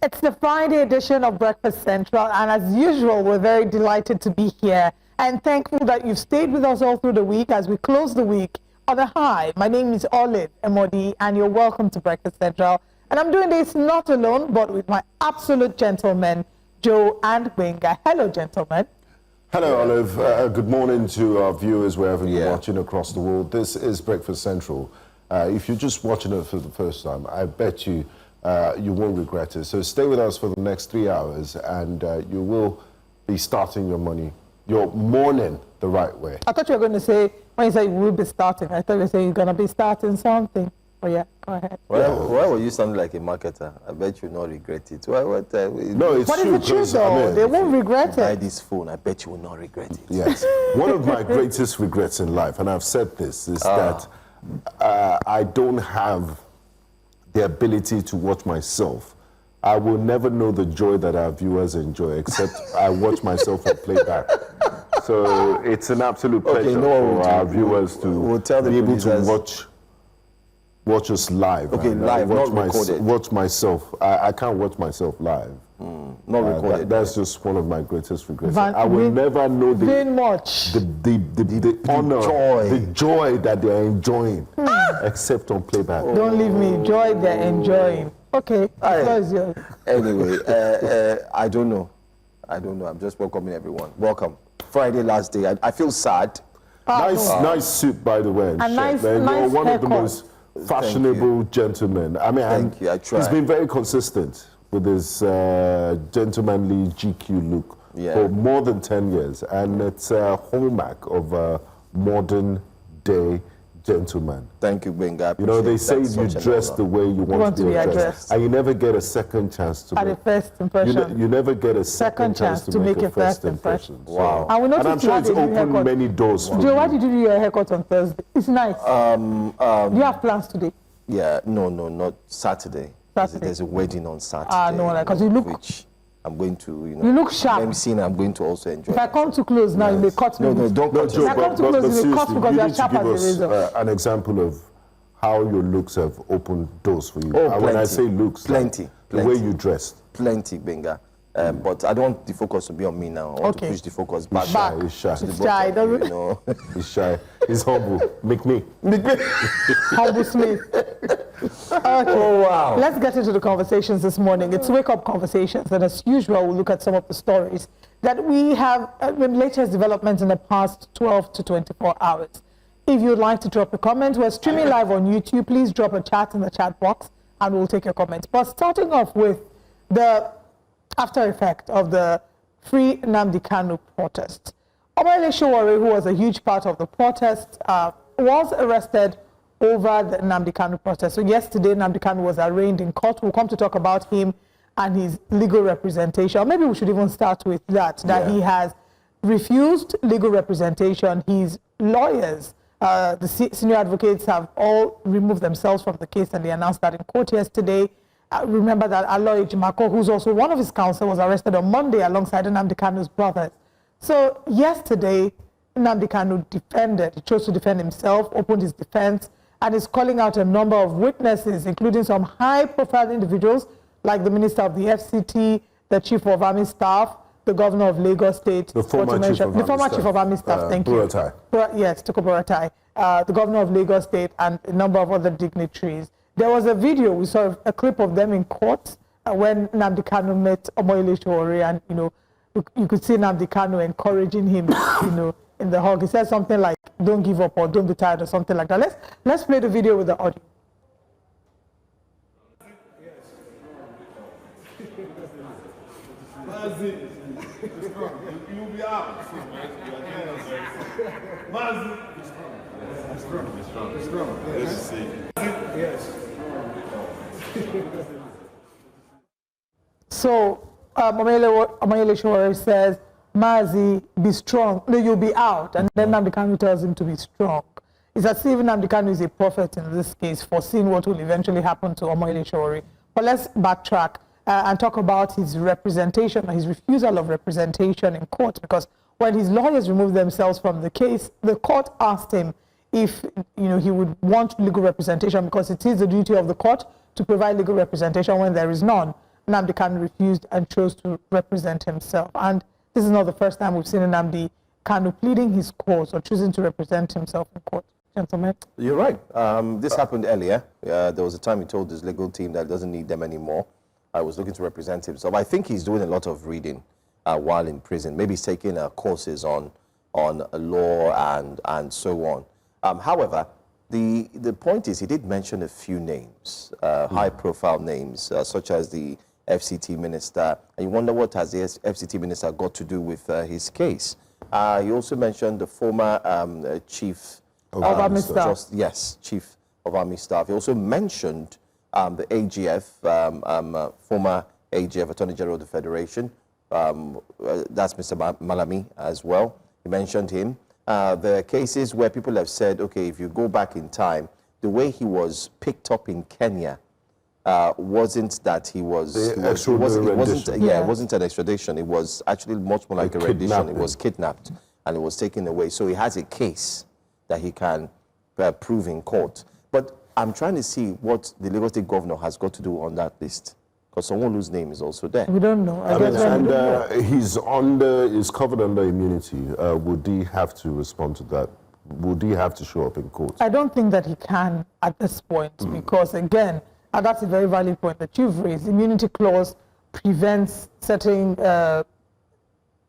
It's the Friday edition of Breakfast Central, and as usual, we're very delighted to be here and thankful that you've stayed with us all through the week as we close the week on a high. My name is Olive Emodi, and you're welcome to Breakfast Central. And I'm doing this not alone, but with my absolute gentlemen, Joe and Benga. Hello, gentlemen. Hello, Olive. Good morning to our viewers wherever you're watching across the world. This is Breakfast Central. If you're just watching it for the first time, I bet you you won't regret it. So stay with us for the next 3 hours, and you will be starting your morning the right way. I thought you were going to say, when you say you will be starting, I thought you were saying you're going to be starting something. Oh yeah, go ahead. Well, why were you sounding like a marketer? I bet you will not regret it. No, it's true. What is the truth, though? I mean, they won't regret it. Buy this phone, I bet you will not regret it. Yes. One of my greatest regrets in life, and I've said this, is that I don't have the ability to watch myself. I will never know the joy that our viewers enjoy, except I watch myself on playback. So it's an absolute pleasure for our viewers to be able to watch us live. Okay, live, not recorded. Watch myself. I can't watch myself live. Not recorded. That's just one of my greatest regrets. I will never know the honor, the joy that they're enjoying, except on playback. Don't leave me. Joy they're enjoying. Okay, anyway, I don't know. I'm just welcoming everyone. Welcome. Friday last day. I feel sad. Nice suit, by the way. And nice you're one of the most fashionable gentlemen. I mean, Thank you. I try. He's been very consistent with his gentlemanly GQ look for more than 10 years, and it's a hallmark of a modern day gentleman. Thank you, Benga. You know, they say you dress the way you want to be addressed, and you never get a second chance to make a first impression. You never get a second chance to make a first impression. Wow. And I'm sure it's opened many doors for you. Joe, why did you do your haircut on Thursday? It's nice. Do you have plans today? Yeah, no, not Saturday. There's a wedding on Saturday. No, because you look... Which I'm going to, you look sharp. I'm going to also enjoy. If I come too close now, you may cut me. No, don't cut me. If I come too close, you may cut because you're sharp as a razor. An example of how your looks have opened doors for you. When I say looks, plenty. The way you dressed. Plenty, Benga. But I don't want the focus to be on me now. I want to push the focus back. He's shy. He's shy. He's shy. He's humble. Make me. Humble Smith. Okay. Oh, wow. Let's get into the conversations this morning. It's wake-up conversations, and as usual, we'll look at some of the stories that we have, latest developments in the past 12 to 24 hours. If you'd like to drop a comment, we're streaming live on YouTube. Please drop a chat in the chat box, and we'll take your comments. But starting off with the after effect of the Free Nnamdi Kanu protests. Omoyele Sowore, who was a huge part of the protest, was arrested over the Nnamdi Kanu protest. So yesterday, Nnamdi Kanu was arraigned in court. We'll come to talk about him and his legal representation. Maybe we should even start with that he has refused legal representation. His lawyers, the senior advocates, have all removed themselves from the case, and they announced that in court yesterday. Remember that Aloy Jimako, who's also one of his counsel, was arrested on Monday alongside Nnamdi Kanu's brothers. So yesterday, Nnamdi Kanu he chose to defend himself, opened his defense, and is calling out a number of witnesses, including some high-profile individuals like the Minister of the FCT, the Chief of Army Staff, the Governor of Lagos State, the former Chief of Army Staff, thank you. Yes, Tuko Buratai, the Governor of Lagos State, and a number of other dignitaries. There was a video, we saw a clip of them in court when Nnamdi Kanu met Omoyele Sowore, and you could see Nnamdi Kanu encouraging him, in the hug. He said something like, "Don't give up" or "Don't be tired" or something like that. Let's play the video with the audio. You'll be out. So Omoyele Sowore says, "Mazi, be strong. No, you'll be out." And then Nnamdi Kanu tells him to be strong. It's as if Nnamdi Kanu is a prophet in this case, foreseeing what will eventually happen to Omoyele Sowore. But let's backtrack and talk about his representation, or his refusal of representation in court, because when his lawyers removed themselves from the case, the court asked him if he would want legal representation, because it is the duty of the court to provide legal representation when there is none. Nnamdi Kanu refused and chose to represent himself. And this is not the first time we've seen Nnamdi Kanu pleading his cause or choosing to represent himself in court. Gentlemen? You're right. This happened earlier. There was a time he told his legal team that he doesn't need them anymore. I was looking to represent himself. I think he's doing a lot of reading while in prison. Maybe he's taking courses on law and so on. However, the point is he did mention a few names, high-profile names, such as the FCT minister. And you wonder what has the FCT minister got to do with his case. He also mentioned the former chief of Army Staff. Yes, chief of Army Staff. He also mentioned the AGF, former AGF, Attorney General of the Federation. That's Mr. Malami as well. He mentioned him. There are cases where people have said, okay, if you go back in time, the way he was picked up in Kenya wasn't that it wasn't an extradition. It was actually much more like a rendition. It was kidnapped and it was taken away. So he has a case that he can prove in court. But I'm trying to see what the Lagos State governor has got to do on that list, because someone whose name is also there. We don't know. He's covered under immunity. Would he have to respond to that? Would he have to show up in court? I don't think that he can at this point, because again, and that's a very valid point that you've raised. The immunity clause prevents certain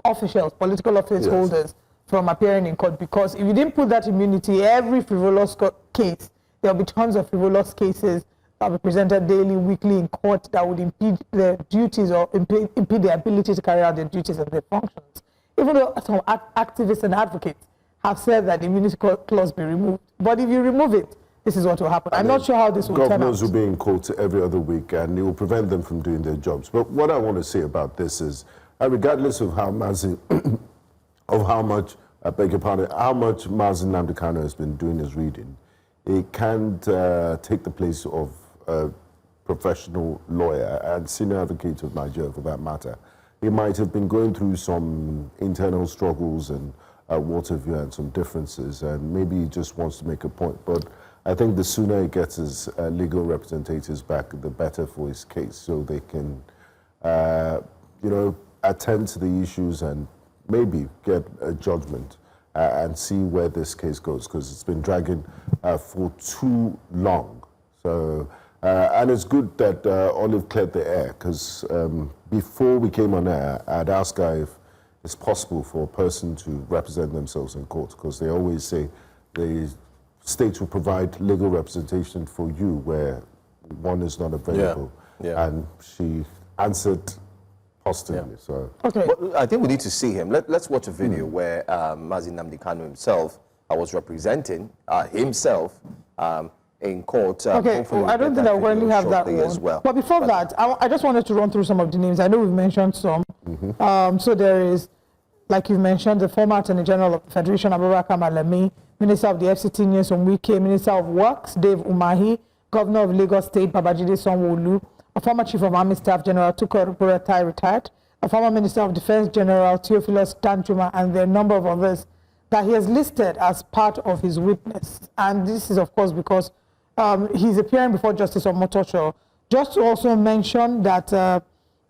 officials, political office holders, from appearing in court, because if you didn't put that immunity, every frivolous case, there'll be tons of frivolous cases that will be presented daily, weekly in court that would impede their duties or impede their ability to carry out their duties and their functions. Even though some activists and advocates have said that the immunity clause be removed. But if you remove it, this is what will happen. I'm not sure how this will turn out. Governors will be in court every other week, and it will prevent them from doing their jobs. But what I want to say about this is, regardless of how much Mazi Nnamdi Kanu has been doing his reading, it can't take the place of a professional lawyer and senior advocate of Nigeria, for that matter. He might have been going through some internal struggles and what have you, and some differences, and maybe he just wants to make a point. But I think the sooner he gets his legal representatives back, the better for his case, so they can, attend to the issues and maybe get a judgment and see where this case goes, because it's been dragging for too long. So, and it's good that Olive cleared the air, because before we came on air, I'd asked her if it's possible for a person to represent themselves in court, because they always say the state will provide legal representation for you where one is not available. And she answered positively. So okay, well, I think we need to see him. Let's watch a video where Mazi Nnamdi Kanu himself was representing himself in court. Okay, I don't think that we're going to have that one. As well. But before that, I just wanted to run through some of the names. I know we've mentioned some. So there is, like you've mentioned, the former Attorney General of the Federation, Abubakar Malami, Minister of the FCT, Nyesom Wike, Minister of Works, Dave Umahi, Governor of Lagos State, Babajide Sanwo-Olu, a former Chief of Army Staff, General Tukur Buratai, retired, a former Minister of Defense, General Theophilus Danjuma, and there are a number of others that he has listed as part of his witness. And this is, of course, because he's appearing before Justice Omotocho. Just to also mention that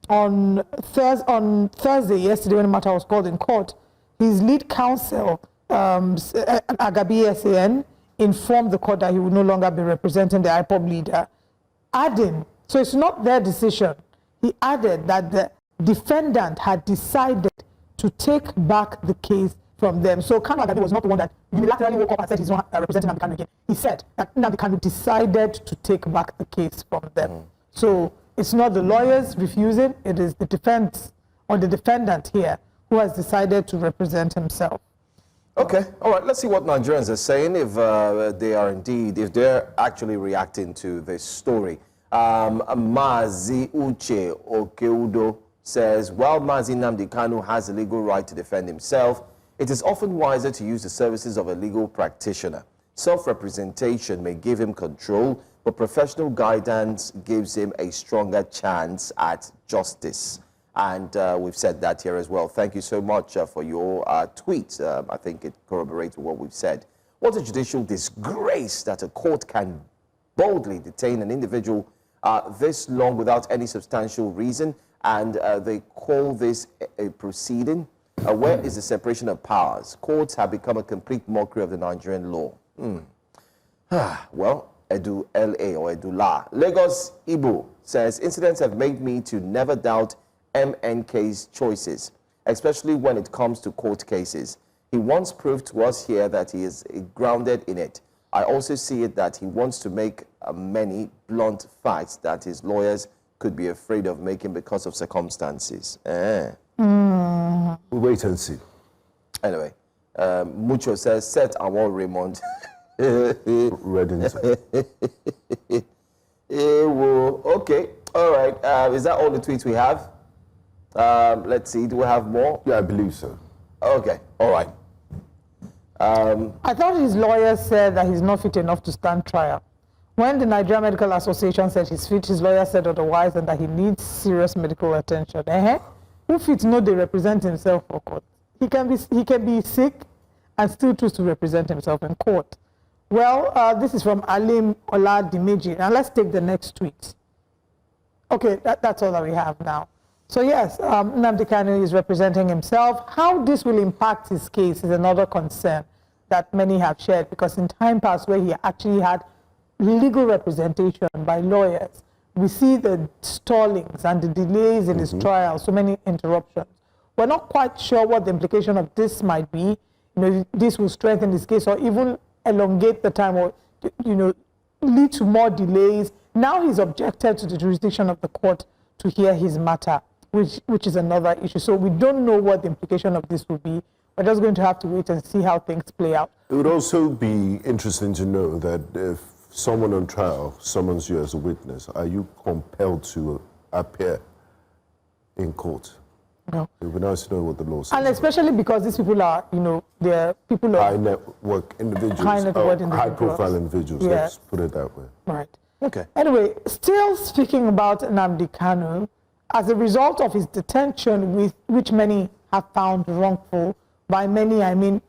on Thursday, yesterday, when the matter was called in court, his lead counsel, Agabi SAN, informed the court that he would no longer be representing the IPOB leader, adding, so it's not their decision, he added that the defendant had decided to take back the case from them. So Kanu Agabi was not the one that unilaterally woke up and said he's not representing Nnamdi Kanu again. He said that Nnamdi Kanu decided to take back the case from them. So it's not the lawyers refusing, it is the defense or the defendant here who has decided to represent himself. Okay, all right, let's see what Nigerians are saying, if if they're actually reacting to this story. Mazi Uche Okeudo says, while Mazi Nnamdi Kanu has the legal right to defend himself, it is often wiser to use the services of a legal practitioner. Self-representation may give him control, but professional guidance gives him a stronger chance at justice. And we've said that here as well. Thank you so much for your tweet. I think it corroborates what we've said. What a judicial disgrace that a court can boldly detain an individual this long without any substantial reason, and they call this a proceeding. Where is the separation of powers? Courts have become a complete mockery of the Nigerian law. Well, Edu LA or Edu La. Lagos Ibu says, incidents have made me to never doubt MNK's choices, especially when it comes to court cases. He once proved to us here that he is grounded in it. I also see it that he wants to make many blunt facts that his lawyers could be afraid of making because of circumstances. We'll wait and see. Anyway, Mucho says, set our Raymond. Reddington. Okay, all right. Is that all the tweets we have? Let's see, do we have more? Yeah, I believe so. Okay, all right. I thought his lawyer said that he's not fit enough to stand trial. When the Nigerian Medical Association said he's fit, his lawyer said otherwise and that he needs serious medical attention. Who fit no they represent himself for court? He can be sick and still choose to represent himself in court. Well, this is from Alim Oladimeji. Now let's take the next tweet. Okay, that's all that we have now. So yes, Nnamdi Kanu is representing himself. How this will impact his case is another concern that many have shared, because in time past where he actually had legal representation by lawyers, we see the stallings and the delays in his trial, so many interruptions. We're not quite sure what the implication of this might be. You know, this will strengthen his case or even elongate the time or, you know, lead to more delays. Now he's objected to the jurisdiction of the court to hear his matter, which is another issue. So we don't know what the implication of this will be. We're just going to have to wait and see how things play out. It would also be interesting to know that if someone on trial summons you as a witness, are you compelled to appear in court? No. It would be nice to know what the law says. And especially because these people are, you know, they're people of high network individuals, high-profile individuals. Yeah. Let's put it that way. Right. Okay. Anyway, still speaking about Nnamdi Kanu, as a result of his detention, which many have found wrongful, by many I mean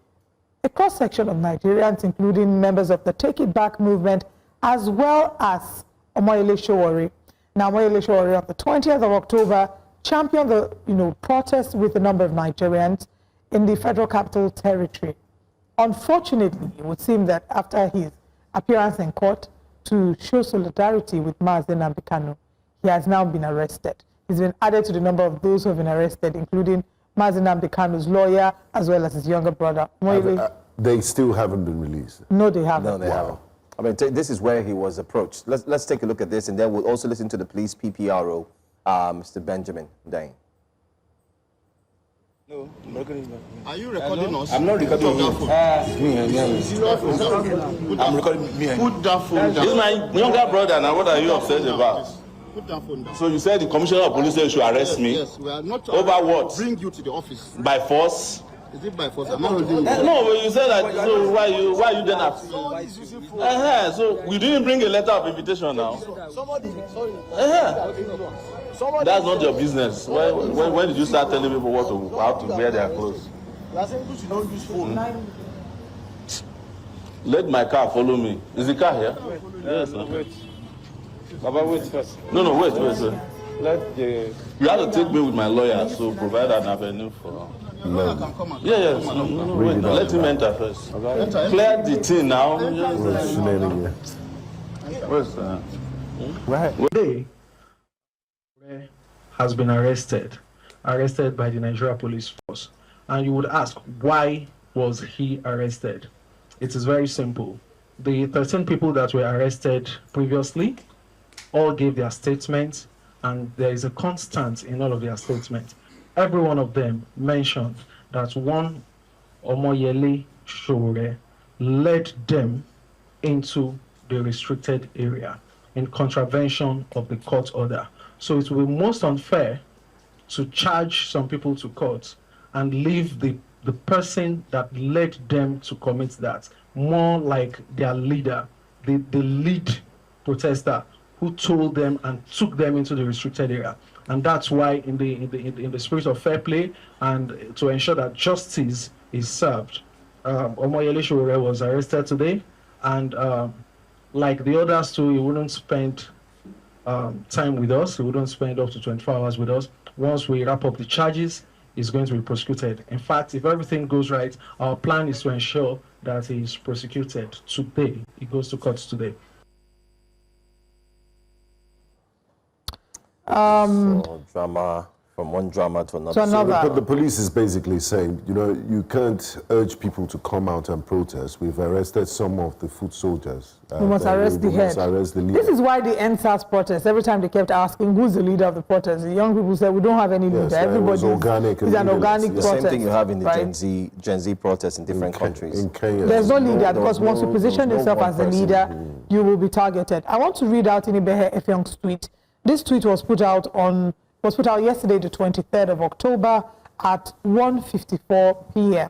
a cross-section of Nigerians, including members of the Take It Back movement, as well as Omoyele Sowore. Now, Omoyele Sowore on the 20th of October championed the protest with a number of Nigerians in the Federal Capital Territory. Unfortunately, it would seem that after his appearance in court to show solidarity with Nnamdi Kanu, he has now been arrested. He's been added to the number of those who have been arrested, including Nnamdi Kanu's lawyer, as well as his younger brother. They still haven't been released? No, they haven't. No, they haven't. I mean, this is where he was approached. Let's take a look at this, and then we'll also listen to the police PPRO, Mr. Benjamin Dane. No, I'm recording. Are you recording us? I'm not recording you. I'm recording me. Put that phone down. This is my younger brother. Now, what are you upset about? Put that phone down. So you said the commissioner of police should arrest me? Yes, we are not. Over what? Bring you to the office. By force? Is it by force? I'm not holding you. No, but you said that. So why you then have? So we didn't bring a letter of invitation now. That's not your business. When did you start telling people how to wear their clothes? Let my car follow me. Is the car here? Yes. Wait. Baba, wait first. No, wait, sir. Let the... You have to take me with my lawyer, so provide an avenue for... Yes. No, wait. Let him enter first. Clear the thing now. Today has been arrested by the Nigeria Police Force. And you would ask, why was he arrested? It is very simple. The 13 people that were arrested previously all gave their statements, and there is a constant in all of their statements. Every one of them mentioned that one Omoyele Sowore led them into the restricted area in contravention of the court order. So it will be most unfair to charge some people to court and leave the person that led them to commit that more like their leader, the lead protester who told them and took them into the restricted area. And that's why in the spirit of fair play and to ensure that justice is served, Omoyele Sowore was arrested today, and like the others too, he wouldn't spend time with us. He wouldn't spend up to 24 hours with us. Once we wrap up the charges, he's going to be prosecuted. In fact, if everything goes right, our plan is to ensure that he is prosecuted today. He goes to court today. So drama, from one drama to another. But the police is basically saying, you know, you can't urge people to come out and protest. We've arrested some of the foot soldiers. We must arrest the head. This is why the NSAS protest, every time they kept asking, who's the leader of the protest? The young people said, we don't have any leader. Yes, Everybody is organic. It's an organic The protest. same thing you have in the right? Gen Z protests in different countries. In Kenya. There's no leader because once you position yourself as the leader, you will be targeted. I want to read out Inibehe Effiong's tweet. This tweet was put out yesterday, the 23rd of October at 1:54 p.m.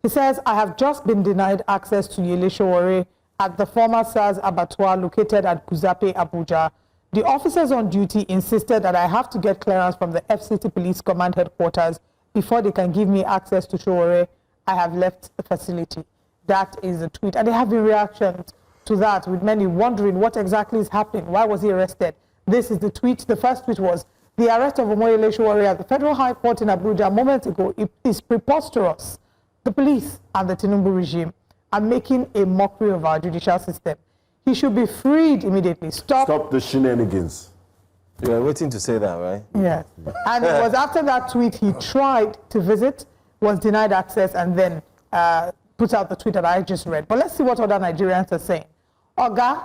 He says, I have just been denied access to Omoyele Sowore at the former SARS abattoir located at Guzape, Abuja. The officers on duty insisted that I have to get clearance from the FCT Police Command headquarters before they can give me access to Sowore. I have left the facility. That is the tweet. And there have been reactions to that, with many wondering what exactly is happening. Why was he arrested? This is the tweet. The first tweet was, the arrest of Omoyele Sowore at the Federal High Court in Abuja moments ago is preposterous. The police and the Tinubu regime are making a mockery of our judicial system. He should be freed immediately. Stop the shenanigans. You are waiting to say that, right? Yes. And it was after that tweet he tried to visit, was denied access, and then put out the tweet that I just read. But let's see what other Nigerians are saying. Oga,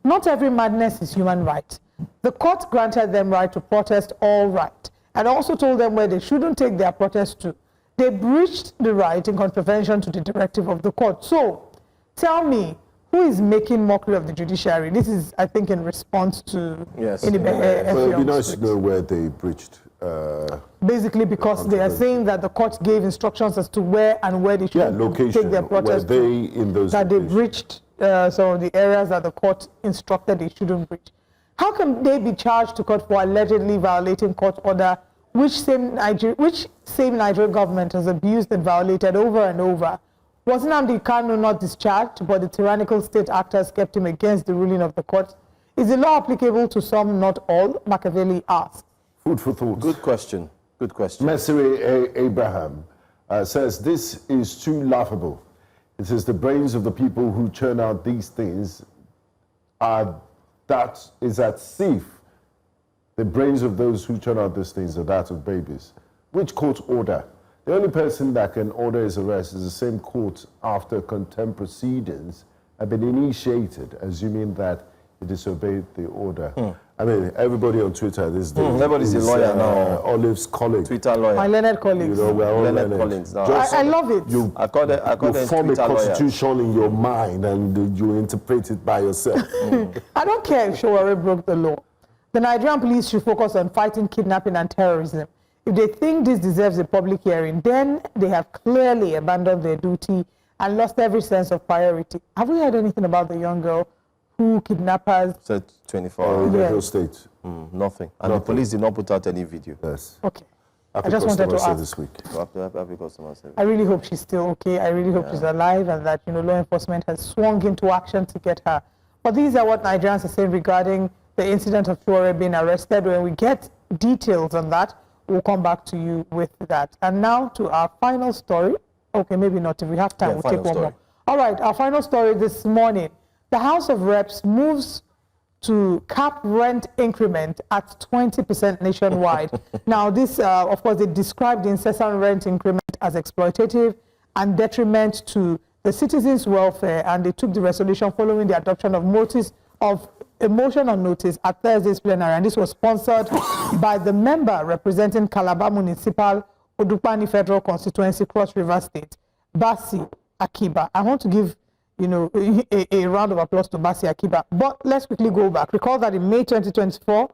not every madness is human right. The court granted them right to protest, all right, and also told them where they shouldn't take their protest to. They breached the right in contravention to the directive of the court. So, tell me, who is making mockery of the judiciary? This is, I think, in response to Inibehe Well, it would be nice Effiong's to know where they breached. basically, because they are saying that the court gave instructions as to where and where they should take their protest were they in those that they locations? breached some of the areas that the court instructed they shouldn't breach. How can they be charged to court for allegedly violating court order, which same Nigerian government has abused and violated over and over? Was Nnamdi Kanu not discharged, but the tyrannical state actors kept him against the ruling of the court? Is the law applicable to some, not all? Machiavelli asked. Food for thought. Good question. Good question. Mesere Abraham says, this is too laughable. It says the brains of the people who churn out these things that is at safe. The brains of those who churn out these things are that of babies. Which court order? The only person that can order his arrest is the same court after contempt proceedings have been initiated, assuming that he disobeyed the order. I mean, everybody on Twitter these days. Everybody's a lawyer now. Olive's colleague. Twitter lawyer. My learned colleagues. You know, we're all Leonard learned. Collins now. Just I love it. I call them form a Twitter lawyers. constitution in your mind and you interpret it by yourself. I don't care if Sowore broke the law. The Nigerian police should focus on fighting kidnapping and terrorism. If they think this deserves a public hearing, then they have clearly abandoned their duty and lost every sense of priority. Have we heard anything about the young girl who kidnappers? Said 24 in the Yes. Hill State. Nothing. And the police did not put out any video. Yes. Okay. Happy I just wanted to Customer Day ask. this week. Happy customer service. I really hope she's still okay. I really hope she's alive and that, law enforcement has swung into action to get her. But these are what Nigerians are saying regarding the incident of Sowore being arrested. When we get details on that, we'll come back to you with that. And now to our final story. Okay, maybe not. If we have time, we'll take one more. All right, our final story this morning. The House of Reps moves to cap rent increment at 20% nationwide. Now, this, of course, they described the incessant rent increment as exploitative and detriment to the citizens' welfare, and they took the resolution following the adoption of a motion on notice at Thursday's plenary, and this was sponsored by the member representing Calabar Municipal, Odukpani Federal Constituency, Cross River State, Basi Akiba. I want to give a round of applause to Basi Akiba. But let's quickly go back. Recall that in May 2024,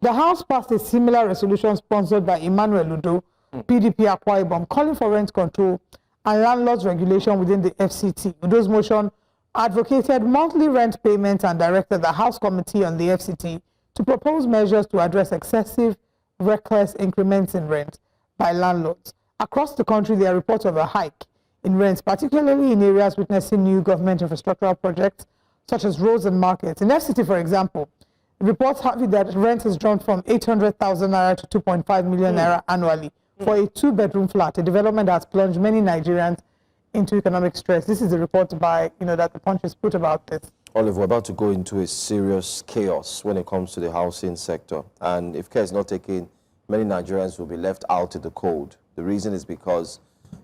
the House passed a similar resolution sponsored by Emmanuel Udo, PDP Akwa Ibom, calling for rent control and landlords regulation within the FCT. Udo's motion advocated monthly rent payments and directed the House Committee on the FCT to propose measures to address excessive, reckless increments in rent by landlords. Across the country, there are reports of a hike in rents, particularly in areas witnessing new government infrastructural projects, such as roads and markets. In FCT, for example, Reports have it that rent has jumped from 800,000 naira to 2.5 million naira annually for a 2-bedroom flat, a development that has plunged many Nigerians into economic stress. This is a report by, that the Punch has put about this. Olive, we're about to go into a serious chaos when it comes to the housing sector. And if care is not taken, many Nigerians will be left out in the cold. The reason is because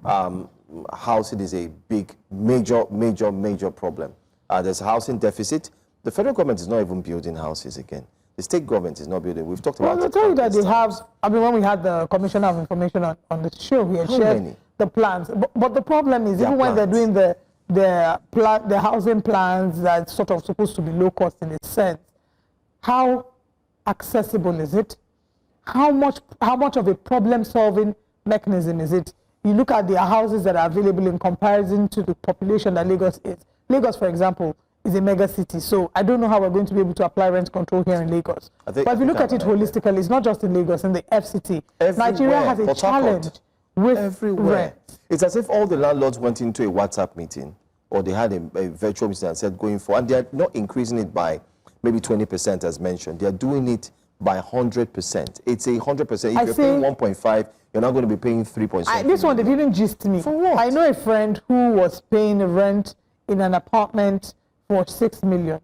housing is a big, major problem. There's a housing deficit. The federal government is not even building houses again. The state government is not building. We've talked about it. I'll tell you that they have, when we had the Commissioner of Information on the show, he had shared the plans. But the problem is, even when they're doing the housing plans that's sort of supposed to be low cost in a sense, how accessible is it? How much of a problem-solving mechanism is it? You look at the houses that are available in comparison to the population that Lagos is. Lagos, for example, is a mega city, so I don't know how we're going to be able to apply rent control here in Lagos. But if you look at it holistically, it's not just in Lagos, in the FCT. Nigeria has a challenge with rent. It's as if all the landlords went into a WhatsApp meeting, or they had a virtual meeting and said going for, and they're not increasing it by maybe 20% as mentioned. They're doing it by 100%. It's a 100%. If you're paying 1.5, you're not going to be paying 3.7. This one, they didn't gist me. For what? I know a friend who was paying rent in an apartment for 6 million.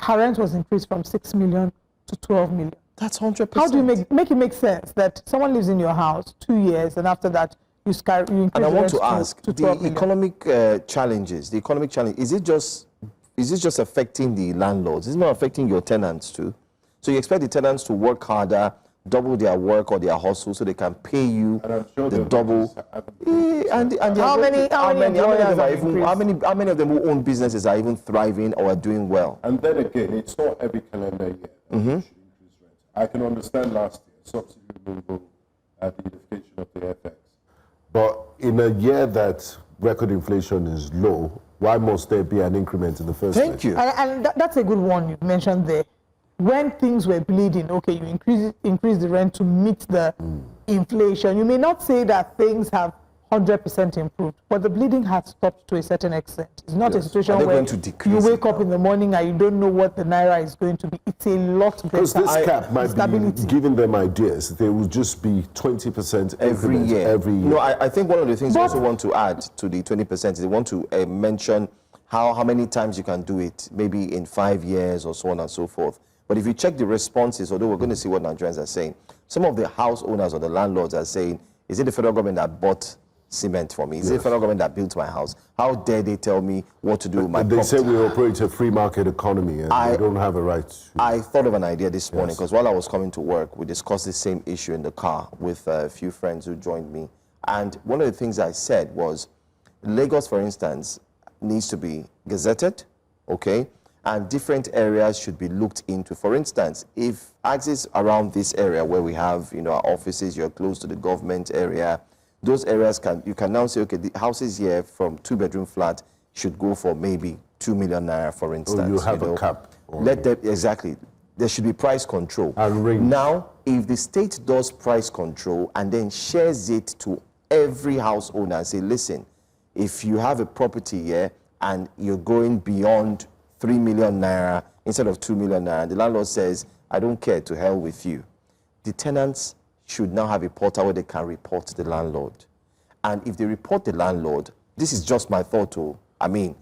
Her rent was increased from 6 million to 12 million. That's 100%. How do you make it make sense that someone lives in your house 2 years and after that you increase and I want the to ask, to the economic challenges, is it just affecting the landlords? Is it not affecting your tenants too? So you expect the tenants to work harder, double their work or their hustle so they can pay you the double. How many of them who own businesses are even thriving or are doing well? And then again, it's not every calendar year that you should increase rent. I can understand last year, subsidy removal at the unification of the FX. But in a year that record inflation is low, why must there be an increment in the first place? Thank you. And that's a good one you mentioned there. When things were bleeding, okay, you increase the rent to meet the inflation. You may not say that things have 100% improved, but the bleeding has stopped to a certain extent. It's not a situation where you wake up in the morning and you don't know what the naira is going to be. It's a lot better. Because this cap might be giving them ideas. They will just be 20% every year. No, I think one of the things I also want to add to the 20% is they want to mention how many times you can do it, maybe in 5 years or so on and so forth. But if you check the responses, although we're going to see what Nigerians are saying, some of the house owners or the landlords are saying, is it the federal government that bought cement for me? Is it the federal government that built my house? How dare they tell me what to do with my property? They say we operate a free market economy and they don't have a right to. I thought of an idea this morning because while I was coming to work, we discussed the same issue in the car with a few friends who joined me. And one of the things I said was, Lagos, for instance, needs to be gazetted, okay? And different areas should be looked into. For instance, if axis around this area where we have, our offices, you're close to the government area, those areas you can now say, okay, the houses here from 2-bedroom flat should go for maybe 2 million naira, for instance. You have a cap. Exactly. There should be price control. Now, if the state does price control and then shares it to every house owner and say, listen, if you have a property here and you're going beyond 3 million naira instead of 2 million naira, the landlord says, I don't care, to hell with you. The tenants should now have a portal where they can report the landlord. And if they report the landlord, this is just my thought, I'm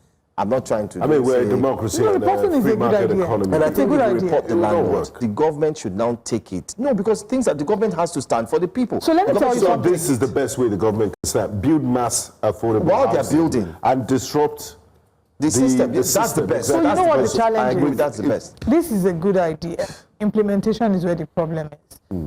not trying to... we're a democracy and a free market economy. And I think if they report the landlord, the government should now take it. No, because things that the government has to stand for the people. So let me tell you something. This is the best way the government can start. Build mass affordable while they're building. And disrupt the system. That's the best. So you know what the challenge is? I agree, that's the best. This is a good idea. Implementation is where the problem is.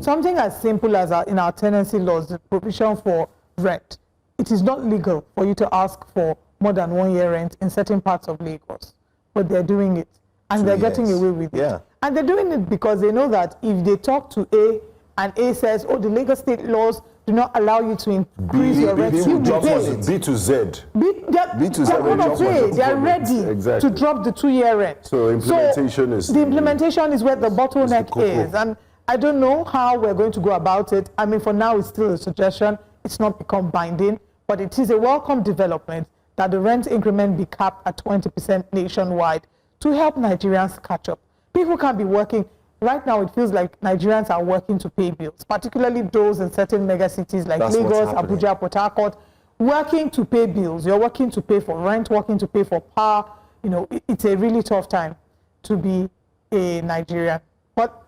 Something as simple as in our tenancy laws, the provision for rent. It is not legal for you to ask for more than 1 year rent in certain parts of Lagos, but they're doing it and they're getting away with it. And they're doing it because they know that if they talk to A and A says, oh, the Lagos state laws do not allow you to increase your rent, you will pay. B to Z. They're ready to drop the 2-year rent. So implementation is... The implementation is where the bottleneck is. And I don't know how we're going to go about it. For now, it's still a suggestion. It's not become binding, but it is a welcome development that the rent increment be capped at 20% nationwide to help Nigerians catch up. People can't be working. Right now, it feels like Nigerians are working to pay bills, particularly those in certain mega cities like Lagos, Abuja, Port Harcourt, working to pay bills. You're working to pay for rent, working to pay for power. You know, it's a really tough time to be a Nigerian. But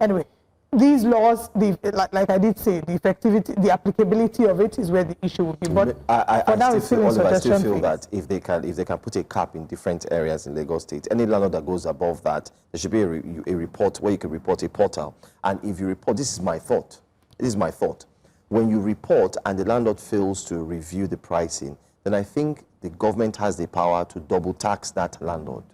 anyway, these laws, like I did say, the effectivity, the applicability of it is where the issue will be. But I still feel that if they can put a cap in different areas in Lagos State, any landlord that goes above that, there should be a report where you can report a portal. And if you report, this is my thought. This is my thought. When you report and the landlord fails to review the pricing, then I think the government has the power to double tax that landlord.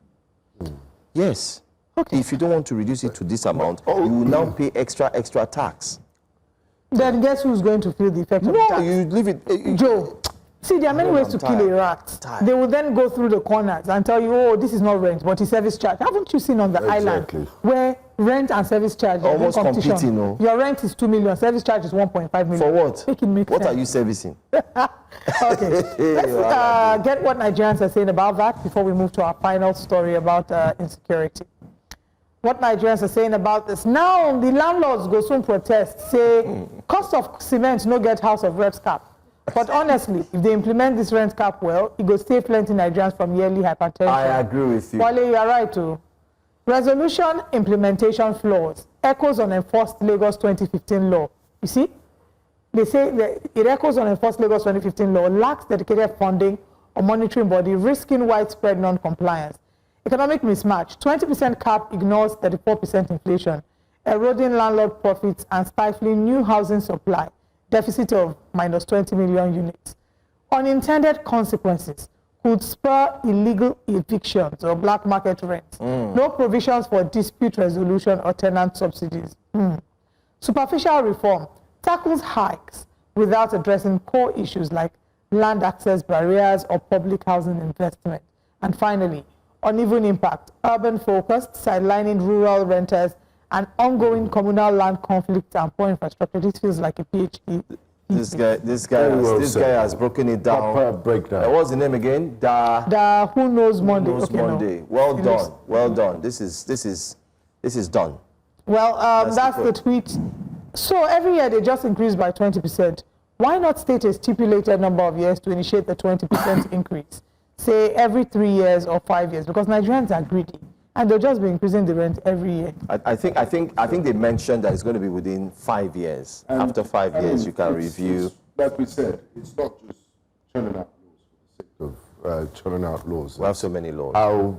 Yes. Okay. If you don't want to reduce it to this amount, you will now pay extra tax. Then guess who's going to feel the effect of the tax? No, you leave it. Joe, see, there are many ways to kill a rat. They will then go through the corners and tell you, oh, this is not rent, but it's service charge. Haven't you seen on the island where rent and service charge are almost competing? No? Your rent is 2 million, service charge is 1.5 million. For what? Make it make what sense. Are you servicing? Okay, let's get what Nigerians are saying about that before we move to our final story about insecurity. What Nigerians are saying about this. Now, the landlords go soon protest, say, cost of cement no get House of Reps cap. But honestly, if they implement this rent cap well, it will save plenty Nigerians from yearly hypertension. I agree with you. Wale, you are right too. Resolution implementation flaws. Echoes on enforced Lagos 2015 law. You see? They say that it echoes on enforced Lagos 2015 law, lacks dedicated funding or monitoring body, risking widespread non-compliance. Economic mismatch. 20% cap ignores 34% inflation, eroding landlord profits and stifling new housing supply. Deficit of minus 20 million units. Unintended consequences could spur illegal evictions or black market rents. No provisions for dispute resolution or tenant subsidies. Superficial reform tackles hikes without addressing core issues like land access barriers or public housing investment. And finally, uneven impact, urban focused, sidelining rural renters, and ongoing communal land conflict and poor infrastructure. This feels like a PhD. This guy has broken it down. Proper breakdown. What's the name again? Who knows Monday? Who knows Monday. No. Well done. Well done. This is done. Well, that's the tweet. So every year they just increase by 20%. Why not state a stipulated number of years to initiate the 20% increase? Say every 3 years or 5 years, because Nigerians are greedy and they'll just be increasing the rent every year. I think they mentioned that it's going to be within 5 years. And after 5 years, you can review. Like we said, it's not just churning out laws for the sake of churning out laws. We have so many laws. How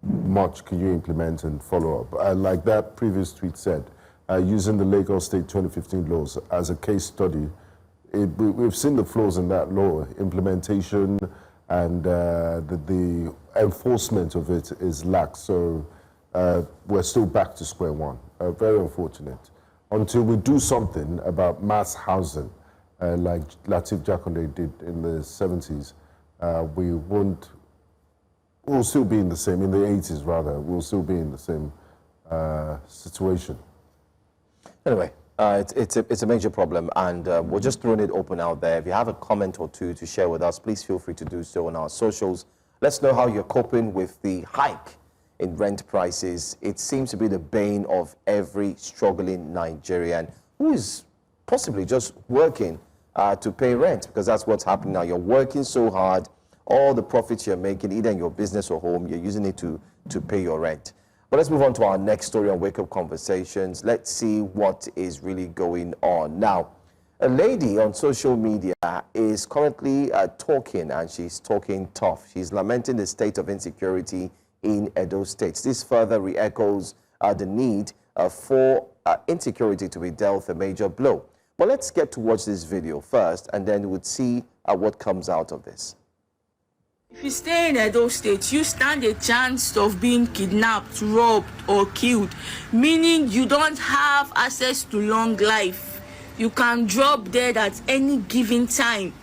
much can you implement and follow up? Like that previous tweet said, using the Lagos State 2015 laws as a case study, we've seen the flaws in that law, implementation, and the enforcement of it is lax. So we're still back to square one. Very unfortunate. Until we do something about mass housing, like Lateef Jakonde did in the 70s, we'll still be in the same, in the 80s rather, we'll still be in the same situation. Anyway, it's a major problem, and we're just throwing it open out there. If you have a comment or two to share with us, please feel free to do so on our socials. Let's know how you're coping with the hike in rent prices. It seems to be the bane of every struggling Nigerian who is possibly just working to pay rent, because that's what's happening now. You're working so hard, all the profits you're making, either in your business or home, you're using it to pay your rent. But let's move on to our next story on Wake Up Conversations. Let's see what is really going on. Now, a lady on social media is currently talking, and she's talking tough. She's lamenting the state of insecurity in Edo State. This further re-echoes the need for insecurity to be dealt a major blow. But let's get to watch this video first, and then we'll see what comes out of this. If you stay in Edo State, you stand a chance of being kidnapped, robbed, or killed, meaning you don't have access to long life. You can drop dead at any given time.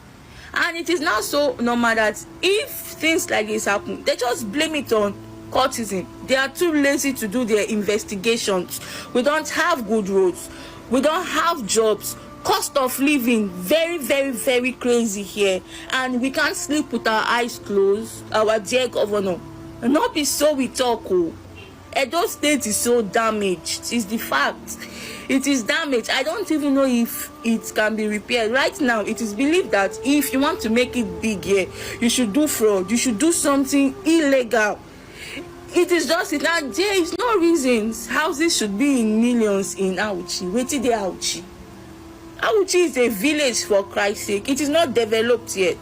And it is now so normal that if things like this happen, they just blame it on courtesan. They are too lazy to do their investigations. We don't have good roads. We don't have jobs. Cost of living very, very, very crazy here, and we can't sleep with our eyes closed. Our dear governor, and not be so we talk. Edo State is so damaged. It's the fact. It is damaged. I don't even know if it can be repaired. Right now, it is believed that if you want to make it big here, you should do fraud. You should do something illegal. It is just it. Now, there is no reasons houses should be in millions in Auchi. Wait till they Auchi. Auchi is a village, for Christ's sake. It is not developed yet.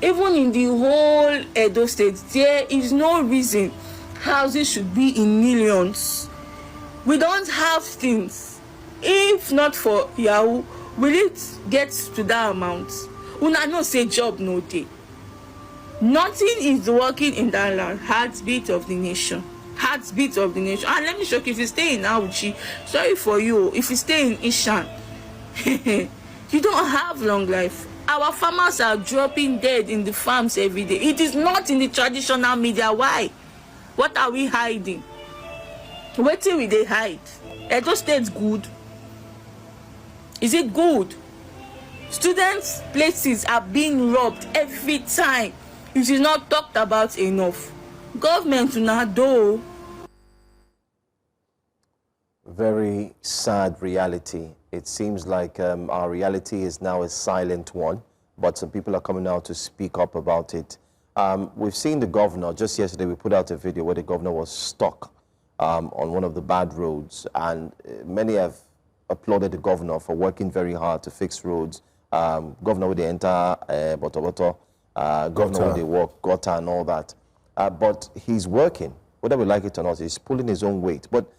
Even in the whole Edo State, there is no reason houses should be in millions. We don't have things. If not for Yahoo, will it get to that amount? Una no say job no day. Nothing is working in that land. Heartbeat of the nation. Heartbeat of the nation. And let me shock you, if you stay in Auchi, sorry for you. If you stay in Ishan, you don't have long life. Our farmers are dropping dead in the farms every day. It is not in the traditional media. Why? What are we hiding? Where till we they hide? Edo State's good. Is it good? Students' places are being robbed every time. It is not talked about enough. Government now do. Very sad reality. It seems like our reality is now a silent one, but some people are coming out to speak up about it. We've seen the governor. Just yesterday we put out a video where the governor was stuck on one of the bad roads, and many have applauded the governor for working very hard to fix roads. Governor with the enter governor with the work gutter and all that, but he's working, whether we like it or not. He's pulling his own weight. But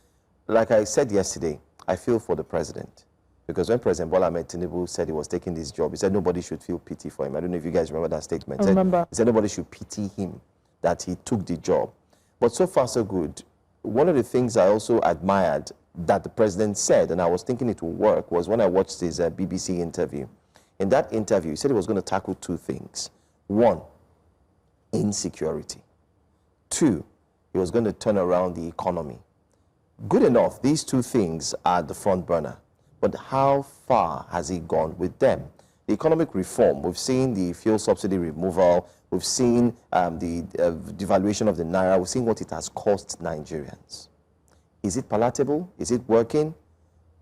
like I said yesterday, I feel for the president, because when President Bola Ahmed Tinubu said he was taking this job, he said nobody should feel pity for him. I don't know if you guys remember that statement. I remember. He said nobody should pity him that he took the job. But so far so good. One of the things I also admired that the president said, and I was thinking it would work, was when I watched his BBC interview. In that interview, he said he was going to tackle two things. One, insecurity. Two, he was going to turn around the economy. Good enough, these two things are the front burner. But how far has he gone with them? The economic reform, we've seen the fuel subsidy removal, we've seen the devaluation of the naira, we've seen what it has cost Nigerians. Is it palatable? Is it working?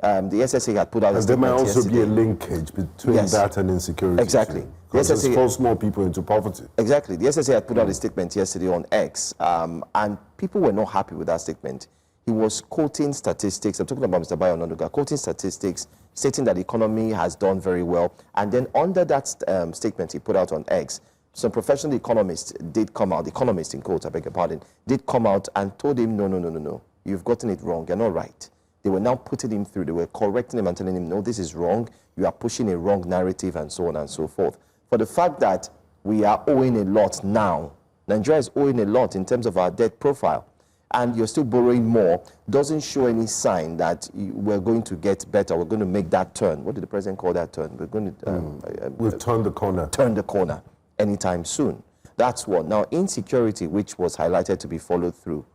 The SSA had put out a statement there might also yesterday. be a linkage between that and insecurity. Exactly. Because it forced more people into poverty. Exactly. The SSA had put out a statement yesterday on X, and people were not happy with that statement. He was quoting statistics. I'm talking about Mr. Bayo Onanuga, quoting statistics, stating that the economy has done very well. And then under that statement he put out on X, some professional economists did come out, economists in quotes, I beg your pardon, did come out and told him, no, you've gotten it wrong, you're not right. They were now putting him through, they were correcting him and telling him, no, this is wrong, you are pushing a wrong narrative, and so on and so forth. For the fact that we are owing a lot now, Nigeria is owing a lot in terms of our debt profile, and you're still borrowing more, doesn't show any sign that we're going to get better, we're going to make that turn. What did the president call that turn? We're going to... we've turned the corner. Turn the corner anytime soon. That's one. Now, insecurity, which was highlighted to be followed through,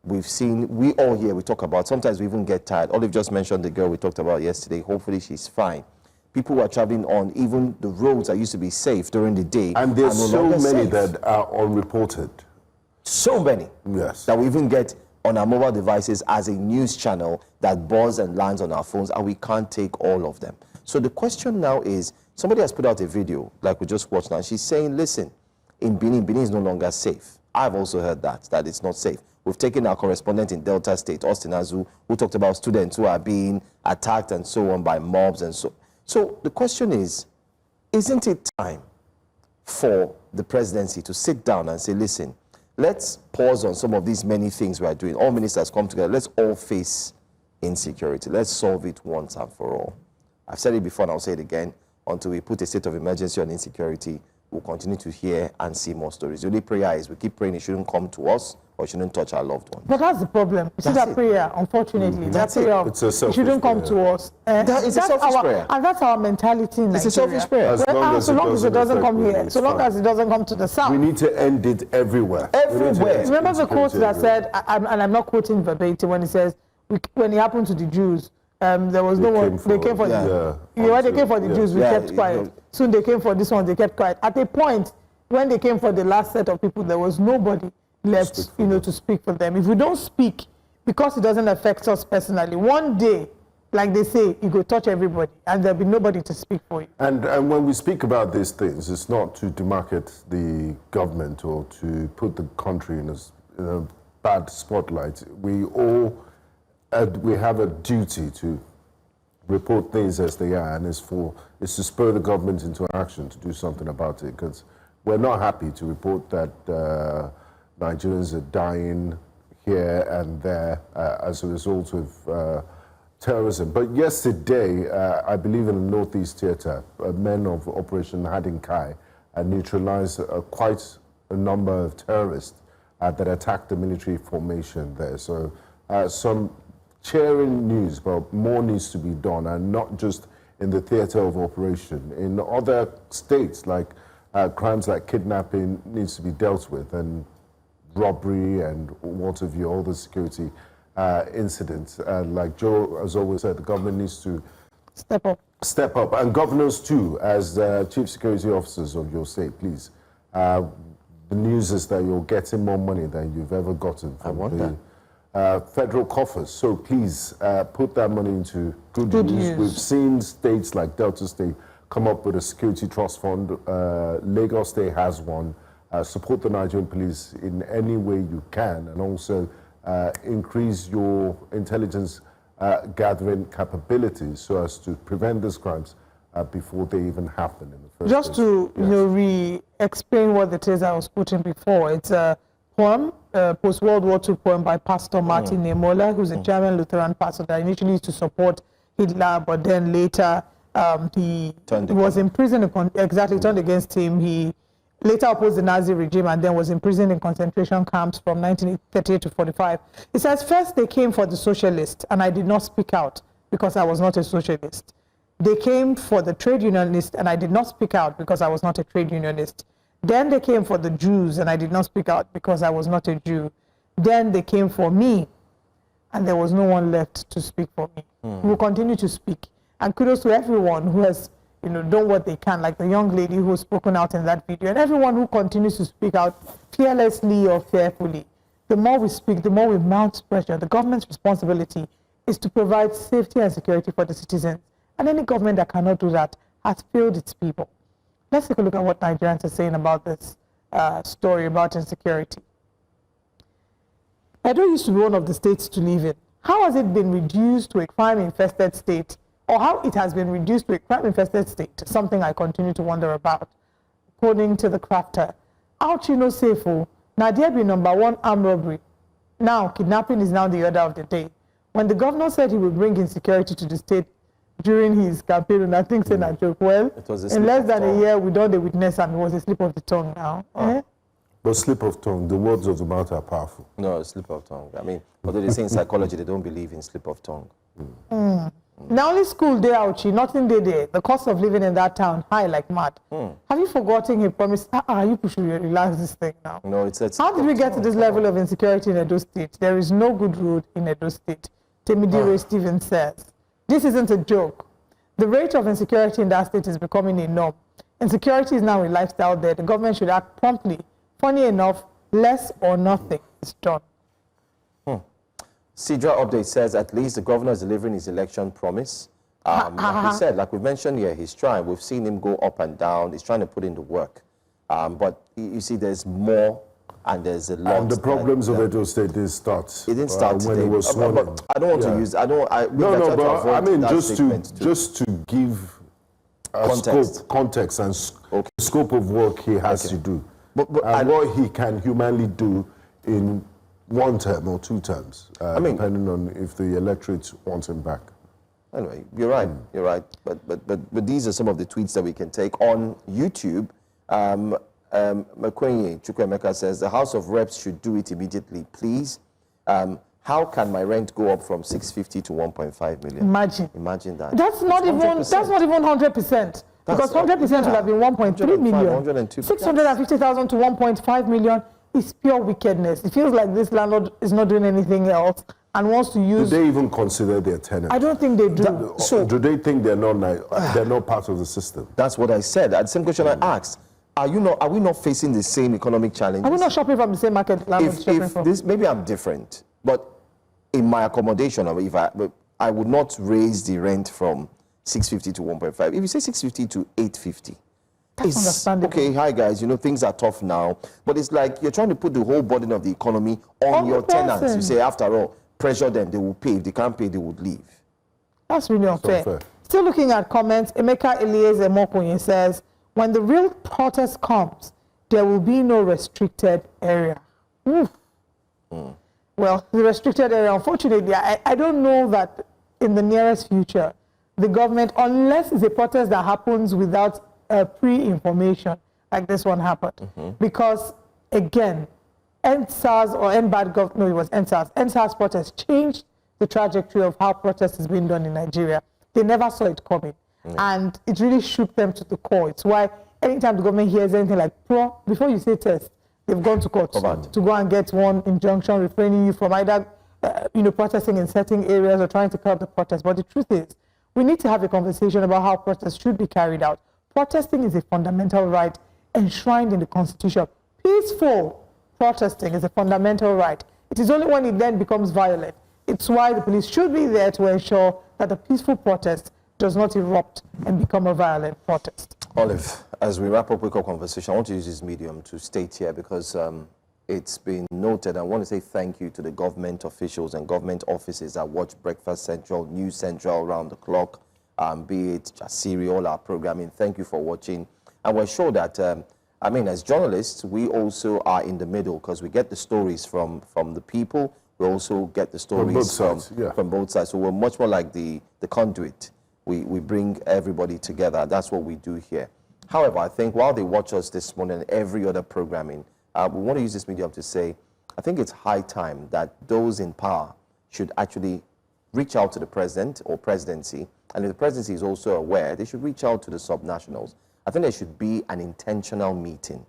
we've seen, we all here, we talk about, sometimes we even get tired. Olive just mentioned the girl we talked about yesterday. Hopefully she's fine. People who are traveling on even the roads that used to be safe during the day. And there's so many safe. that are unreported. So many. Yes. That we even get on our mobile devices as a news channel that buzz and lands on our phones, and we can't take all of them. So the question now is, somebody has put out a video, like we just watched now. She's saying, listen, in Benin is no longer safe. I've also heard that it's not safe. We've taken our correspondent in Delta State, Austin Azu, who talked about students who are being attacked and so on by mobs and so. So the question is, isn't it time for the presidency to sit down and say, listen, let's pause on some of these many things we are doing. All ministers come together. Let's all face insecurity. Let's solve it once and for all. I've said it before and I'll say it again. Until we put a state of emergency on insecurity, we'll continue to hear and see more stories. The only prayer is we keep praying it shouldn't come to us or it shouldn't touch our loved ones. But that's the problem. You see that prayer, unfortunately, that prayer, it shouldn't come to us. It's a selfish prayer. And that's our mentality in Nigeria. It's a selfish prayer. So long as it doesn't come here, so long as it doesn't come to the south. We need to end it everywhere. Everywhere. Remember the quote that said, and I'm not quoting verbatim, when it says, when it happened to the Jews, there was no one, they came for when they came for the Jews, we kept quiet. Soon they came for this one, they kept quiet. At a point, when they came for the last set of people, there was nobody left, to speak for them. If we don't speak, because it doesn't affect us personally. One day, like they say, you go touch everybody, and there'll be nobody to speak for you. And when we speak about these things, it's not to demarcate the government or to put the country in a bad spotlight. We all we have a duty to report things as they are, and it's to spur the government into action to do something about it, because we're not happy to report that Nigerians are dying here and there as a result of terrorism. But yesterday, I believe in the Northeast Theatre, men of Operation Hadinkai neutralized quite a number of terrorists that attacked the military formation there. So some cheering news, but more needs to be done, and not just in the theatre of operation. In other states, like crimes like kidnapping needs to be dealt with, and robbery and what have you, all the security incidents. Like Joe has always said, the government needs to step up, and governors too, as chief security officers of your state, please. The news is that you're getting more money than you've ever gotten from the federal coffers. So please put that money into good use. We've seen states like Delta State come up with a security trust fund. Lagos State has one. Support the Nigerian police in any way you can, and also increase your intelligence gathering capabilities so as to prevent these crimes before they even happen in the first place. Just to re-explain what it is I was quoting before, it's a poem, post-World War II poem by Pastor Martin Nemola, who's a German Lutheran pastor that initially used to support Hitler, but then later he was imprisoned, turned against him. He later opposed the Nazi regime and then was imprisoned in concentration camps from 1938 to 45. It says, first they came for the socialists, and I did not speak out because I was not a socialist. They came for the trade unionist, and I did not speak out because I was not a trade unionist. Then they came for the Jews, and I did not speak out because I was not a Jew. Then they came for me, and there was no one left to speak for me. We will continue to speak. And kudos to everyone who has done what they can, like the young lady who was spoken out in that video, and everyone who continues to speak out fearlessly or fearfully. The more we speak, the more we mount pressure. The government's responsibility is to provide safety and security for the citizens. And any government that cannot do that has failed its people. Let's take a look at what Nigerians are saying about this story about insecurity. Edo used to be one of the states to live in. How has it been reduced to a crime-infested state, or how it has been reduced to a crime-infested state? Something I continue to wonder about. According to the crafter, Auchino Sefo, Nadia be #1 armed robbery. Now, kidnapping is now the order of the day. When the governor said he would bring insecurity to the state during his campaign, and I think saying a joke, well, in less than a year, we don't witness, and it was a slip of the tongue now. But slip of tongue, the words of the mouth are powerful. No, slip of tongue. I mean, although they say in psychology, they don't believe in slip of tongue. Now only school day out, nothing day there. The cost of living in that town high like mad. Have you forgotten he promised? You should relax this thing now. No, it's how did we get to this level of insecurity in Edo State? There is no good road in Edo State. Temidire Stevens says. This isn't a joke. The rate of insecurity in that state is becoming a norm. Insecurity is now a lifestyle there. The government should act promptly. Funny enough, less or nothing is done. Sidra update says at least the governor is delivering his election promise. Like he said, like we've mentioned here, he's trying. We've seen him go up and down. He's trying to put in the work. But you see, there's more, and there's a lot. And the problems of Edo State didn't start. It didn't start when today. it was sworn in. I don't want to use. I don't. But I mean, just to give context and scope of work he has to do, and what he can humanly do in 1 term or 2 terms, depending on if the electorate wants him back. Anyway, you're right. You're right. But these are some of the tweets that we can take on YouTube. Makwenye Chukwemeka says the House of Reps should do it immediately, please. How can my rent go up from 650 to 1.5 million? Imagine that. That's not even 100%. Because 100% would have been 1.3 million. 650,000 to 1.5 million is pure wickedness. It feels like this landlord is not doing anything else and wants to use. Do they even consider their tenants? I don't think they do. So do they think they're not part of the system? That's what I said. The same question I asked. Are we not facing the same economic challenges? Are we not shopping from the same market landlords shopping from? Maybe I'm different, but in my accommodation, if I would not raise the rent from 650 to 1.5. If you say 650 to 850, that's understandable. Okay, hi guys, you know, things are tough now, but it's like you're trying to put the whole burden of the economy on your tenants. You say, after all, pressure them, they will pay. If they can't pay, they would leave. That's really unfair. Still looking at comments, Emeka Eliezer Mokoye says, when the real protest comes, there will be no restricted area. Well, the restricted area, unfortunately, I don't know that in the nearest future, the government, unless it's a protest that happens without pre-information, like this one happened. Because, again, NSAS or NBAD government, no, it was NSAS protest changed the trajectory of how protest is being done in Nigeria. They never saw it coming. And it really shook them to the core. It's why anytime the government hears anything like before you say test, they've gone to court to go and get one injunction refraining you from either protesting in certain areas or trying to curb the protest. But the truth is, we need to have a conversation about how protests should be carried out. Protesting is a fundamental right enshrined in the Constitution. Peaceful protesting is a fundamental right. It is only when it then becomes violent. It's why the police should be there to ensure that the peaceful protest does not erupt and become a violent protest. Olive, as we wrap up Wake Up Conversation, I want to use this medium to state here because it's been noted. I want to say thank you to the government officials and government offices that watch Breakfast Central, News Central around the clock, be it Jasiri, all our programming. Thank you for watching. And we're sure that, as journalists, we also are in the middle because we get the stories from the people. We also get the stories from both sides. So we're much more like the conduit. We bring everybody together. That's what we do here. However, I think while they watch us this morning and every other programming, we want to use this medium to say, I think it's high time that those in power should actually reach out to the president or presidency. And if the presidency is also aware, they should reach out to the subnationals. I think there should be an intentional meeting,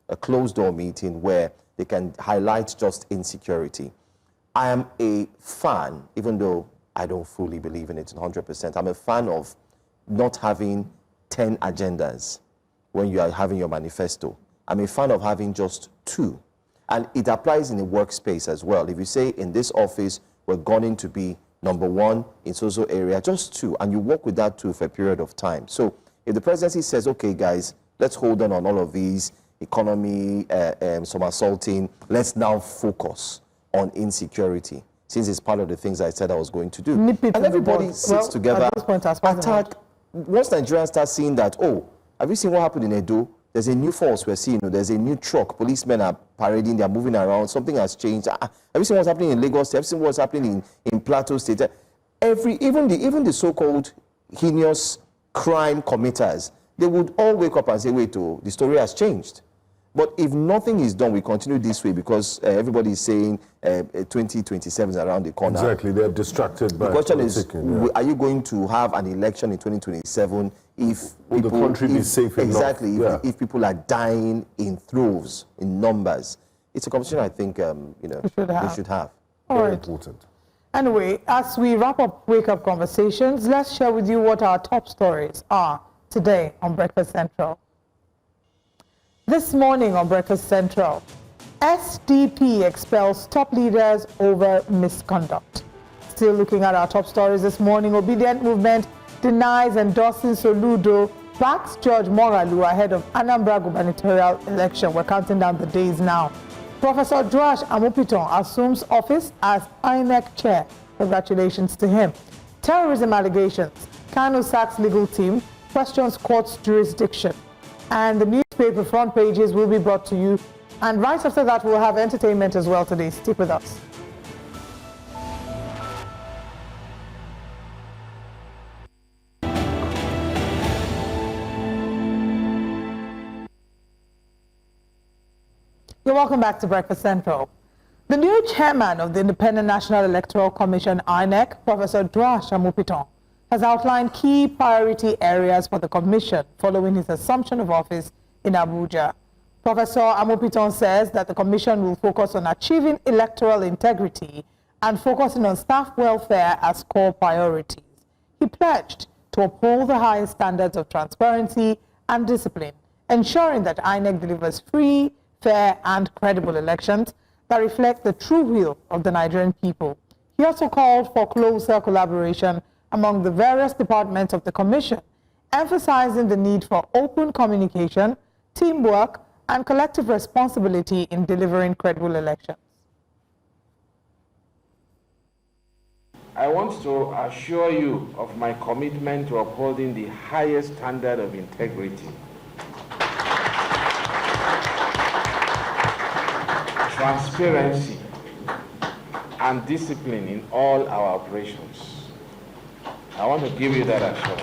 a closed-door meeting where they can highlight just insecurity. I am a fan, even though I don't fully believe in it 100%. I'm a fan of not having 10 agendas when you are having your manifesto. I'm a fan of having just 2. And it applies in the workspace as well. If you say in this office, we're going to be number 1 in social area, just 2, and you work with that 2 for a period of time. So if the presidency says, okay, guys, let's hold on all of these, economy, some assaulting, let's now focus on insecurity, since it's part of the things I said I was going to do. And everybody sits together, attack. Once Nigerians start seeing that, oh, have you seen what happened in Edo? There's a new force we're seeing. There's a new truck. Policemen are parading. They're moving around. Something has changed. Have you seen what's happening in Lagos? Have you seen what's happening in Plateau State? Even the so-called heinous crime committers, they would all wake up and say, wait, the story has changed. But if nothing is done, we continue this way because everybody is saying 2027 is around the corner. Exactly, they're distracted by the question is, are you going to have an election in 2027 if will the country be safe enough? Exactly, if people are dying in droves, in numbers. It's a conversation I think we should have. Very important. Anyway, as we wrap up Wake Up Conversations, let's share with you what our top stories are today on Breakfast Central. This morning on Breakfast Central, SDP expels top leaders over misconduct. Still looking at our top stories this morning, Obidient Movement denies endorsing Soludo, backs George Moghalu ahead of Anambra gubernatorial election. We're counting down the days now. Professor Joash Amupitan assumes office as INEC Chair. Congratulations to him. Terrorism allegations. Kanu sacks legal team, questions court's jurisdiction. And the newspaper front pages will be brought to you. And right after that, we'll have entertainment as well today. Stick with us. You're welcome back to Breakfast Central. The new chairman of the Independent National Electoral Commission, INEC, Professor Joash Amupitan, has outlined key priority areas for the commission following his assumption of office in Abuja. Professor Amupitan says that the commission will focus on achieving electoral integrity and focusing on staff welfare as core priorities. He pledged to uphold the highest standards of transparency and discipline, ensuring that INEC delivers free, fair and credible elections that reflect the true will of the Nigerian people. He also called for closer collaboration among the various departments of the Commission, emphasizing the need for open communication, teamwork, and collective responsibility in delivering credible elections. I want to assure you of my commitment to upholding the highest standard of integrity, transparency, and discipline in all our operations. I want to give you that assurance.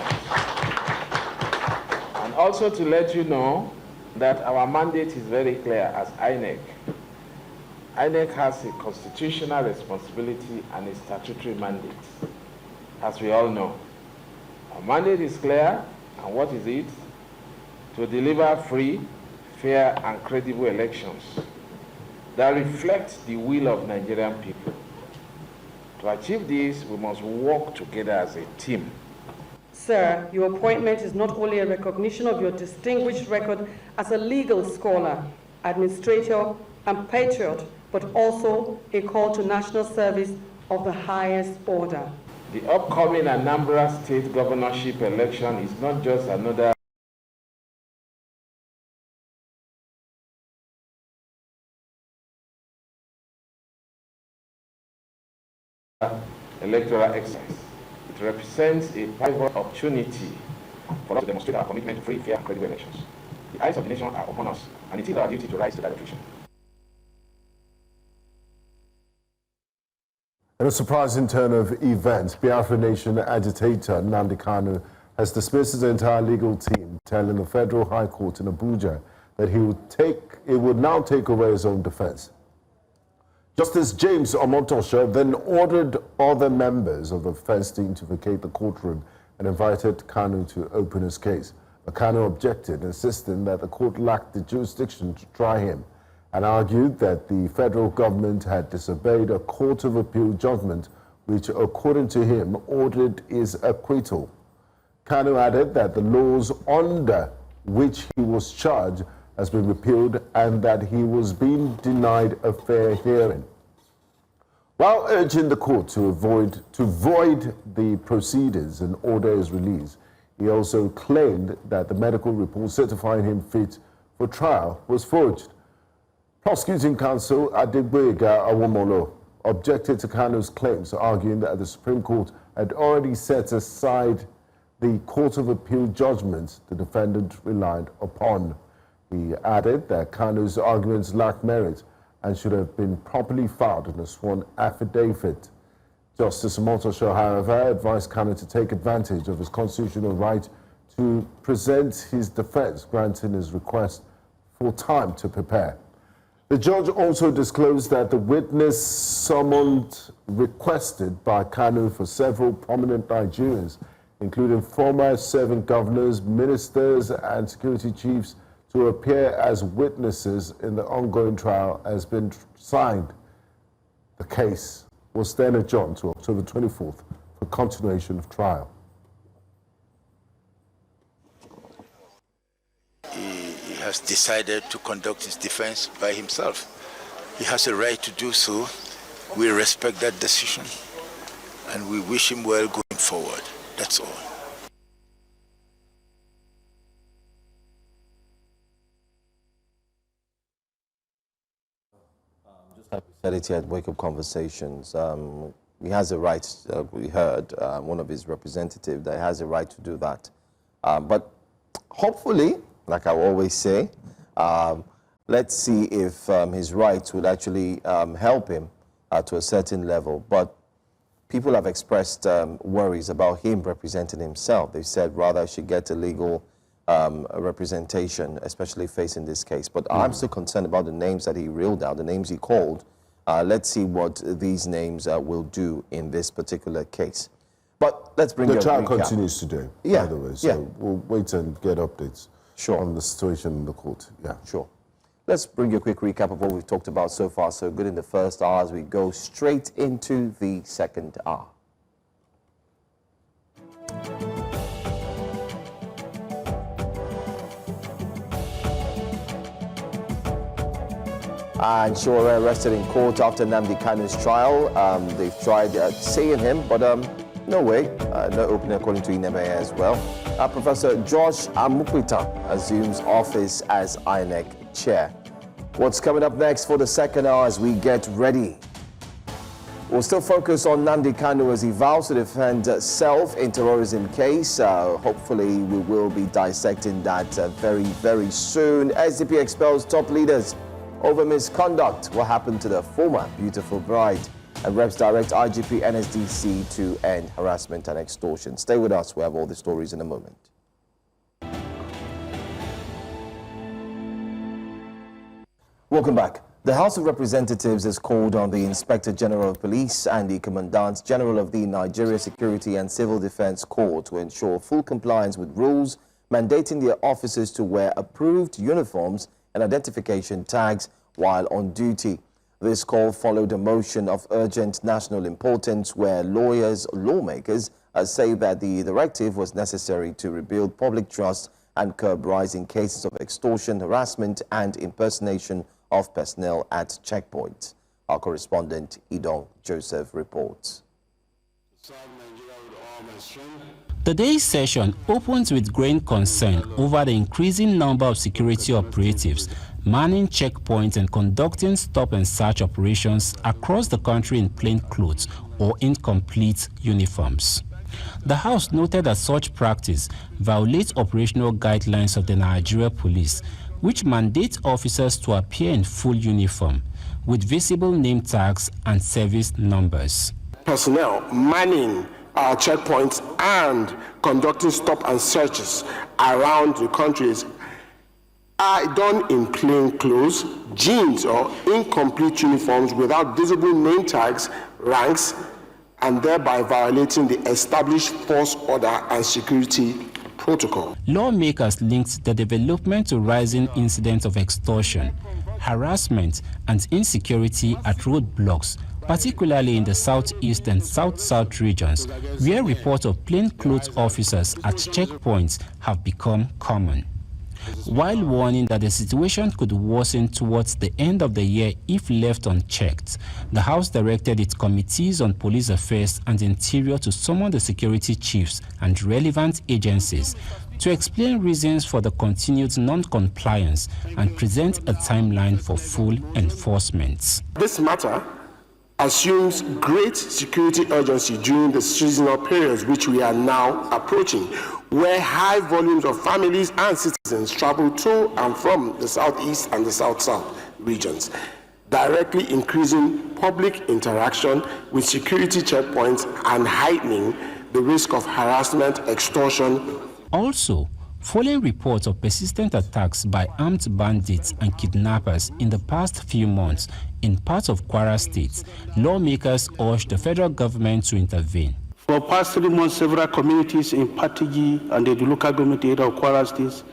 And also to let you know that our mandate is very clear as INEC. INEC has a constitutional responsibility and a statutory mandate, as we all know. Our mandate is clear, and what is it? To deliver free, fair, and credible elections that reflect the will of Nigerian people. To achieve this, we must work together as a team. Sir, your appointment is not only a recognition of your distinguished record as a legal scholar, administrator, and patriot, but also a call to national service of the highest order. The upcoming Anambra state governorship election is not just another electoral exercise. It represents a pivotal opportunity for us to demonstrate our commitment to free, fair, and credible elections. The eyes of the nation are upon us, and it is our duty to rise to that occasion. In a surprising turn of events, Biafra Nation agitator Nnamdi Kanu has dismissed his entire legal team, telling the Federal High Court in Abuja that he would now take over his own defense. Justice James Omotosho then ordered other members of the defense team to vacate the courtroom and invited Kanu to open his case. But Kanu objected, insisting that the court lacked the jurisdiction to try him, and argued that the federal government had disobeyed a Court of Appeal judgment which, according to him, ordered his acquittal. Kanu added that the laws under which he was charged has been repealed and that he was being denied a fair hearing. While urging the court to void the proceedings and order his release, he also claimed that the medical report certifying him fit for trial was forged. Prosecuting counsel Adegboyega Awomolo objected to Kanu's claims, arguing that the Supreme Court had already set aside the Court of Appeal judgment the defendant relied upon. He added that Kanu's arguments lacked merit and should have been properly filed in a sworn affidavit. Justice Omotosho, however, advised Kanu to take advantage of his constitutional right to present his defense, granting his request for time to prepare. The judge also disclosed that the witness summoned requested by Kanu for several prominent Nigerians, including former serving governors, ministers, and security chiefs, to appear as witnesses in the ongoing trial has been signed. The case was then adjourned to October 24th for continuation of trial. He has decided to conduct his defense by himself. He has a right to do so. We respect that decision, and we wish him well going forward. That's all. Just like we said it here at Wake Up Conversations, he has a right, we heard one of his representatives, that he has a right to do that. But hopefully, like I always say, let's see if his rights would actually help him to a certain level. But people have expressed worries about him representing himself. They said rather he should get a legal representation, especially facing this case. But I'm still concerned about the names that he reeled out, the names he called. Let's see what these names will do in this particular case. But let's bring the trial continues today, by the way, so we'll wait and get updates on the situation in the court. Sure. Let's bring you a quick recap of what we've talked about so far. So good in the first hour as we go straight into the second hour. And Sowore arrested in court after Nnamdi Kanu's trial. They've tried seeing him, but no way. No opening according to INEC as well. Professor Joash Amupitan assumes office as INEC Chair. What's coming up next for the second hour as we get ready? We'll still focus on Nnamdi Kanu as he vows to defend self in terrorism case. Hopefully, we will be dissecting that very, very soon. SDP expels top leaders over misconduct. What happened to the former beautiful bride? And Reps direct IGP NSCDC to end harassment and extortion. Stay with us. We have all the stories in a moment. Welcome back. The House of Representatives has called on the Inspector General of Police and the Commandant General of the Nigeria Security and Civil Defense Corps to ensure full compliance with rules mandating their officers to wear approved uniforms and identification tags while on duty. This call followed a motion of urgent national importance where lawmakers say that the directive was necessary to rebuild public trust and curb rising cases of extortion, harassment and impersonation of personnel at checkpoints. Our correspondent Idong Joseph reports. The day's session opens with growing concern over the increasing number of security operatives manning checkpoints and conducting stop and search operations across the country in plain clothes or incomplete uniforms. The House noted that such practice violates operational guidelines of the Nigeria Police, which mandate officers to appear in full uniform with visible name tags and service numbers. Personnel manning our checkpoints and conducting stop and searches around the countries are done in plain clothes, jeans or incomplete uniforms without visible name tags, ranks, and thereby violating the established force order and security protocol. Lawmakers linked the development to rising incidents of extortion, harassment, and insecurity at roadblocks, particularly in the southeast and south-south regions, where reports of plainclothes officers at checkpoints have become common. While warning that the situation could worsen towards the end of the year if left unchecked, the House directed its committees on police affairs and interior to summon the security chiefs and relevant agencies to explain reasons for the continued non-compliance and present a timeline for full enforcement. This matter assumes great security urgency during the seasonal periods which we are now approaching, where high volumes of families and citizens travel to and from the southeast and the south-south regions, directly increasing public interaction with security checkpoints and heightening the risk of harassment, extortion. Also, following reports of persistent attacks by armed bandits and kidnappers in the past few months in parts of Kwara State, lawmakers urged the federal government to intervene. For the past 3 months, several communities in Patigi and the local government area of Kwara State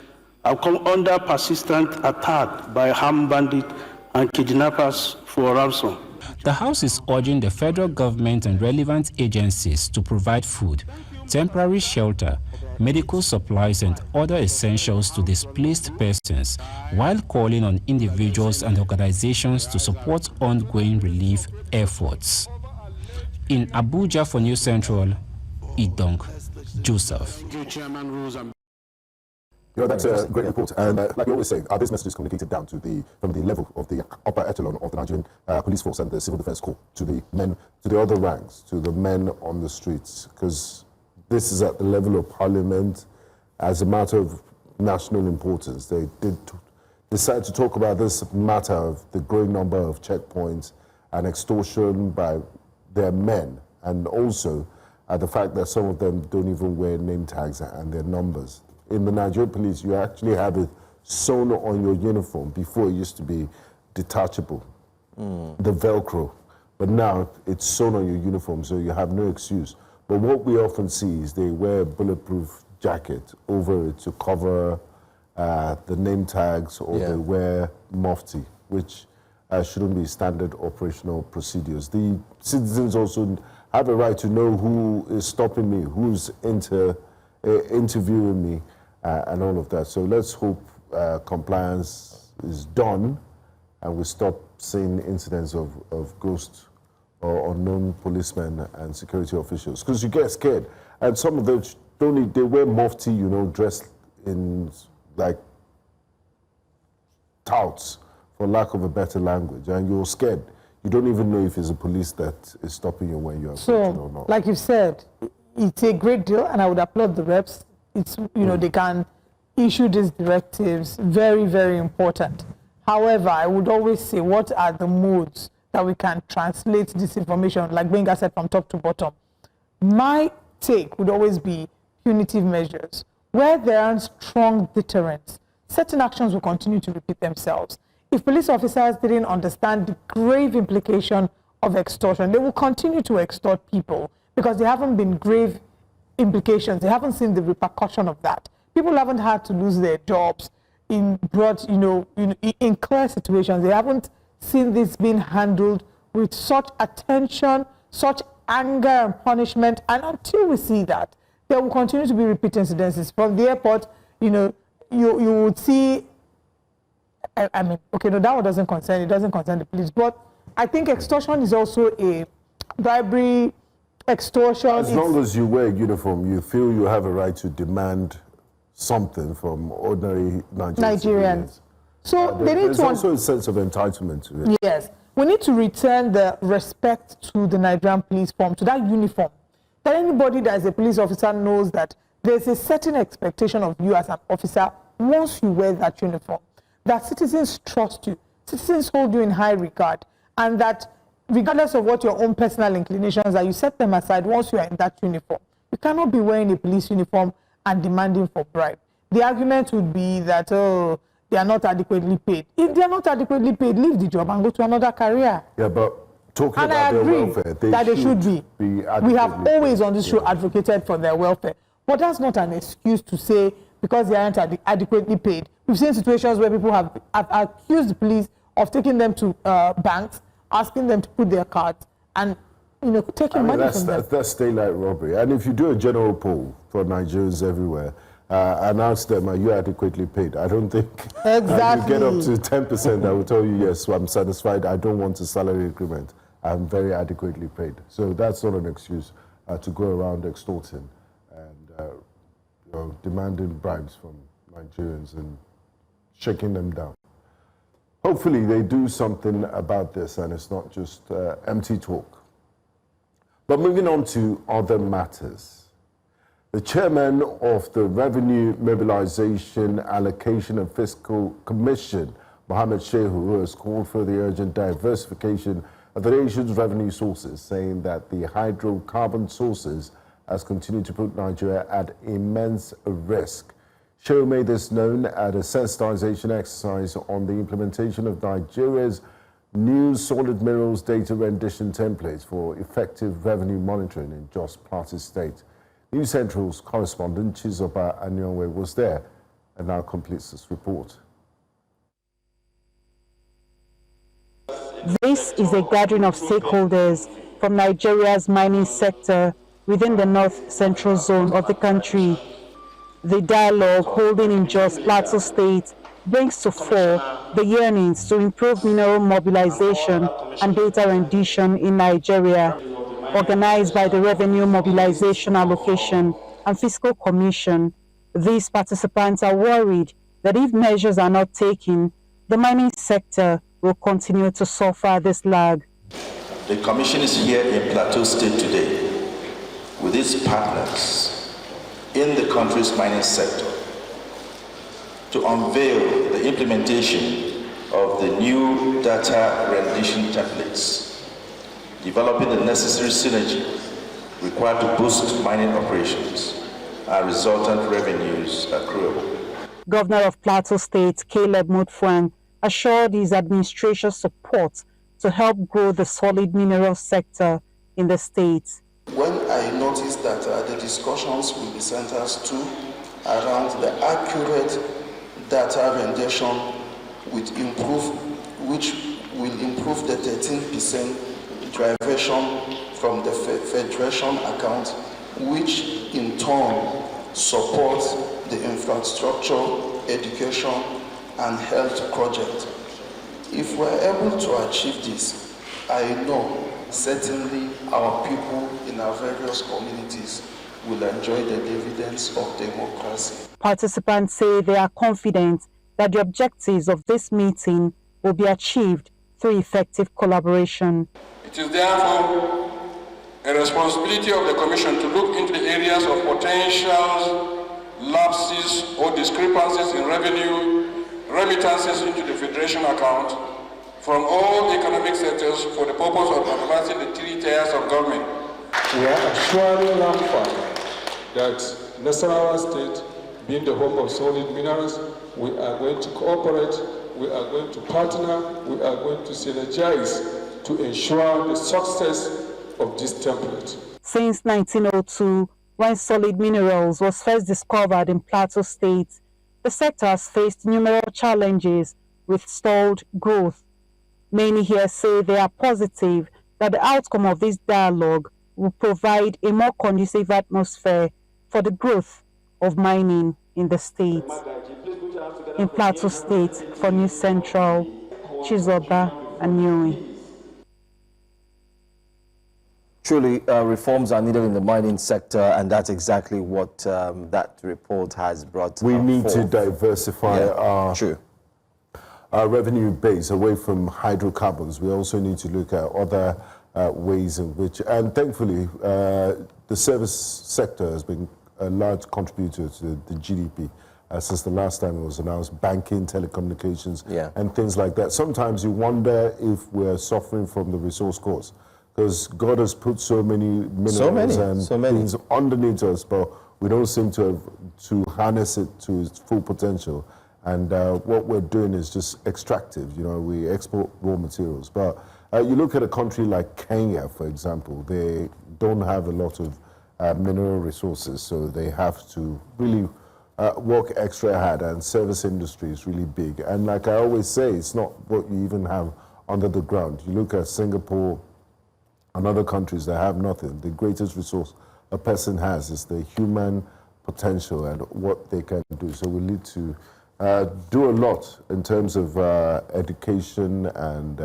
have come under persistent attack by armed bandits and kidnappers for ransom. The House is urging the federal government and relevant agencies to provide food, temporary shelter, medical supplies and other essentials to displaced persons, while calling on individuals and organizations to support ongoing relief efforts. In Abuja for News Central, Idong Joseph. That's a great report. And like you always say, this message is communicated down to from the level of the upper echelon of the Nigerian police force and the civil defense corps to the men, to the other ranks, to the men on the streets, because this is at the level of parliament as a matter of national importance. They did decide to talk about this matter of the growing number of checkpoints and extortion by their men, and also the fact that some of them don't even wear name tags and their numbers. In the Nigerian police, you actually have it sewn on your uniform. Before it used to be detachable, the Velcro, but now it's sewn on your uniform, so you have no excuse. But what we often see is they wear a bulletproof jacket over it to cover the name tags, or they wear mufti, which shouldn't be standard operational procedures. The citizens also have a right to know who is stopping me, who's interviewing me, and all of that. So let's hope compliance is done and we stop seen incidents of ghost or unknown policemen and security officials, because you get scared. And some of them they wear mufti, you know, dressed in like touts, for lack of a better language, and you're scared. You don't even know if it's a police that is stopping you when you're approaching or not. Like you said, it's a great deal, and I would applaud the reps. It's, you know, they can issue these directives, very, very important. However, I would always say, what are the modes that we can translate this information, like Benga said, from top to bottom? My take would always be punitive measures. Where there are strong deterrents, certain actions will continue to repeat themselves. If police officers didn't understand the grave implication of extortion, they will continue to extort people because there haven't been grave implications. They haven't seen the repercussion of that. People haven't had to lose their jobs in broad, in clear situations. They haven't seen this being handled with such attention, such anger and punishment. And until we see that, there will continue to be repeat incidences. From the airport, you would see, I mean, okay, no, that one doesn't concern the police. But I think extortion is also a bribery, extortion. As long as you wear a uniform, you feel you have a right to demand something from ordinary Nigerians. So there's also a sense of entitlement to it. Yes. We need to return the respect to the Nigerian police form, to that uniform. That anybody that is a police officer knows that there's a certain expectation of you as an officer once you wear that uniform. That citizens trust you, citizens hold you in high regard, and that regardless of what your own personal inclinations are, you set them aside once you are in that uniform. You cannot be wearing a police uniform and demanding for bribe. The argument would be that, oh, they are not adequately paid. If they are not adequately paid, leave the job and go to another career. Yeah, but talking about their welfare, they should be. We have always on this show advocated for their welfare. But that's not an excuse to say because they aren't adequately paid. We've seen situations where people have accused the police of taking them to banks, asking them to put their cards, and taking money from them. That's daylight robbery. And if you do a general poll for Nigerians everywhere, and ask them, are you adequately paid? I don't think exactly. You get up to 10% that will tell you, yes, so I'm satisfied, I don't want a salary increment, I'm very adequately paid. So that's not an excuse to go around extorting and demanding bribes from Nigerians and shaking them down. Hopefully they do something about this and it's not just empty talk. But moving on to other matters. The chairman of the Revenue Mobilization, Allocation and Fiscal Commission, Mohammed Shehu, has called for the urgent diversification of the nation's revenue sources, saying that the hydrocarbon sources has continued to put Nigeria at immense risk. Shehu made this known at a sensitization exercise on the implementation of Nigeria's new solid minerals data rendition templates for effective revenue monitoring in Jos Plateau State. News Central's correspondent Chizoba Anyonwe was there and now completes this report. This is a gathering of stakeholders from Nigeria's mining sector within the north-central zone of the country. The dialogue holding in Jos Plateau State brings to fore the yearnings to improve mineral mobilization and data rendition in Nigeria. Organized by the Revenue Mobilization Allocation and Fiscal Commission, these participants are worried that if measures are not taken, the mining sector will continue to suffer this lag. The Commission is here in Plateau State today with its partners in the country's mining sector to unveil the implementation of the new data rendition templates, developing the necessary synergy required to boost mining operations and resultant revenues accruable. Governor of Plateau State, Caleb Mutfwang, assured his administration's support to help grow the solid mineral sector in the state. When I noticed that the discussions will be centered to around the accurate data rendition which will improve the 13% derivation from the federation account, which in turn supports the infrastructure, education, and health project. If we're able to achieve this, I know certainly our people in our various communities will enjoy the dividends of democracy. Participants say they are confident that the objectives of this meeting will be achieved through effective collaboration. It is therefore a responsibility of the Commission to look into the areas of potential lapses or discrepancies in revenue, remittances into the Federation account from all economic sectors for the purpose of advancing the 3 tiers of government. We are assuring NAMFA that Nasarawa State, being the home of solid minerals, we are going to cooperate, we are going to partner, we are going to synergize to ensure the success of this template. Since 1902, when solid minerals was first discovered in Plateau State, the sector has faced numerous challenges with stalled growth. Many here say they are positive that the outcome of this dialogue will provide a more conducive atmosphere for the growth of mining in the state. In Plateau State, for News Central, Chizoba and Nyui. Truly, reforms are needed in the mining sector, and that's exactly what that report has brought We need forth. to diversify our revenue base away from hydrocarbons. We also need to look at other ways in which, and thankfully, the service sector has been a large contributor to the GDP since the last time it was announced, banking, telecommunications, and things like that. Sometimes you wonder if we're suffering from the resource course, because God has put so many minerals and things underneath us, but we don't seem to harness it to its full potential. And what we're doing is just extractive. You know, we export raw materials. But you look at a country like Kenya, for example, they don't have a lot of mineral resources, so they have to really work extra hard, and service industry is really big. And like I always say, it's not what you even have under the ground. You look at Singapore and other countries that have nothing. The greatest resource a person has is the human potential and what they can do. So we need to do a lot in terms of education and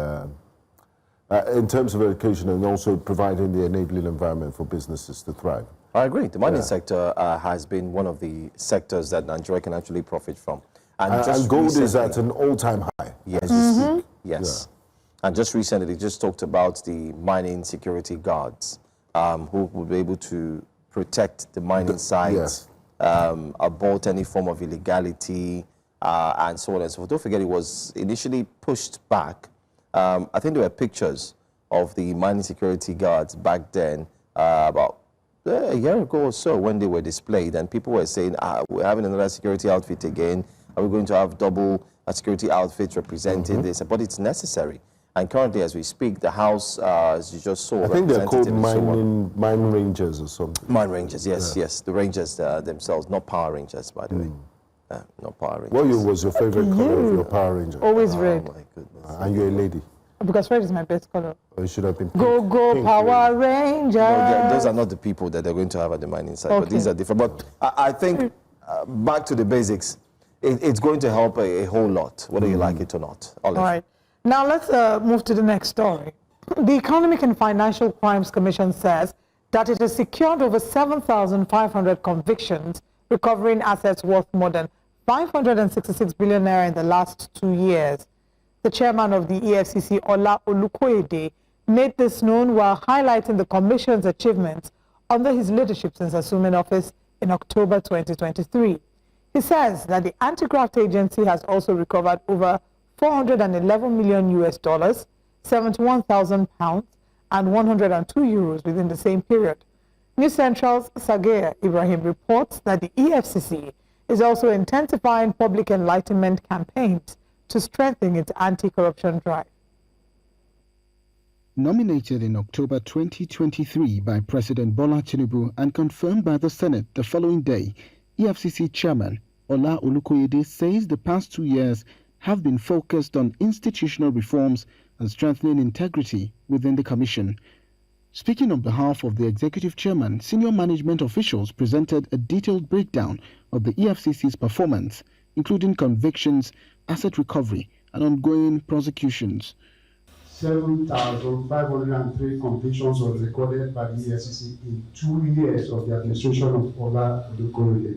also providing the enabling environment for businesses to thrive. I agree. The mining sector has been one of the sectors that Nigeria can actually profit from. And gold is at an all-time high. Yes. Yes. And just recently, they just talked about the mining security guards who will be able to protect the mining sites, abort any form of illegality, and so on and so forth. Don't forget, it was initially pushed back. I think there were pictures of the mining security guards back then, about a year ago or so, when they were displayed, and people were saying, we're having another security outfit again. Are we going to have double security outfits representing this? But it's necessary. And currently, as we speak, the House, as you just saw, I think they're called mine rangers or something. Mine rangers, yes, yes. The rangers themselves, not Power Rangers, by the way. Not Power Rangers. What was your favorite color of your Power Ranger? Always red. Oh, my goodness. And you're a lady? Because red is my best color. Or it should have been pink. Go Power Ranger. No, those are not the people that they're going to have at the mining site, but these are different. But I think, back to the basics, it's going to help a whole lot, whether you like it or not. All right. Now let's move to the next story. The Economic and Financial Crimes Commission says that it has secured over 7,500 convictions, recovering assets worth more than 566 billion naira in the last 2 years. The chairman of the EFCC, Ola Olukoyede, made this known while highlighting the commission's achievements under his leadership since assuming office in October 2023. He says that the anti-graft agency has also recovered over 411 million US dollars, 71,000 pounds, and 102 euros within the same period. News Central's Sagea Ibrahim reports that the EFCC is also intensifying public enlightenment campaigns to strengthen its anti-corruption drive. Nominated in October 2023 by President Bola Tinubu and confirmed by the Senate the following day, EFCC Chairman Ola Olukoyede says the past 2 years have been focused on institutional reforms and strengthening integrity within the Commission. Speaking on behalf of the Executive Chairman, senior management officials presented a detailed breakdown of the EFCC's performance, including convictions, asset recovery, and ongoing prosecutions. 7,503 convictions were recorded by the EFCC in 2 years of the administration of Omoyele Sowore.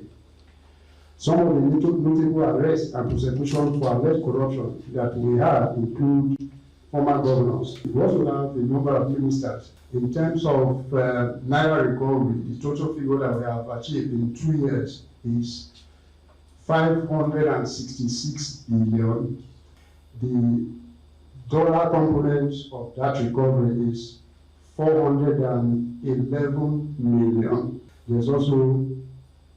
Some of the notable arrests and prosecutions for alleged corruption that we have include former governors. We also have a number of ministers. In terms of naira recovery, the total figure that we have achieved in 2 years is 566 billion. The dollar component of that recovery is 411 million. There's also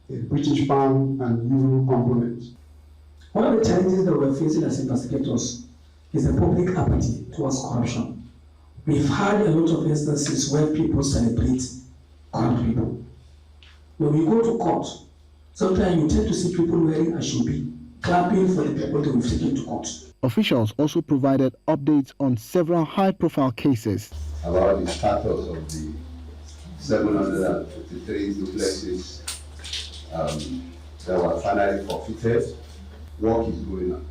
a British pound and euro component. One of the challenges that we're facing as investigators is the public apathy towards corruption. We've had a lot of instances where people celebrate corrupt people. When we go to court, sometimes you tend to see people wearing ashobi, clapping for the people that we've taken to court. Officials also provided updates on several high-profile cases. About the status of the 753 duplexes that were finally forfeited. Work is going on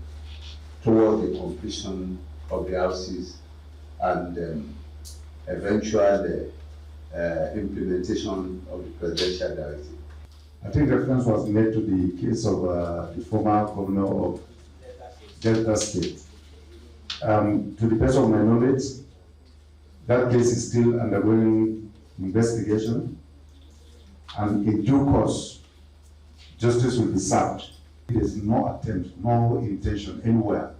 towards the completion of the houses and eventual implementation of the presidential directive. I think reference was made to the case of the former governor of Delta State. To the best of my knowledge, that case is still undergoing investigation, and in due course, justice will be served. There is no attempt, no intention anywhere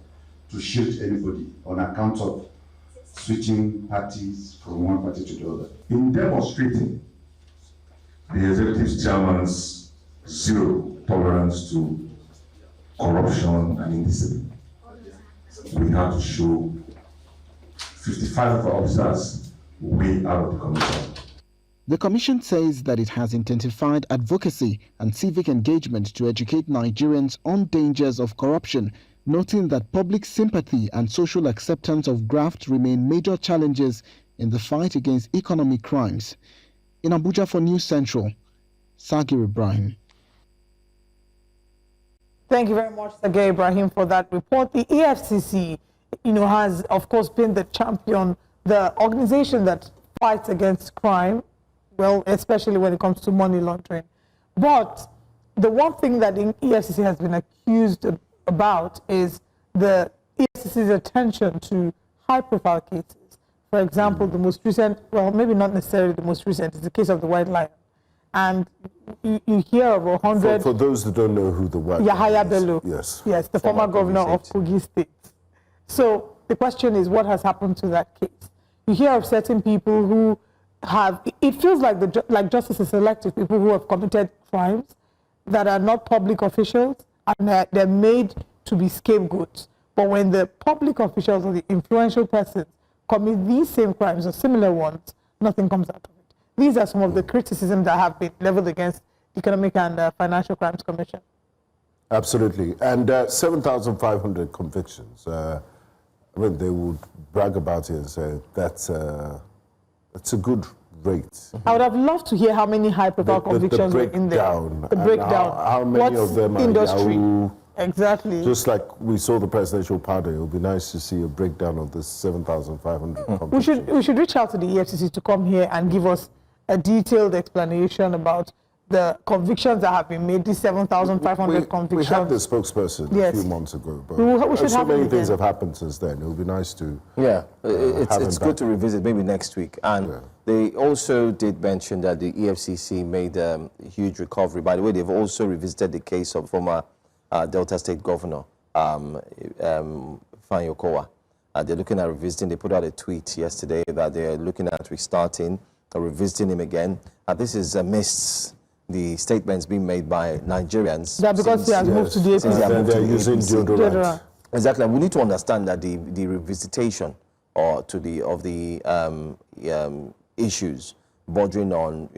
to shield anybody on account of switching parties from one party to the other. In demonstrating the Executive Chairman's zero tolerance to corruption and indiscipline, we have to show 55 of our officers way out of the commission. The Commission says that it has intensified advocacy and civic engagement to educate Nigerians on dangers of corruption, noting that public sympathy and social acceptance of graft remain major challenges in the fight against economic crimes. In Abuja for News Central, Sagir Ibrahim. Thank you very much, Sagir Ibrahim, for that report. The EFCC, has, of course, been the champion, the organization that fights against crime, well, especially when it comes to money laundering. But the one thing that the EFCC has been accused about is the EFCC's attention to high-profile cases. For example, the most recent, well, maybe not necessarily the most recent, is the case of the White Lion. And you hear of 100... For those that don't know who the White Lion Yahaya Bello. Yes. Yes, the former governor of Kogi State. So the question is, what has happened to that case? You hear of certain people who have... It feels like justice is selective, people who have committed crimes that are not public officials, and they're made to be scapegoats. But when the public officials or the influential persons commit these same crimes or similar ones, nothing comes out of it. These are some of the criticisms that have been leveled against the Economic and Financial Crimes Commission. Absolutely. And 7,500 convictions. They would brag about it and say that's a good rate. I would have loved to hear how many high-profile convictions were in there. The breakdown. How many of them are industry? Yahoo? Exactly. Just like we saw the presidential pardon, it would be nice to see a breakdown of the 7,500 convictions. We should reach out to the EFCC to come here and give us a detailed explanation about the convictions that have been made, these 7,500 convictions. We had the spokesperson a few months ago, but we should so many things have happened since then. It would be nice to it's good to revisit maybe next week. And they also did mention that the EFCC made a huge recovery. By the way, they've also revisited the case of former Delta State Governor Fanyokowa. They're looking at revisiting. They put out a tweet yesterday that they're looking at restarting or revisiting him again. This is amidst the statements being made by Nigerians. Yeah, because he has moved to the APC. They're using deodorant. Exactly. And we need to understand that the revisitation of the issues bordering on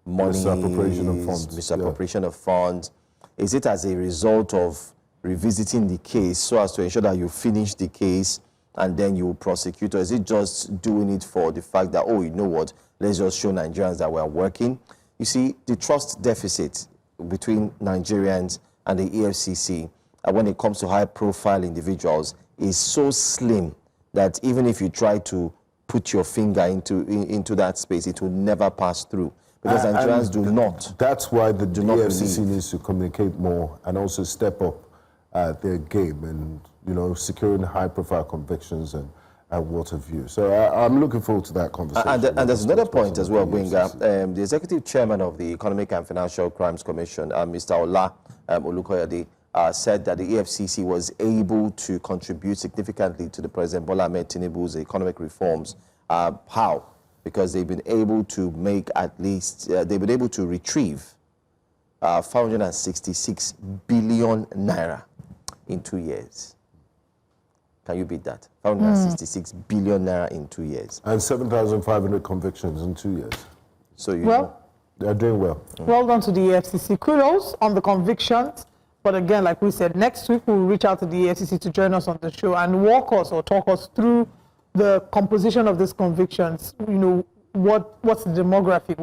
money, misappropriation of funds. Is it as a result of revisiting the case so as to ensure that you finish the case and then you prosecute, or is it just doing it for the fact that, oh, you know what, let's just show Nigerians that we're working? You see, the trust deficit between Nigerians and the EFCC when it comes to high-profile individuals is so slim that even if you try to put your finger into that space, it will never pass through. Because Nigerians do not. That's why the EFCC needs to communicate more and also step up their game and, you know, securing high-profile convictions and what have you. So I'm looking forward to that conversation. And there's another point as well, Gbenga. The Executive Chairman of the Economic and Financial Crimes Commission, Mr. Ola Olukoyede, said that the EFCC was able to contribute significantly to the President Bola Ahmed Tinubu's economic reforms. How? Because they've been able to make at least, they've been able to retrieve 566 billion naira in 2 years. Can you beat that? 566 billion naira in 2 years. And 7,500 convictions in 2 years. So they're doing well. Well done to the EFCC. Kudos on the convictions. But again, like we said, next week we'll reach out to the EFCC to join us on the show and walk us or talk us through the composition of these convictions. You know, what's the demographic?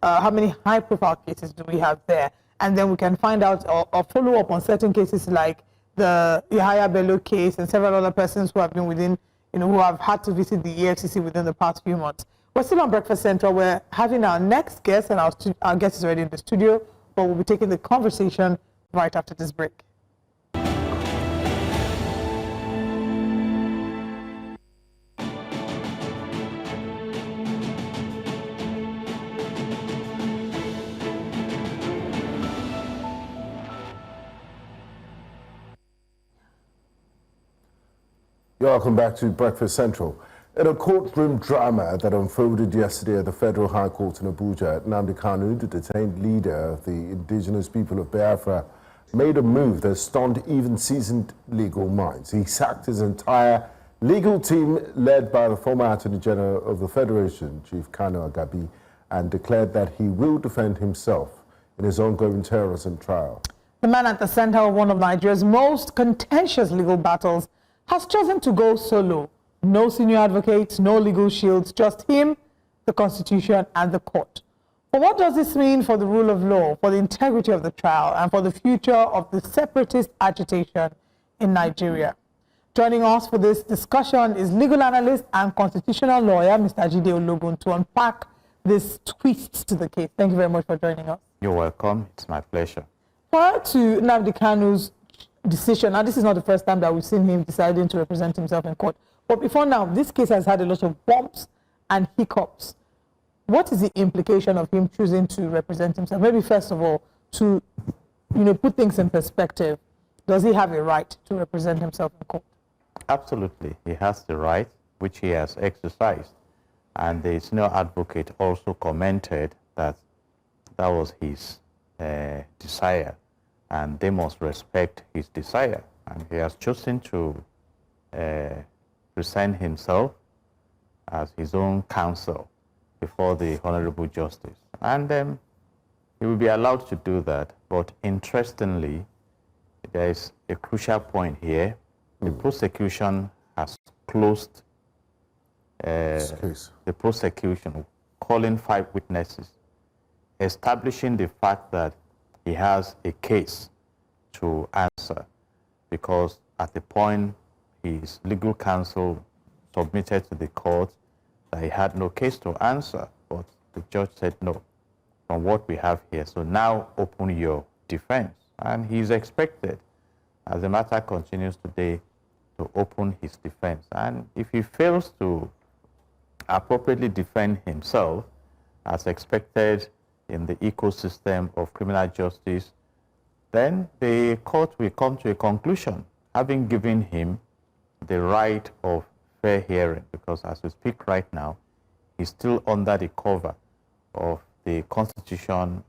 How many high-profile cases do we have there? And then we can find out or follow up on certain cases like the Yahaya Bello case and several other persons who have been within, you know, who have had to visit the EFCC within the past few months. We're still on Breakfast Central. We're having our next guest, and our guest is already in the studio, but we'll be taking the conversation right after this break. Welcome back to Breakfast Central. In a courtroom drama that unfolded yesterday at the Federal High Court in Abuja, Nnamdi Kanu, the detained leader of the indigenous people of Biafra, made a move that stunned even seasoned legal minds. He sacked his entire legal team led by the former Attorney General of the Federation, Chief Kanu Agabi, and declared that he will defend himself in his ongoing terrorism trial. The man at the center of one of Nigeria's most contentious legal battles has chosen to go solo. No senior advocates, no legal shields, just him, the Constitution, and the court. But what does this mean for the rule of law, for the integrity of the trial, and for the future of the separatist agitation in Nigeria? Joining us for this discussion is legal analyst and constitutional lawyer, Mr. Jide Ologun, to unpack this twist to the case. Thank you very much for joining us. You're welcome. It's my pleasure. Prior to Nnamdi Kanu's decision, and this is not the first time that we've seen him deciding to represent himself in court, but before now, this case has had a lot of bumps and hiccups. What is the implication of him choosing to represent himself? Maybe first of all, to put things in perspective, does he have a right to represent himself in court? Absolutely, he has the right, which he has exercised. And the senior advocate also commented that that was his desire, and they must respect his desire. And he has chosen to present himself as his own counsel before the Honorable Justice. And he will be allowed to do that. But interestingly, there is a crucial point here. The prosecution has closed the prosecution, calling 5 witnesses, establishing the fact that he has a case to answer, because at the point his legal counsel submitted to the court that he had no case to answer, but the judge said no, from what we have here, so now open your defense. And he's expected, as the matter continues today, to open his defense. And if he fails to appropriately defend himself, as expected in the ecosystem of criminal justice, then the court will come to a conclusion, having given him the right of fair hearing, because as we speak right now, he's still under the cover of the Constitution,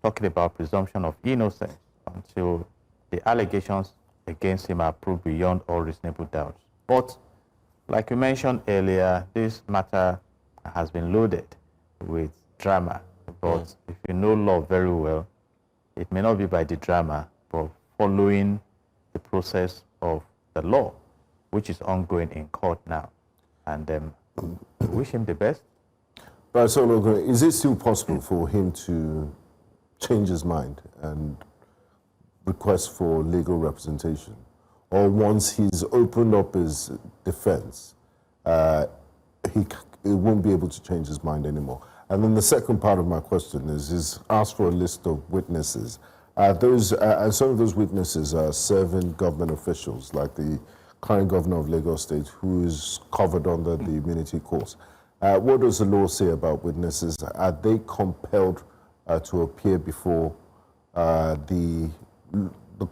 talking about presumption of innocence, until the allegations against him are proved beyond all reasonable doubts. But like you mentioned earlier, this matter has been loaded with drama. But if you know law very well, it may not be by the drama, but following the process of the law, which is ongoing in court now. And wish him the best. But so, is it still possible for him to change his mind and request for legal representation, or once he's opened up his defense, he won't be able to change his mind anymore. And then the second part of my question is, he's asked for a list of witnesses. And some of those witnesses are serving government officials, like the current governor of Lagos State, who is covered under the immunity clause. What does the law say about witnesses? Are they compelled to appear before the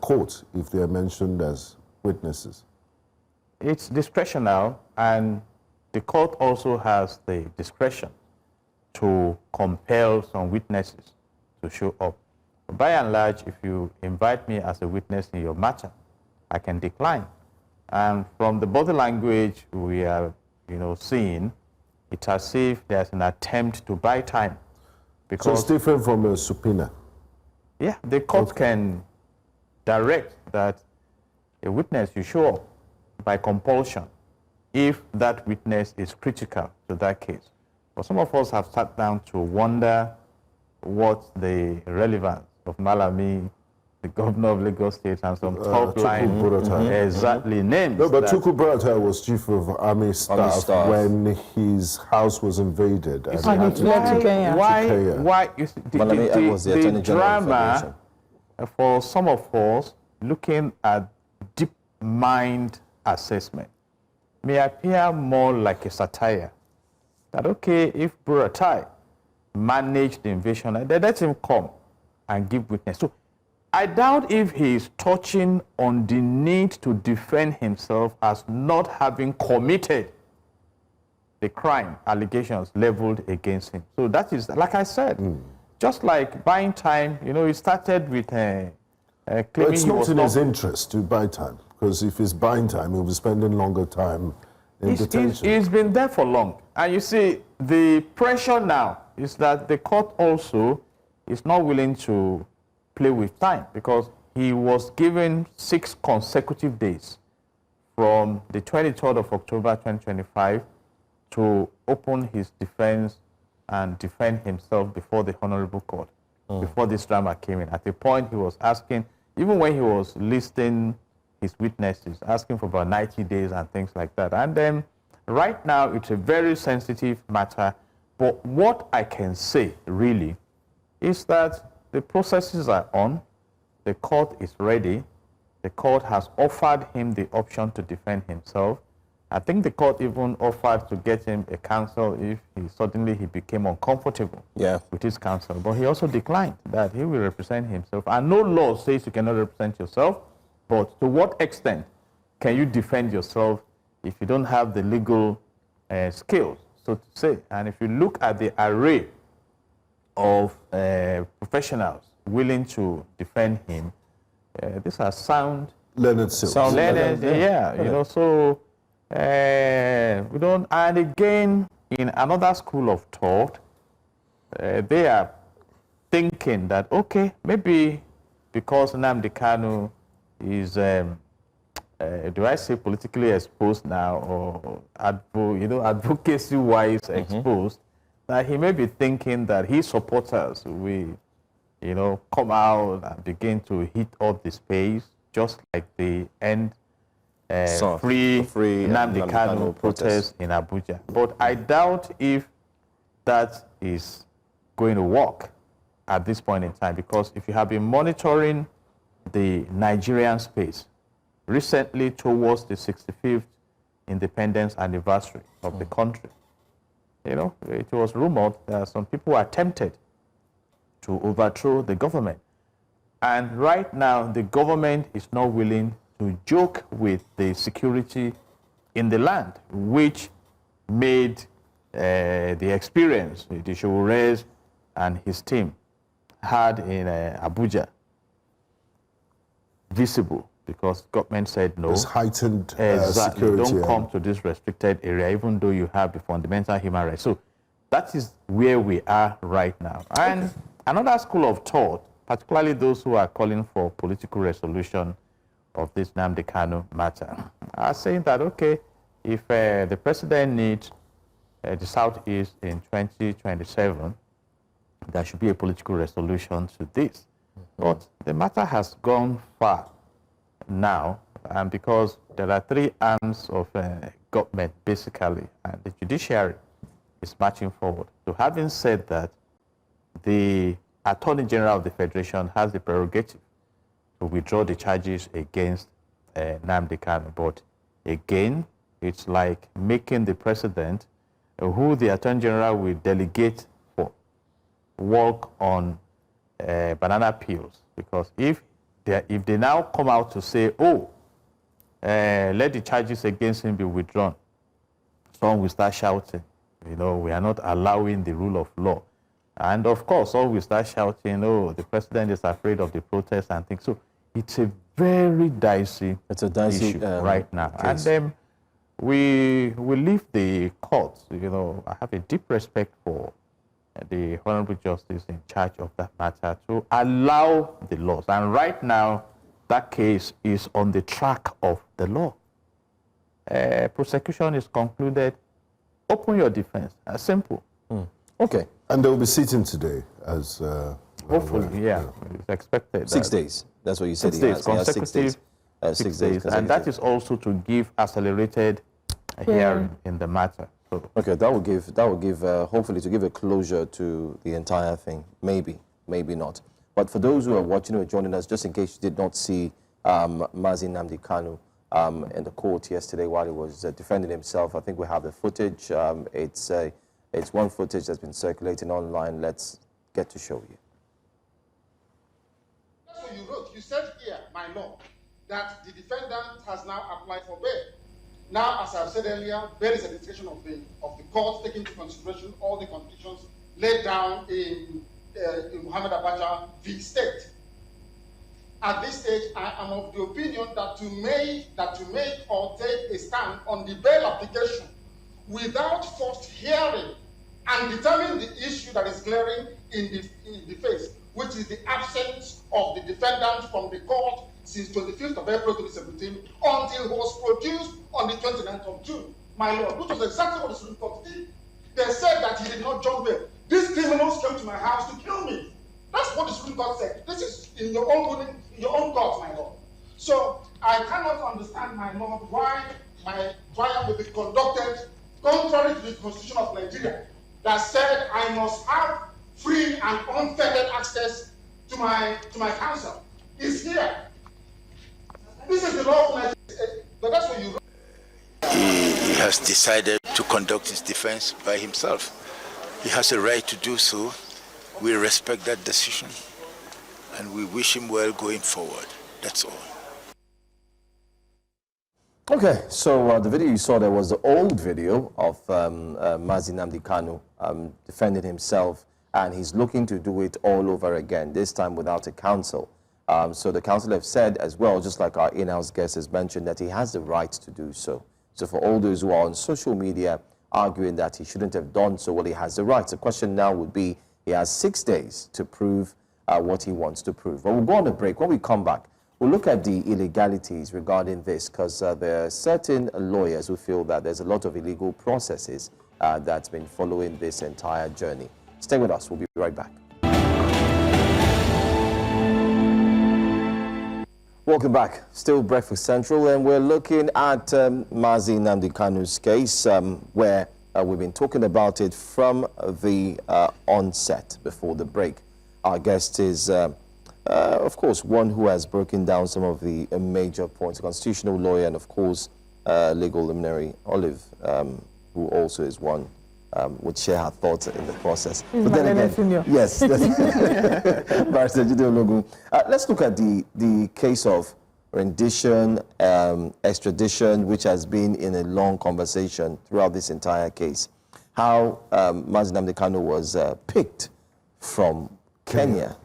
court if they are mentioned as witnesses? It's discretional, and the court also has the discretion to compel some witnesses to show up. By and large, if you invite me as a witness in your matter, I can decline. And from the body language we are, seeing, it's as if there's an attempt to buy time. So it's different from a subpoena? Yeah, the court can direct that a witness you show up by compulsion if that witness is critical to that case. But some of us have sat down to wonder what the relevance of Malami, the governor of Lagos State, and some top line exactly names. No, but Tuku Buratai was chief of army staff when his house was invaded. And why the drama for some of us looking at deep mind assessment may appear more like a satire. That okay, if Buratai managed the invasion, then let him come and give witness. So I doubt if he is touching on the need to defend himself as not having committed the crime allegations leveled against him. So that is, like I said, just like buying time, it started with claiming it's not in his interest to buy time, because if he's buying time, he'll be spending longer time in detention. He's been there for long. And you see, the pressure now is that the court also is not willing to play with time, because he was given 6 consecutive days from the 23rd of October 2025 to open his defense and defend himself before the Honorable Court, before this drama came in. At the point he was asking, even when he was listing his witnesses, asking for about 90 days and things like that. And then right now it's a very sensitive matter, but what I can say really is that the processes are on, the court is ready, the court has offered him the option to defend himself. I think the court even offered to get him a counsel if he became uncomfortable with his counsel. But he also declined that he will represent himself. And no law says you cannot represent yourself, but to what extent can you defend yourself if you don't have the legal skills, so to say? And if you look at the array of professionals willing to defend him, these are sound, learned, so we don't. And again, in another school of thought, they are thinking that okay, maybe because Nnamdi Kanu is, do I say politically exposed now, or advocacy-wise exposed, that he may be thinking that his supporters will, come out and begin to hit up the space, just like the free Nnamdi Kanu protest in Abuja. But I doubt if that is going to work at this point in time, because if you have been monitoring the Nigerian space recently towards the 65th independence anniversary of the country, it was rumored that some people attempted to overthrow the government. And right now, the government is not willing to joke with the security in the land, which made the experience the Sowore and his team had in Abuja visible, because government said no. There's heightened security. security. Don't come to this restricted area, even though you have the fundamental human rights. So that is where we are right now. And another school of thought, particularly those who are calling for political resolution of this Nnamdi Kanu matter, are saying that, okay, if the president needs the Southeast in 2027, there should be a political resolution to this. But the matter has gone far now, and because there are three arms of government, basically, and the judiciary is marching forward. So having said that, the Attorney General of the Federation has the prerogative to withdraw the charges against Nnamdi Kanu. But again, it's like making the president, who the Attorney General will delegate for, work on banana peels. Because if they now come out to say, oh, let the charges against him be withdrawn, some will start shouting, you know, we are not allowing the rule of law. And of course, some will start shouting, oh, the president is afraid of the protests and things. So it's a very dicey, issue right now. Case. And then we leave the courts. You know, I have a deep respect for the Honorable Justice in charge of that matter to allow the laws. And right now, that case is on the track of the law. Prosecution is concluded. Open your defense. Simple. Okay. And they'll be sitting today, as hopefully, yeah, it's expected. 6 days. That's what you said. 6 days, consecutive. 6 days. And that is also to give accelerated hearing in the matter. So. Okay, that will give hopefully to give a closure to the entire thing. Maybe not. But for those who are watching or joining us, just in case you did not see Mazi Nnamdi Kanu in the court yesterday while he was defending himself, I think we have the footage. It's one footage that's been circulating online. Let's get to show you. That's what you wrote. You said here, my lord, that the defendant has now applied for bail. Now, as I've said earlier, bail is a discretion of the court, taking into consideration all the conditions laid down in Muhammad Abacha v. State. At this stage, I am of the opinion that to make or take a stand on the bail application without first hearing and determine the issue that is glaring in the face, which is the absence of the defendant from the court since 25th of April 2017 until he was produced on the 29th of June. My lord, which was exactly what the Supreme Court did. They said that he did not jump bail. These criminals came to my house to kill me. That's what the Supreme Court said. This is in your own court, my lord. So I cannot understand, my lord, why my trial will be conducted contrary to the Constitution of Nigeria that said I must have free and unfettered access to my counsel. It's here. This is the law of Nigeria. But that's what you wrote. He has decided to conduct his defense by himself. He has a right to do so. We respect that decision, and we wish him well going forward. That's all. Okay, so the video you saw there was the old video of Mazi Nnamdi Kanu defending himself, and he's looking to do it all over again, this time without a counsel. So the counsel have said as well, just like our in-house guest has mentioned, that he has the right to do so. So for all those who are on social media arguing that he shouldn't have done so, well, he has the right. The question now would be, he has 6 days to prove what he wants to prove. But we'll go on a break. When we come back, we'll look at the illegalities regarding this, because there are certain lawyers who feel that there's a lot of illegal processes that's been following this entire journey. Stay with us. We'll be right back. Welcome back. Still Breakfast Central, and we're looking at Mazi Nnamdi Kanu's case, where we've been talking about it from the onset before the break. Our guest is, of course, one who has broken down some of the major points, a constitutional lawyer, and of course, legal luminary, Olive, who also is one, would share her thoughts in the process. But then again, yes, Barrister Jide Ologun. Let's look at the case of rendition, extradition, which has been in a long conversation throughout this entire case. How Mazi Nnamdi Kanu was picked from Kenya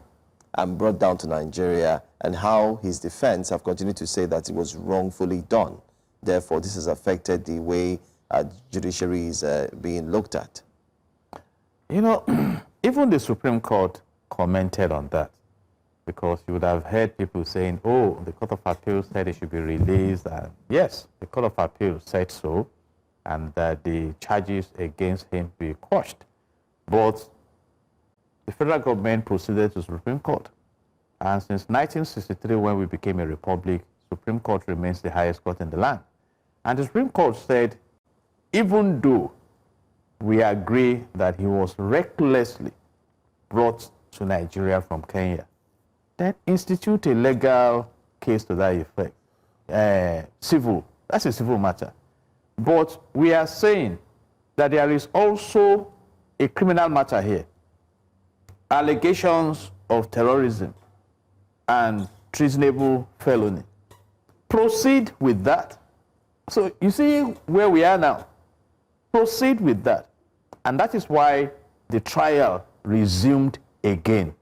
and brought down to Nigeria, and how his defense have continued to say that it was wrongfully done. Therefore, this has affected the way judiciary is being looked at. You know, even the Supreme Court commented on that, because you would have heard people saying, oh, the Court of Appeal said it should be released. And yes, the Court of Appeal said so, and that the charges against him be quashed. But the federal government proceeded to the Supreme Court. And since 1963, when we became a republic, Supreme Court remains the highest court in the land. And the Supreme Court said, even though we agree that he was recklessly brought to Nigeria from Kenya, then institute a legal case to that effect. Civil, that's a civil matter. But we are saying that there is also a criminal matter here. Allegations of terrorism and treasonable felony. Proceed with that. So you see where we are now. Proceed with that. And that is why the trial resumed again.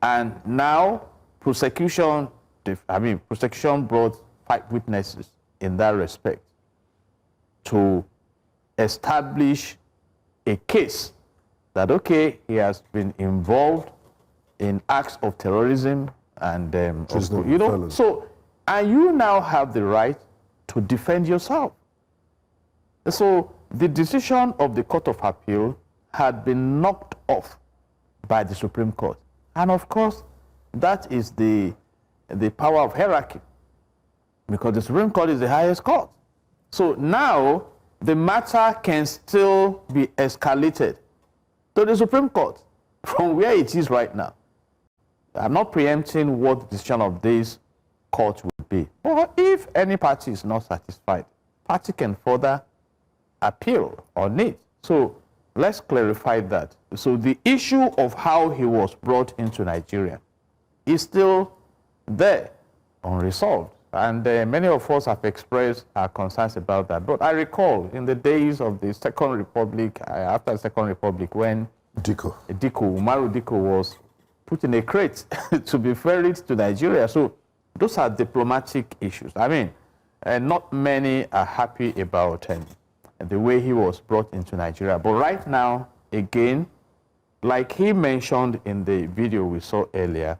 And now prosecution brought 5 witnesses in that respect to establish a case that, okay, he has been involved in acts of terrorism and, you know, so, and you now have the right to defend yourself. So the decision of the Court of Appeal had been knocked off by the Supreme Court. And of course, that is the power of hierarchy, because the Supreme Court is the highest court. So now the matter can still be escalated to the Supreme Court from where it is right now. I'm not preempting what the decision of this court will be. Or if any party is not satisfied, party can further appeal on it. So let's clarify that. So the issue of how he was brought into Nigeria is still there, unresolved. And many of us have expressed our concerns about that. But I recall in the days of the Second Republic, after the Second Republic, when Umaru Diko was put in a crate to be ferried to Nigeria. So those are diplomatic issues. I mean, not many are happy about the way he was brought into Nigeria. But right now, again, like he mentioned in the video we saw earlier,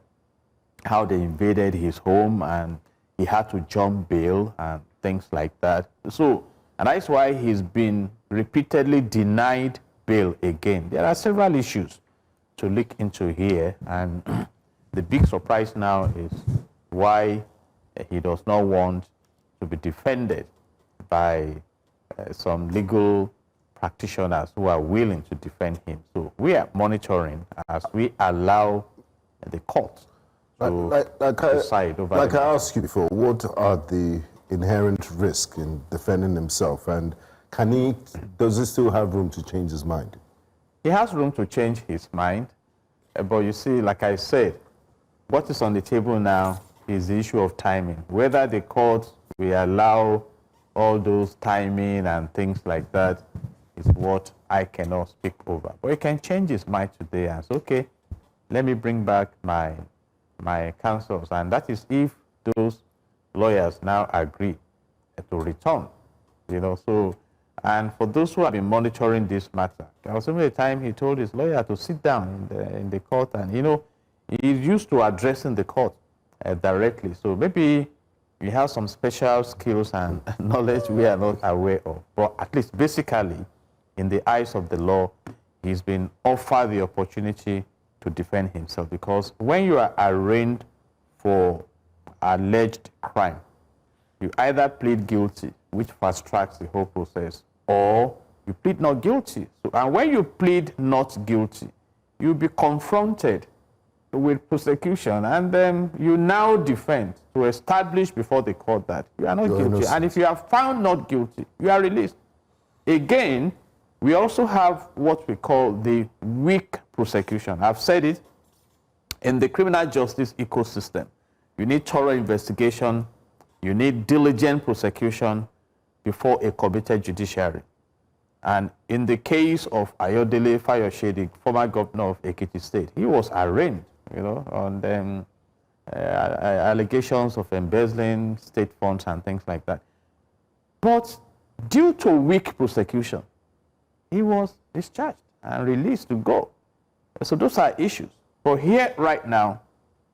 how they invaded his home and he had to jump bail and things like that. So, and that's why he's been repeatedly denied bail again. There are several issues to look into here, and the big surprise now is why he does not want to be defended by some legal practitioners who are willing to defend him. So we are monitoring as we allow the court to decide over. Like I asked you before, what are the inherent risks in defending himself, and does he still have room to change his mind? He has room to change his mind, but you see, like I said, what is on the table now is the issue of timing. Whether the court will allow all those timing and things like that is what I cannot speak over. But he can change his mind today and say, okay, let me bring back my counsels. And that is if those lawyers now agree to return, you know. So, and for those who have been monitoring this matter, there was even a time he told his lawyer to sit down in the court, and, you know, he's used to addressing the court directly. So maybe we have some special skills and knowledge we are not aware of. But at least basically, in the eyes of the law, he's been offered the opportunity to defend himself, because when you are arraigned for alleged crime, you either plead guilty, which fast tracks the whole process, or you plead not guilty. So, and when you plead not guilty, you'll be confronted with prosecution, and then you now defend to establish before the court that you are not guilty. Innocent. And if you are found not guilty, you are released. Again, we also have what we call the weak prosecution. I've said it, in the criminal justice ecosystem, you need thorough investigation, you need diligent prosecution before a committed judiciary. And in the case of Ayodele Fayose, the former governor of Ekiti State, he was arraigned, you know, on allegations of embezzling state funds and things like that. But due to weak prosecution, he was discharged and released to go. So those are issues. But here right now,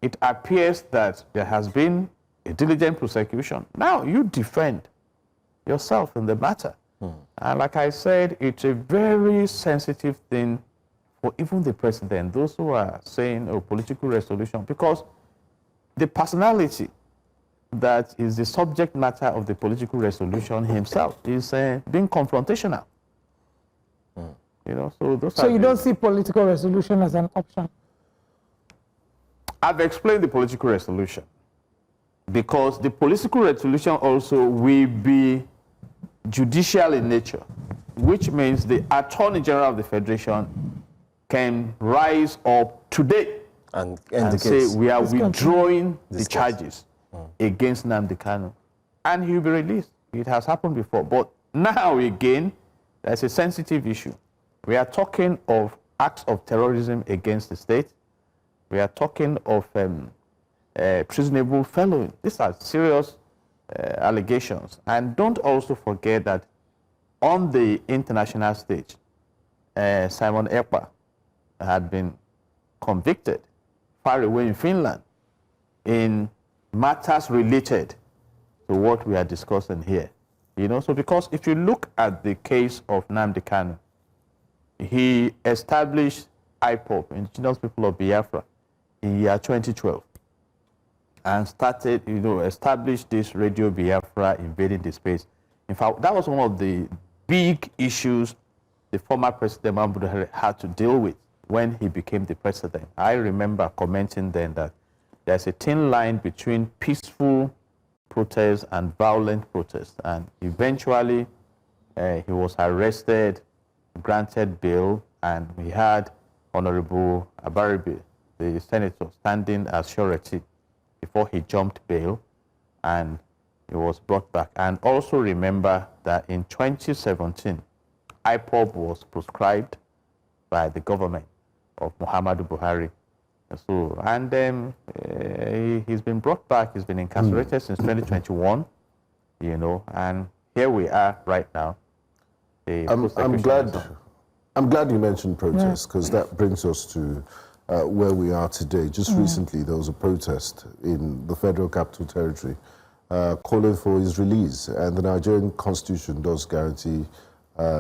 it appears that there has been a diligent prosecution. Now you defend yourself in the matter. And like I said, it's a very sensitive thing for even the president, those who are saying, oh, political resolution, because the personality that is the subject matter of the political resolution himself is being confrontational. You know, so those so you don't see political resolution as an option? I've explained the political resolution because the political resolution also will be judicial in nature, which means the Attorney General of the Federation can rise up today and say we are withdrawing the charges against Nnamdi Kanu, and he will be released. It has happened before, but now again, there's a sensitive issue. We are talking of acts of terrorism against the state. We are talking of treasonable felony. These are serious allegations. And don't also forget that on the international stage, Simon Ekpa had been convicted far away in Finland in matters related to what we are discussing here. You know, so because if you look at the case of Nnamdi Kanu, he established IPOB, Indigenous People of Biafra, in year 2012, and started, you know, established this Radio Biafra invading the space. In fact, that was one of the big issues the former President Anambra had to deal with when he became the president. I remember commenting then that there's a thin line between peaceful protests and violent protests, and eventually he was arrested, granted bail, and we had Honorable Abaribe, the senator, standing as surety before he jumped bail, and he was brought back. And also remember that in 2017, IPOB was proscribed by the government of Muhammadu Buhari. So, and then he's been brought back, he's been incarcerated since 2021, you know, and here we are right now. I'm glad you mentioned protests, because that brings us to where we are today. Just recently, there was a protest in the Federal Capital Territory calling for his release, and the Nigerian Constitution does guarantee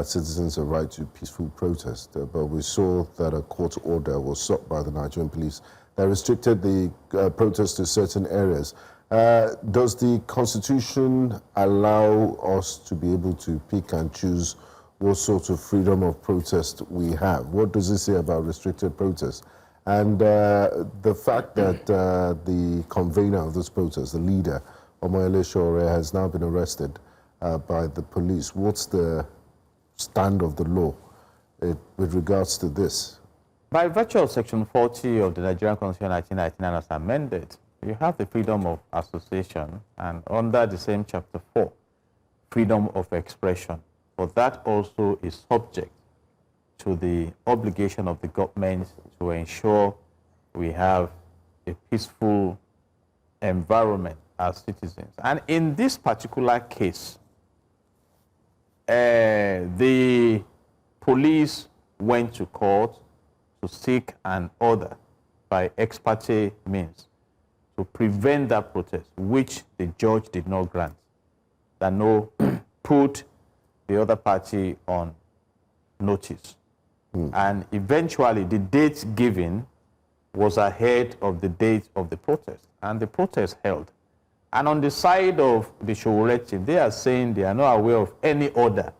citizens a right to peaceful protest, but we saw that a court order was sought by the Nigerian police that restricted the protest to certain areas. Does the Constitution allow us to be able to pick and choose what sort of freedom of protest we have? What does it say about restricted protest? And the fact that the convener of this protest, the leader, Omoyele Sowore, has now been arrested by the police. What's the stand of the law with regards to this? By virtue of Section 40 of the Nigerian Constitution 1999 as amended, you have the freedom of association, and under the same Chapter 4, freedom of expression. But that also is subject to the obligation of the government to ensure we have a peaceful environment as citizens. And in this particular case, the police went to court to seek an order by ex parte means to prevent that protest, which the judge did not grant. That no, put the other party on notice. And eventually the date given was ahead of the date of the protest, and the protest held. And on the side of the Sowore team, they are saying they are not aware of any order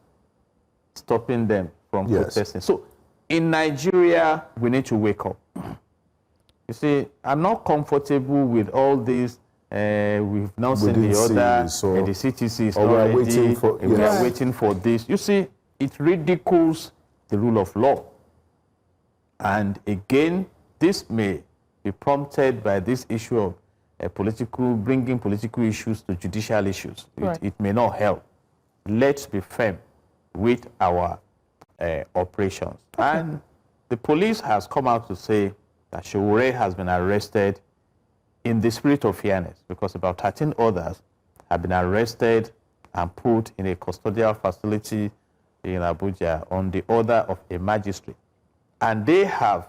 stopping them from protesting. So in Nigeria, we need to wake up. You see, I'm not comfortable with all this. We've now seen the order, and the CTC is not ready, we are waiting for this. You see, it ridicules the rule of law. And again, this may be prompted by this issue of bringing political issues to judicial issues. It may not help. Let's be firm with our operations. And the police has come out to say that Sowore has been arrested in the spirit of fairness, because about 13 others have been arrested and put in a custodial facility in Abuja on the order of a magistrate. And they have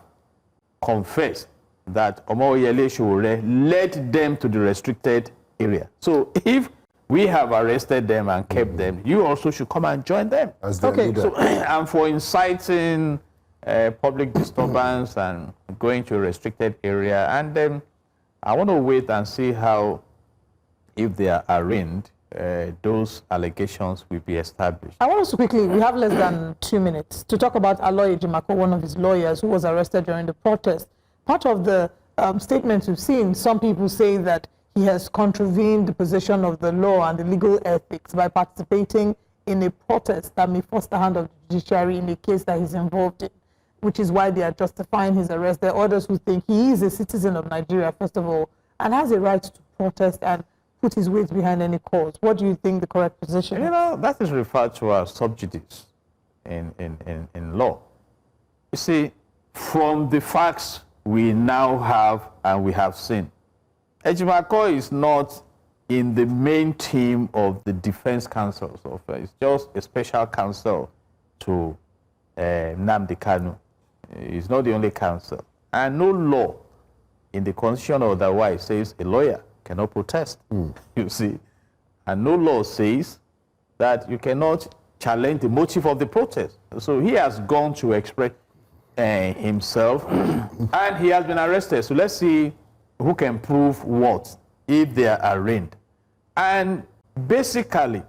confessed that Omoyele Sowore led them to the restricted area. So if we have arrested them and kept them, you also should come and join them. As their leader. So, and for inciting public disturbance and going to a restricted area. And then I want to wait and see how, if they are arraigned, those allegations will be established. I want us to quickly, we have less than 2 minutes, to talk about Aloy Ejimako, one of his lawyers who was arrested during the protest. Part of the statements we've seen, some people say that he has contravened the position of the law and the legal ethics by participating in a protest that may force the hand of the judiciary in a case that he's involved in, which is why they are justifying his arrest. There are others who think he is a citizen of Nigeria, first of all, and has a right to protest and put his weight behind any cause. What do you think the correct position is? You know, that is referred to as sub judice in law. You see, from the facts we now have and we have seen, Ejimako is not in the main team of the defense counsel. So it's just a special counsel to Nnamdi Kanu. He's not the only counsel. And no law in the constitution or otherwise says a lawyer cannot protest, you see. And no law says that you cannot challenge the motive of the protest. So he has gone to express himself and he has been arrested. So let's see who can prove what if they are arraigned. And basically,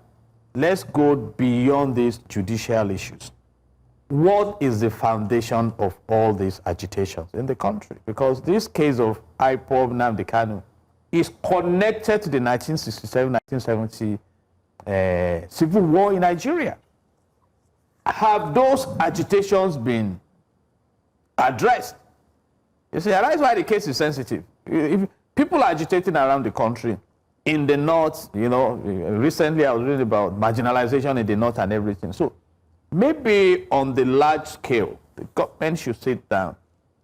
let's go beyond these judicial issues. What is the foundation of all these agitations in the country? Because this case of IPOB Nnamdi Kanu is connected to the 1967-1970 civil war in Nigeria. Have those agitations been addressed? You see, that's why the case is sensitive. If people are agitating around the country, in the north, you know, recently I was reading about marginalization in the north and everything. So maybe on the large scale, the government should sit down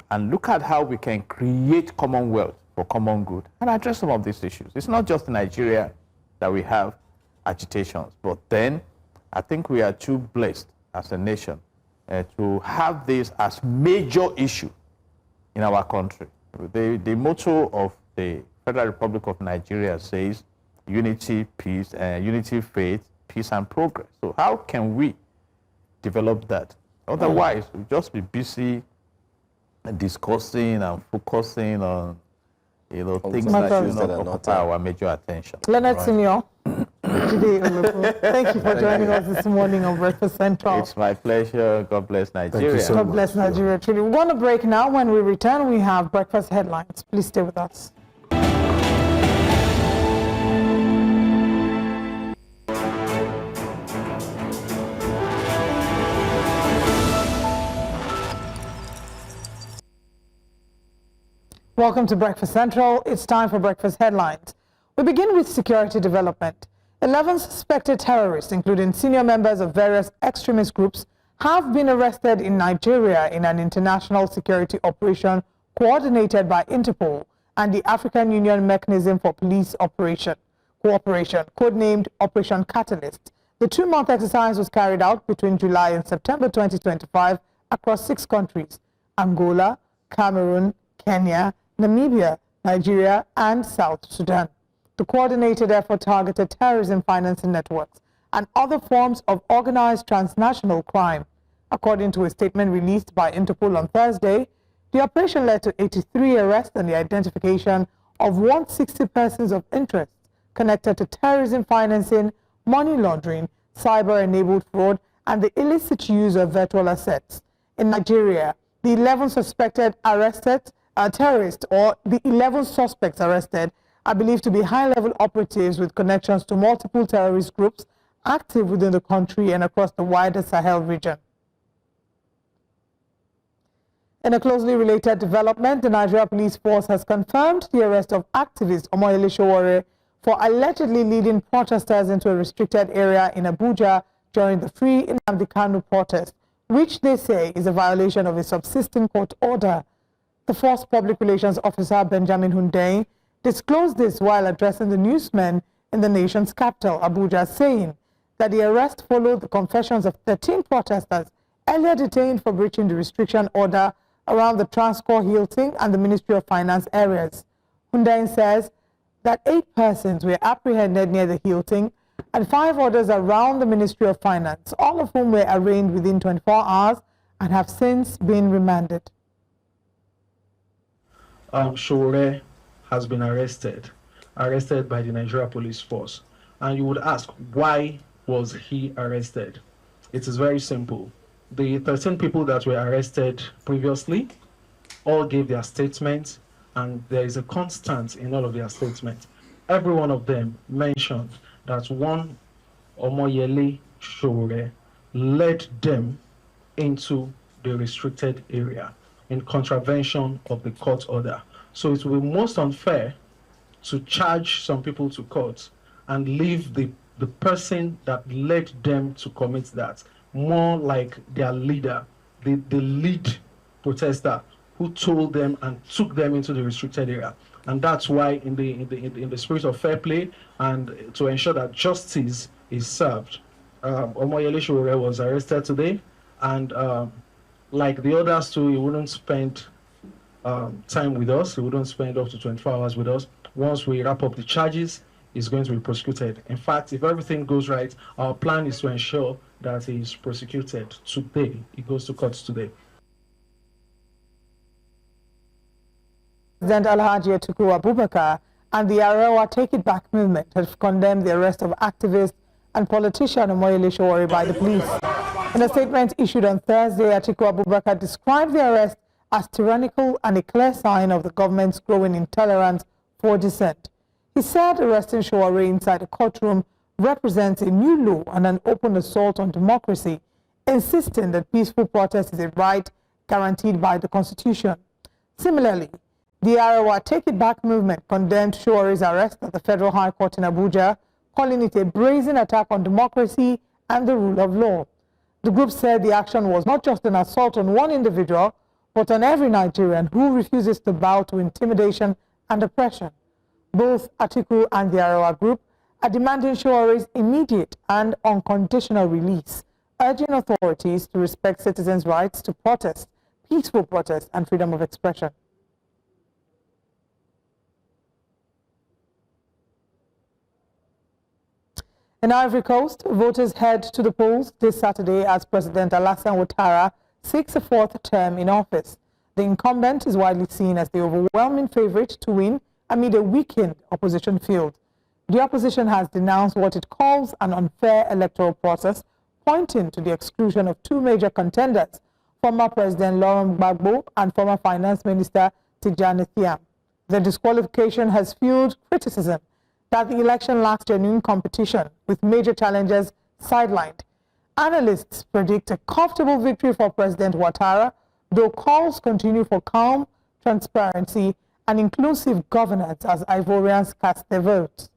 and look at how we can create commonwealth for common good and address some of these issues. It's not just in Nigeria that we have agitations, but then I think we are too blessed as a nation to have this as major issue in our country. The motto of the Federal Republic of Nigeria says unity, peace, unity, faith, peace and progress. So how can we develop that? Otherwise, we'll just be busy discussing and focusing on, you know, things that should not occupy our major attention. Leonard Senior, thank you for joining us this morning on Breakfast Central. It's my pleasure. God bless Nigeria. So God bless Nigeria. Truly. We're going to break now. When we return, we have breakfast headlines. Please stay with us. Welcome to Breakfast Central. It's time for breakfast headlines. We begin with security development. 11 suspected terrorists, including senior members of various extremist groups, have been arrested in Nigeria in an international security operation coordinated by Interpol and the African Union Mechanism for Police Cooperation, codenamed Operation Catalyst. The 2-month exercise was carried out between July and September 2025 across 6 countries: Angola, Cameroon, Kenya, Namibia, Nigeria, and South Sudan. The coordinated effort targeted terrorism financing networks and other forms of organized transnational crime. According to a statement released by Interpol on Thursday, the operation led to 83 arrests and the identification of 160 persons of interest connected to terrorism financing, money laundering, cyber-enabled fraud, and the illicit use of virtual assets. In Nigeria, the 11 suspected terrorists, or the 11 suspects arrested, are believed to be high-level operatives with connections to multiple terrorist groups active within the country and across the wider Sahel region. In a closely related development, the Nigeria Police Force has confirmed the arrest of activist Omoyele Sowore for allegedly leading protesters into a restricted area in Abuja during the Free Nnamdi Kanu protest, which they say is a violation of a subsisting court order. The Force Public Relations Officer Benjamin Hundeyin disclosed this while addressing the newsmen in the nation's capital, Abuja, saying that the arrest followed the confessions of 13 protesters earlier detained for breaching the restriction order around the Transcorp Hilton and the Ministry of Finance areas. Hundeyin says that 8 persons were apprehended near the Hilton and 5 others around the Ministry of Finance, all of whom were arraigned within 24 hours and have since been remanded. Sowore has been arrested by the Nigeria Police Force. And you would ask, why was he arrested? It is very simple. The 13 people that were arrested previously all gave their statements, and there is a constant in all of their statements. Every one of them mentioned that one Omoyele Sowore led them into the restricted area in contravention of the court order. So it will be most unfair to charge some people to court and leave the person that led them to commit that more like their leader, the lead protester who told them and took them into the restricted area. And that's why in the spirit of fair play and to ensure that justice is served, Omoyele Sowore was arrested today, and like the others too, he wouldn't spend time with us. He wouldn't spend up to 24 hours with us. Once we wrap up the charges, he's going to be prosecuted. In fact, if everything goes right, our plan is to ensure that he is prosecuted today. He goes to court today. President Alhaji Atiku Abubakar and the Arewa Take It Back movement have condemned the arrest of activist and politician Omoyele Sowore by the police. In a statement issued on Thursday, Atiku Abubakar described the arrest as tyrannical and a clear sign of the government's growing intolerance for dissent. He said arresting Sowore inside a courtroom represents a new law and an open assault on democracy, insisting that peaceful protest is a right guaranteed by the Constitution. Similarly, the Arewa Take It Back movement condemned Sowore's arrest at the Federal High Court in Abuja, calling it a brazen attack on democracy and the rule of law. The group said the action was not just an assault on one individual, but on every Nigerian who refuses to bow to intimidation and oppression. Both Atiku and the Arewa group are demanding Sowore's immediate and unconditional release, urging authorities to respect citizens' rights to protest, peaceful protest, and freedom of expression. In Ivory Coast, voters head to the polls this Saturday as President Alassane Ouattara seeks a fourth term in office. The incumbent is widely seen as the overwhelming favorite to win amid a weakened opposition field. The opposition has denounced what it calls an unfair electoral process, pointing to the exclusion of two major contenders, former President Laurent Gbagbo and former Finance Minister Tijani Thiam. The disqualification has fueled criticism that the election lacks genuine competition, with major challengers sidelined. Analysts predict a comfortable victory for President Ouattara, though calls continue for calm, transparency, and inclusive governance as Ivorians cast their votes.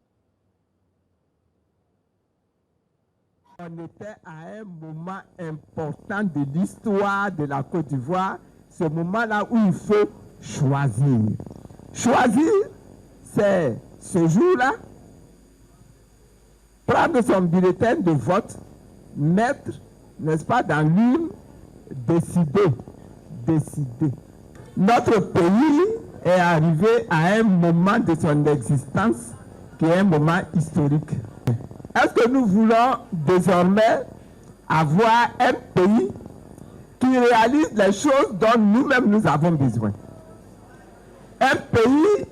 On était à un moment important de l'histoire de la Côte d'Ivoire, ce moment-là où il faut choisir. Choisir, c'est ce jour-là, prendre son bulletin de vote, mettre, n'est-ce pas, dans l'urne, décider. Notre pays est arrivé à un moment de son existence qui est un moment historique. Est-ce que nous voulons désormais avoir un pays qui réalise les choses dont nous-mêmes nous avons besoin? Un pays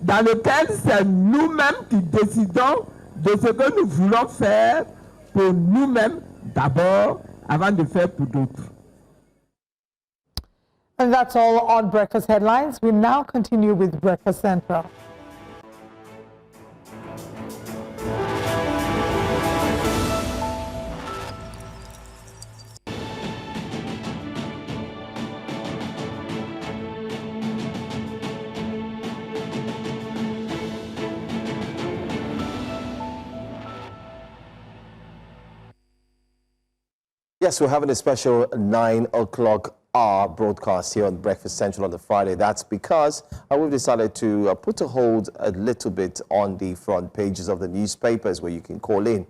dans lequel c'est nous-mêmes qui décidons de ce que nous voulons faire pour nous-mêmes d'abord, avant de faire pour d'autres. And that's all on Breakfast Headlines. We now continue with Breakfast Central. Yes, we're having a special 9 o'clock hour broadcast here on Breakfast Central on the Friday. That's because we've decided to put a hold a little bit on the front pages of the newspapers where you can call in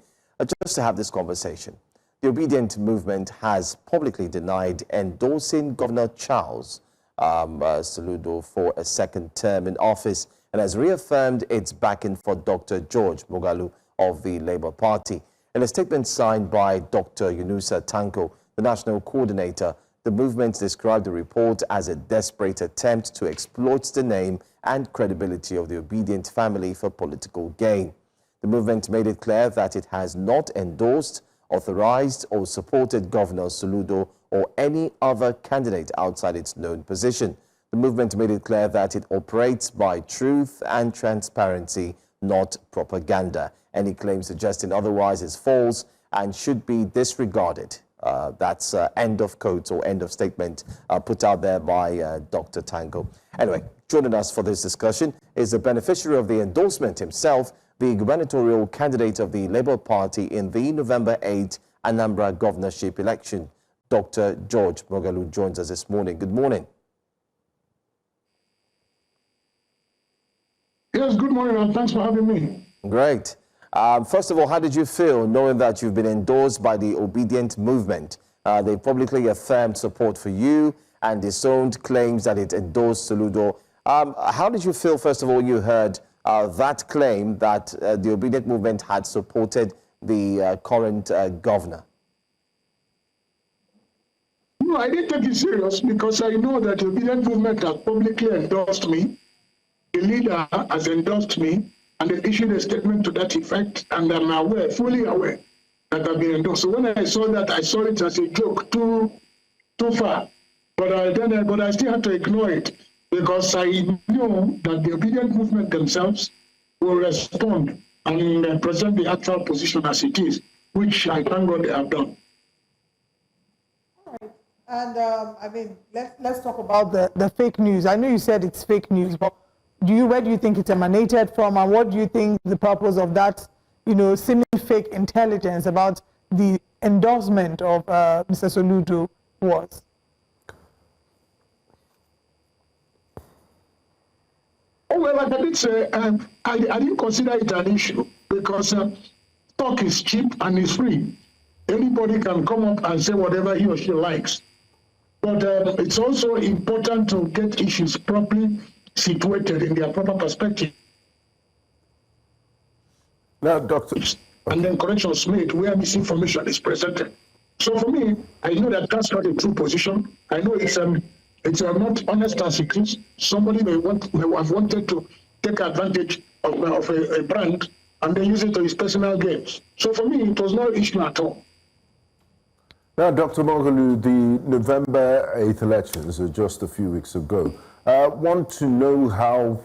just to have this conversation. The Obidient Movement has publicly denied endorsing Governor Charles Soludo for a second term in office and has reaffirmed its backing for Dr. George Moghalu of the Labour Party. In a statement signed by Dr. Yunusa Tanko, the national coordinator, The movement described the report as a desperate attempt to exploit the name and credibility of the Obidient family for political gain. The movement made it clear that it has not endorsed, authorized, or supported Governor Soludo or any other candidate outside its known position. The movement made it clear that it operates by truth and transparency, not propaganda. Any claim suggesting otherwise is false and should be disregarded. That's end of quote or end of statement put out there by Dr. Tango. Anyway, joining us for this discussion is the beneficiary of the endorsement himself, the gubernatorial candidate of the Labour Party in the November 8 Anambra governorship election. Dr. George Moghalu joins us this morning. Good morning. Yes, good morning, and thanks for having me. Great. First of all, how did you feel knowing that you've been endorsed by the Obidient Movement? They publicly affirmed support for you and disowned claims that it endorsed Soludo. How did you feel, first of all, you heard that claim that the Obidient Movement had supported the current governor? No, I didn't take it serious because I know that the Obidient Movement has publicly endorsed me. The leader has endorsed me and they issued a statement to that effect, and I'm aware, fully aware, that I've been endorsed. So when I saw that, I saw it as a joke too far. But I still had to ignore it because I knew that the Obidient Movement themselves will respond and present the actual position as it is, which I thank God they have done. All right. And I mean, let's talk about the fake news. I know you said it's fake news, but where do you think it emanated from, and what do you think the purpose of that, seeming fake intelligence about the endorsement of Mr. Soludo was? Oh, well, like I did say, I didn't consider it an issue because talk is cheap and is free. Anybody can come up and say whatever he or she likes. But it's also important to get issues properly situated in their proper perspective. Now, Doctor. And then corrections made where misinformation is presented. So for me, I know that that's not a true position. I know it's not honest as it is. Somebody may have wanted to take advantage of a brand and then use it to his personal gains. So for me, it was no issue at all. Now, Dr. Moghalu, the November 8th elections are just a few weeks ago. Want to know how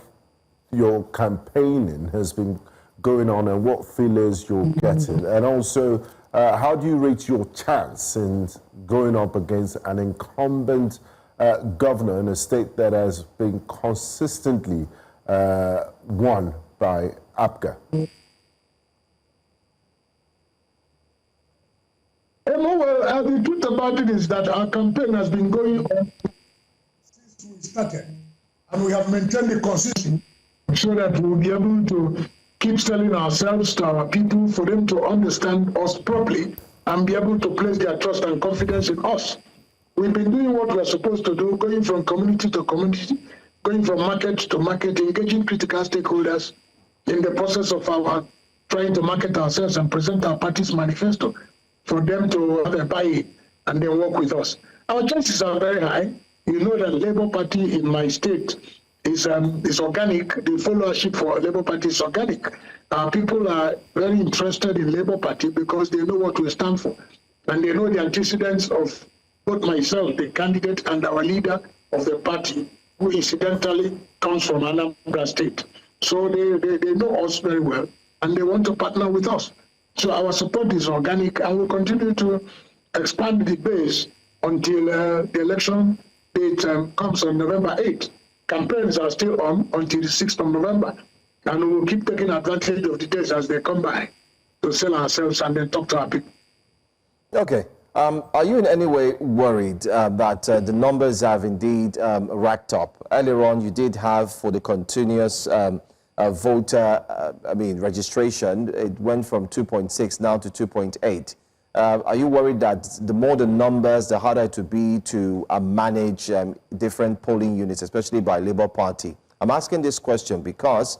your campaigning has been going on and what feelers you're getting, and also how do you rate your chance in going up against an incumbent governor in a state that has been consistently won by APGA? Well, the truth about it is that our campaign has been going on since we started, and we have maintained the consistency so that we'll be able to keep selling ourselves to our people for them to understand us properly and be able to place their trust and confidence in us. We've been doing what we're supposed to do, going from community to community, going from market to market, engaging critical stakeholders in the process of our trying to market ourselves and present our party's manifesto for them to have a buy-in and then work with us. Our chances are very high. You know that Labour Party in my state is organic. The followership for Labour Party is organic. People are very interested in Labour Party because they know what we stand for. And they know the antecedents of both myself, the candidate, and our leader of the party, who incidentally comes from Anambra State. So they know us very well, and they want to partner with us. So our support is organic, and we'll continue to expand the base until the election date comes on November 8th. Campaigns are still on until the 6th of November, and we will keep taking advantage of the days as they come by to sell ourselves and then talk to our people. Okay. Are you in any way worried that the numbers have indeed racked up? Earlier on, you did have, for the continuous voter registration, it went from 2.6 now to 2.8. Are you worried that the more the numbers, the harder it will be to manage different polling units, especially by Labour Party? I'm asking this question because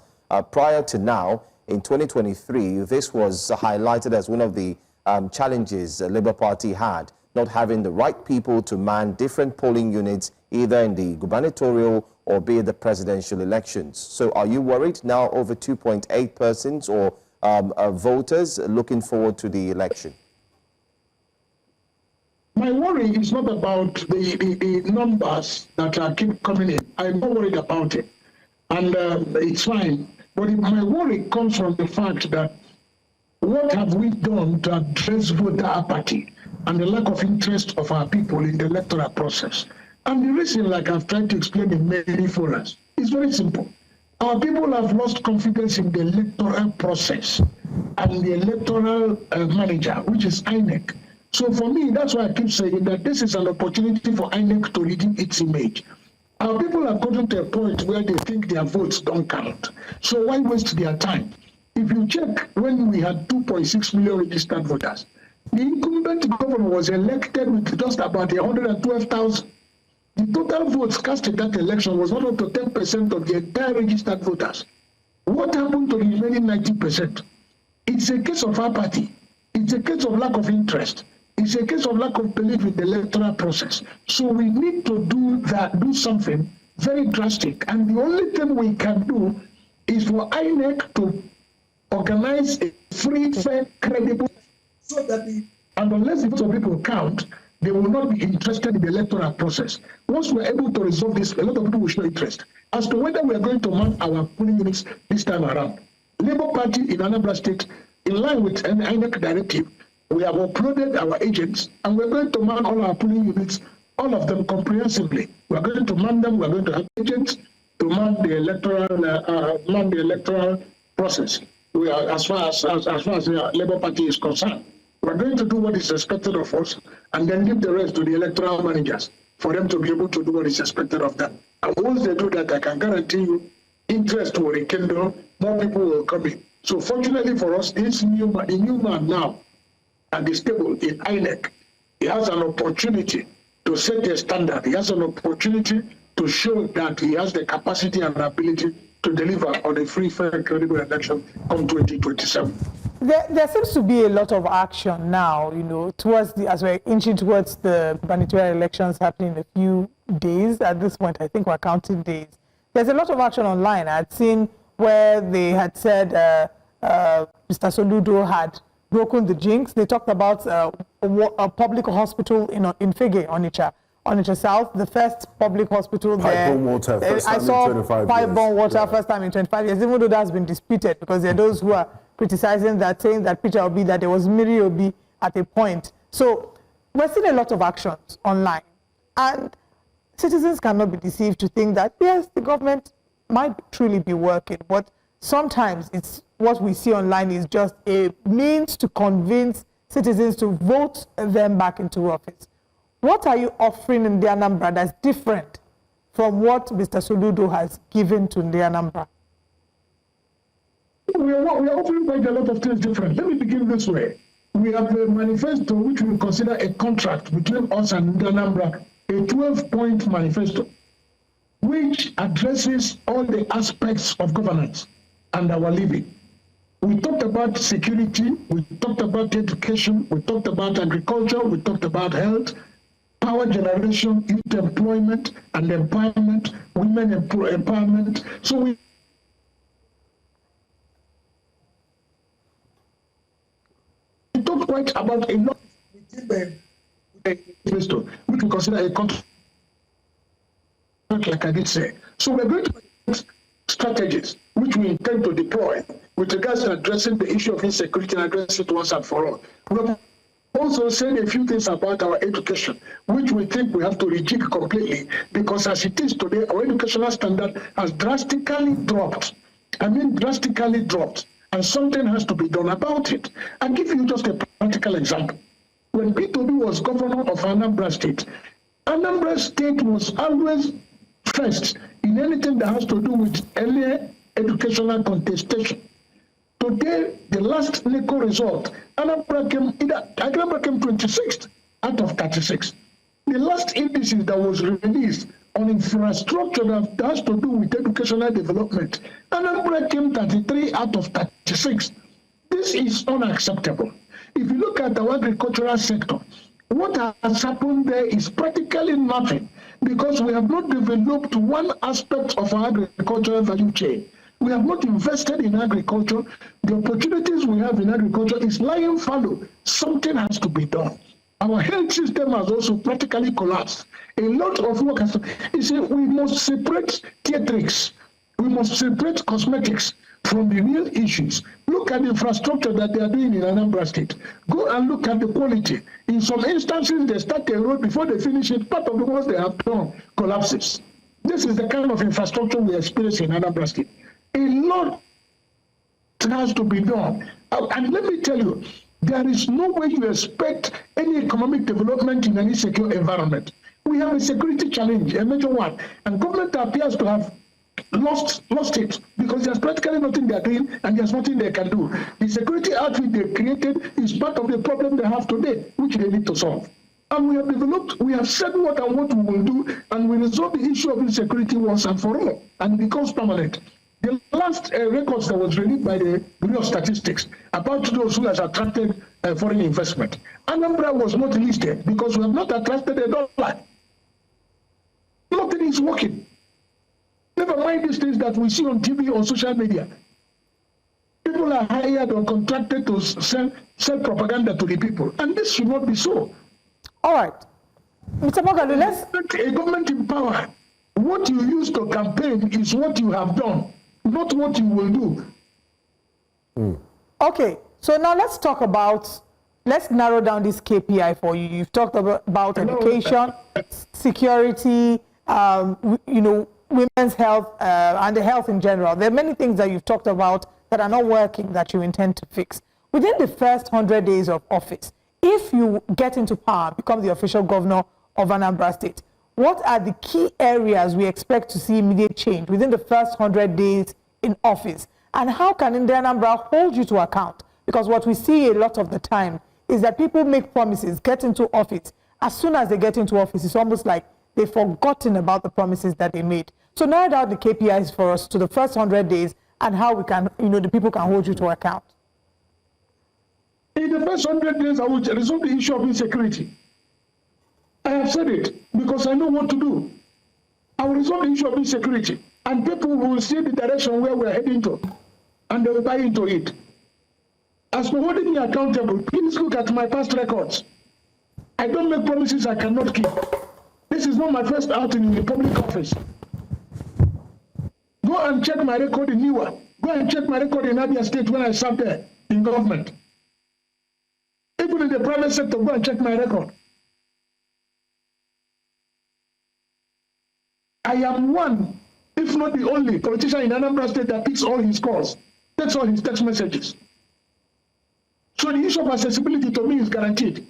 prior to now, in 2023, this was highlighted as one of the challenges the Labour Party had, not having the right people to man different polling units, either in the gubernatorial or be it the presidential elections. So are you worried now over 2.8 persons or voters looking forward to the election? My worry is not about the numbers that keep coming in. I'm not worried about it. And it's fine. But my worry comes from the fact that what have we done to address voter apathy and the lack of interest of our people in the electoral process? And the reason, like I've tried to explain in many forums, is very simple. Our people have lost confidence in the electoral process and the electoral manager, which is INEC. So for me, that's why I keep saying that this is an opportunity for INEC to redeem its image. Our people have gotten to a point where they think their votes don't count. So why waste their time? If you check when we had 2.6 million registered voters, the incumbent governor was elected with just about 112,000. The total votes cast in that election was not up to 10% of the entire registered voters. What happened to the remaining 90%? It's a case of apathy. It's a case of lack of interest. It's a case of lack of belief in the electoral process. So we need to do something very drastic. And the only thing we can do is for INEC to organize a free, fair, credible, so that and unless the votes of people count, they will not be interested in the electoral process. Once we're able to resolve this, a lot of people will show interest as to whether we are going to man our polling units this time around. Labour Party in Anambra State, in line with an INEC directive, we have uploaded our agents and we're going to man all our polling units, all of them comprehensively. We're going to man them, we're going to have agents to man the electoral process. We are, as far as the Labour Party is concerned, we're going to do what is expected of us and then leave the rest to the electoral managers for them to be able to do what is expected of them. And once they do that, I can guarantee you interest will rekindle, more people will come in. So fortunately for us, the new man now at the stable in INEC, he has an opportunity to set a standard. He has an opportunity to show that he has the capacity and ability to deliver on a free, fair, and credible election come 2027. There seems to be a lot of action now, towards as we're inching towards the gubernatorial elections happening in a few days. At this point, I think we're counting days. There's a lot of action online. I had seen where they had said Mr. Soludo had broken the jinx. They talked about a public hospital in Fege, Onitsha South, the first public hospital there. Pipe-borne water, first time I saw in 25 years. pipe-borne water, first time in 25 years, even though that's been disputed, because there are those who are criticizing that, saying that Peter Obi, that there was Miri Obi at a point. So we're seeing a lot of actions online. And citizens cannot be deceived to think that, yes, the government might truly be working, but sometimes it's what we see online is just a means to convince citizens to vote them back into office. What are you offering in the Anambra that's different from what Mr. Soludo has given to the Anambra? We are offering quite a lot of things different. Let me begin this way. We have a manifesto which we consider a contract between us and the Anambra, a 12-point manifesto, which addresses all the aspects of governance and our living. We talked about security, we talked about education, we talked about agriculture, we talked about health, power generation, youth employment and empowerment, women empowerment. So we talked quite about a lot within the manifesto, which we consider a contract, like I did say. So we're going to make strategies which we intend to deploy with regards to addressing the issue of insecurity and address it once and for all. We have also said a few things about our education, which we think we have to rejig completely, because as it is today, our educational standard has drastically dropped. I mean, drastically dropped, and something has to be done about it. I'll give you just a practical example. When P2B was governor of Anambra State was always first in anything that has to do with early educational contestation. Today, the last NECO result, Anambra came 26th out of 36. The last indices that was released on infrastructure that has to do with educational development, Anambra came 33 out of 36. This is unacceptable. If you look at our agricultural sector, What has happened there is practically nothing, because we have not developed one aspect of our agricultural value chain. We have not invested in agriculture. The opportunities we have in agriculture is lying fallow. Something has to be done. Our health system has also practically collapsed. A lot of work has to, you see, we must separate theatrics. We must separate cosmetics from the real issues. Look at the infrastructure that they are doing in Anambra State. Go and look at the quality. In some instances, they start a road before they finish it. Part of the ones they have done collapses. This is the kind of infrastructure we experience in Anambra State. A lot has to be done. And let me tell you, there is no way you expect any economic development in any secure environment. We have a security challenge, a major one, and government appears to have lost it, because there's practically nothing they're doing and there's nothing they can do. The security outfit they created is part of the problem they have today, which they need to solve. And we have developed, we have said what and what we will do, and we resolve the issue of insecurity once and for all, and it becomes permanent. The last records that was released by the Bureau of Statistics about those who has attracted foreign investment, Anambra was not listed because we have not attracted a dollar. Nothing is working. Never mind these things that we see on TV or social media. People are hired or contracted to sell propaganda to the people, and this should not be so. All right, Mr. Moghalu, let's... A government in power, what you use to campaign is what you have done, not what you will do. Okay, so now let's talk about, let's narrow down this KPI for you. You've talked about education, security, you know, women's health, and the health in general. There are many things that you've talked about that are not working that you intend to fix. Within the first 100 days of office, if you get into power, become the official governor of Anambra State, what are the key areas we expect to see immediate change within the first 100 days in office? And how can Anambra hold you to account? Because what we see a lot of the time is that people make promises, get into office. As soon as they get into office, it's almost like they've forgotten about the promises that they made. So narrow down the KPIs for us to the first 100 days and how we can, you know, the people can hold you to account. In the first 100 days, I will resolve the issue of insecurity. I have said it because I know what to do. I will resolve the issue of insecurity, and people will see the direction where we're heading to, and they will buy into it. As for holding me accountable, please look at my past records. I don't make promises I cannot keep. This is not my first outing in the public office. Go and check my record in Niwa. Go and check my record in Abia State when I served there in government. Even in the private sector, go and check my record. I am one, if not the only, politician in Anambra State that picks all his calls, takes all his text messages. So the issue of accessibility to me is guaranteed.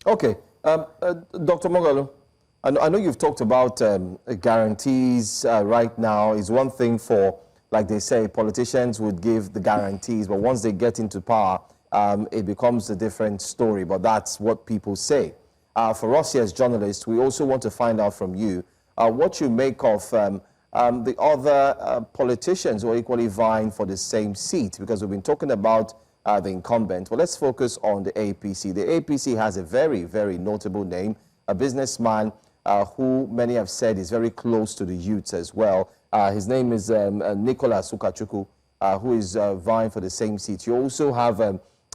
Okay, Dr. Moghalu, I know you've talked about guarantees right now. Is one thing for, like they say, politicians would give the guarantees, but once they get into power, it becomes a different story, but that's what people say. For us here as journalists, we also want to find out from you what you make of the other politicians who are equally vying for the same seat, because we've been talking about the incumbent. Well, let's focus on the APC. The APC has a very, very notable name, a businessman who many have said is very close to the youths as well. His name is Nicholas Ukachukwu, who is vying for the same seat. You also have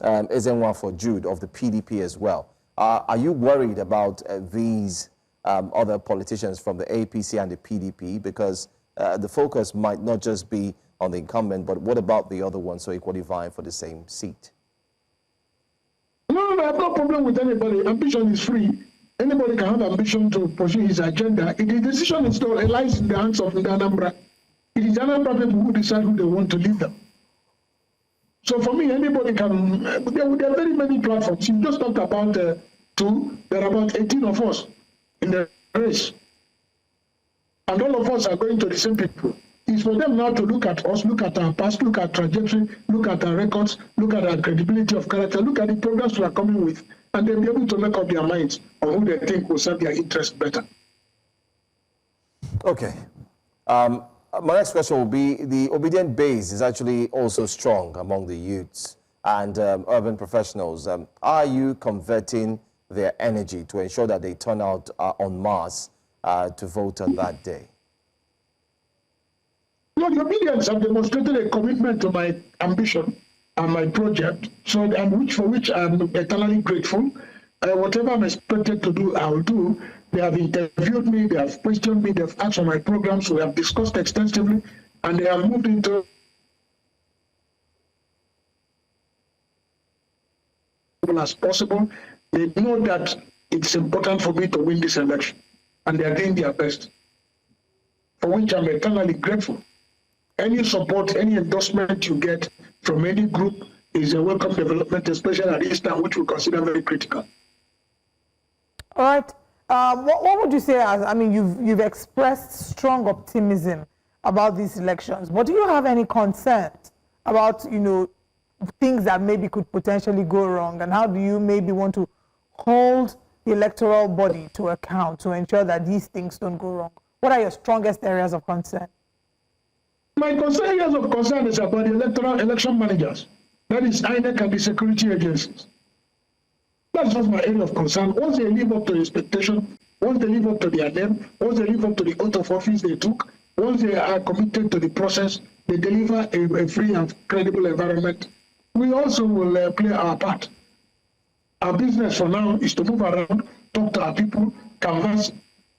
Ezenwa for Jude of the PDP as well. Are you worried about these other politicians from the APC and the PDP? Because the focus might not just be on the incumbent, but what about the other ones who are equally vying for the same seat? No, I have no problem with anybody. Ambition is free. Anybody can have ambition to pursue his agenda. The decision is still lies in the hands of the Anambra. It is Anambra people who decide who they want to lead them. So for me, anybody can. There are very many platforms. You just talked about two. There are about 18 of us in the race, and all of us are going to the same people. It's for them now to look at us, look at our past, look at trajectory, look at our records, look at our credibility of character, look at the programs we are coming with, and they'll be able to make up their minds on who they think will serve their interest better. Okay. My next question will be, the Obidient base is actually also strong among the youths. and urban professionals. Are you converting their energy to ensure that they turn out en masse to vote on that day? No, the Obedients have demonstrated a commitment to my ambition and my project, for which I'm eternally grateful. Whatever I'm expected to do, I'll do. They have interviewed me, they have questioned me, they have asked for my programs, we have discussed extensively, and they have moved into as possible. They know that it's important for me to win this election, and they are doing their best, for which I'm eternally grateful. Any support, any endorsement you get from any group is a welcome development, especially at this time, which we consider very critical. All right. What would you say? I mean, you've expressed strong optimism about these elections, but do you have any concerns about, things that maybe could potentially go wrong, and how do you maybe want to hold the electoral body to account to ensure that these things don't go wrong? What are your strongest areas of concern? My areas of concern is about the election managers. That is INEC and the security agencies. That's just my area of concern. Once they live up to the expectation, once they live up to their name, once they live up to the oath of office they took, once they are committed to the process, they deliver a free and credible environment. We also will play our part. Our business for now is to move around, talk to our people, canvass,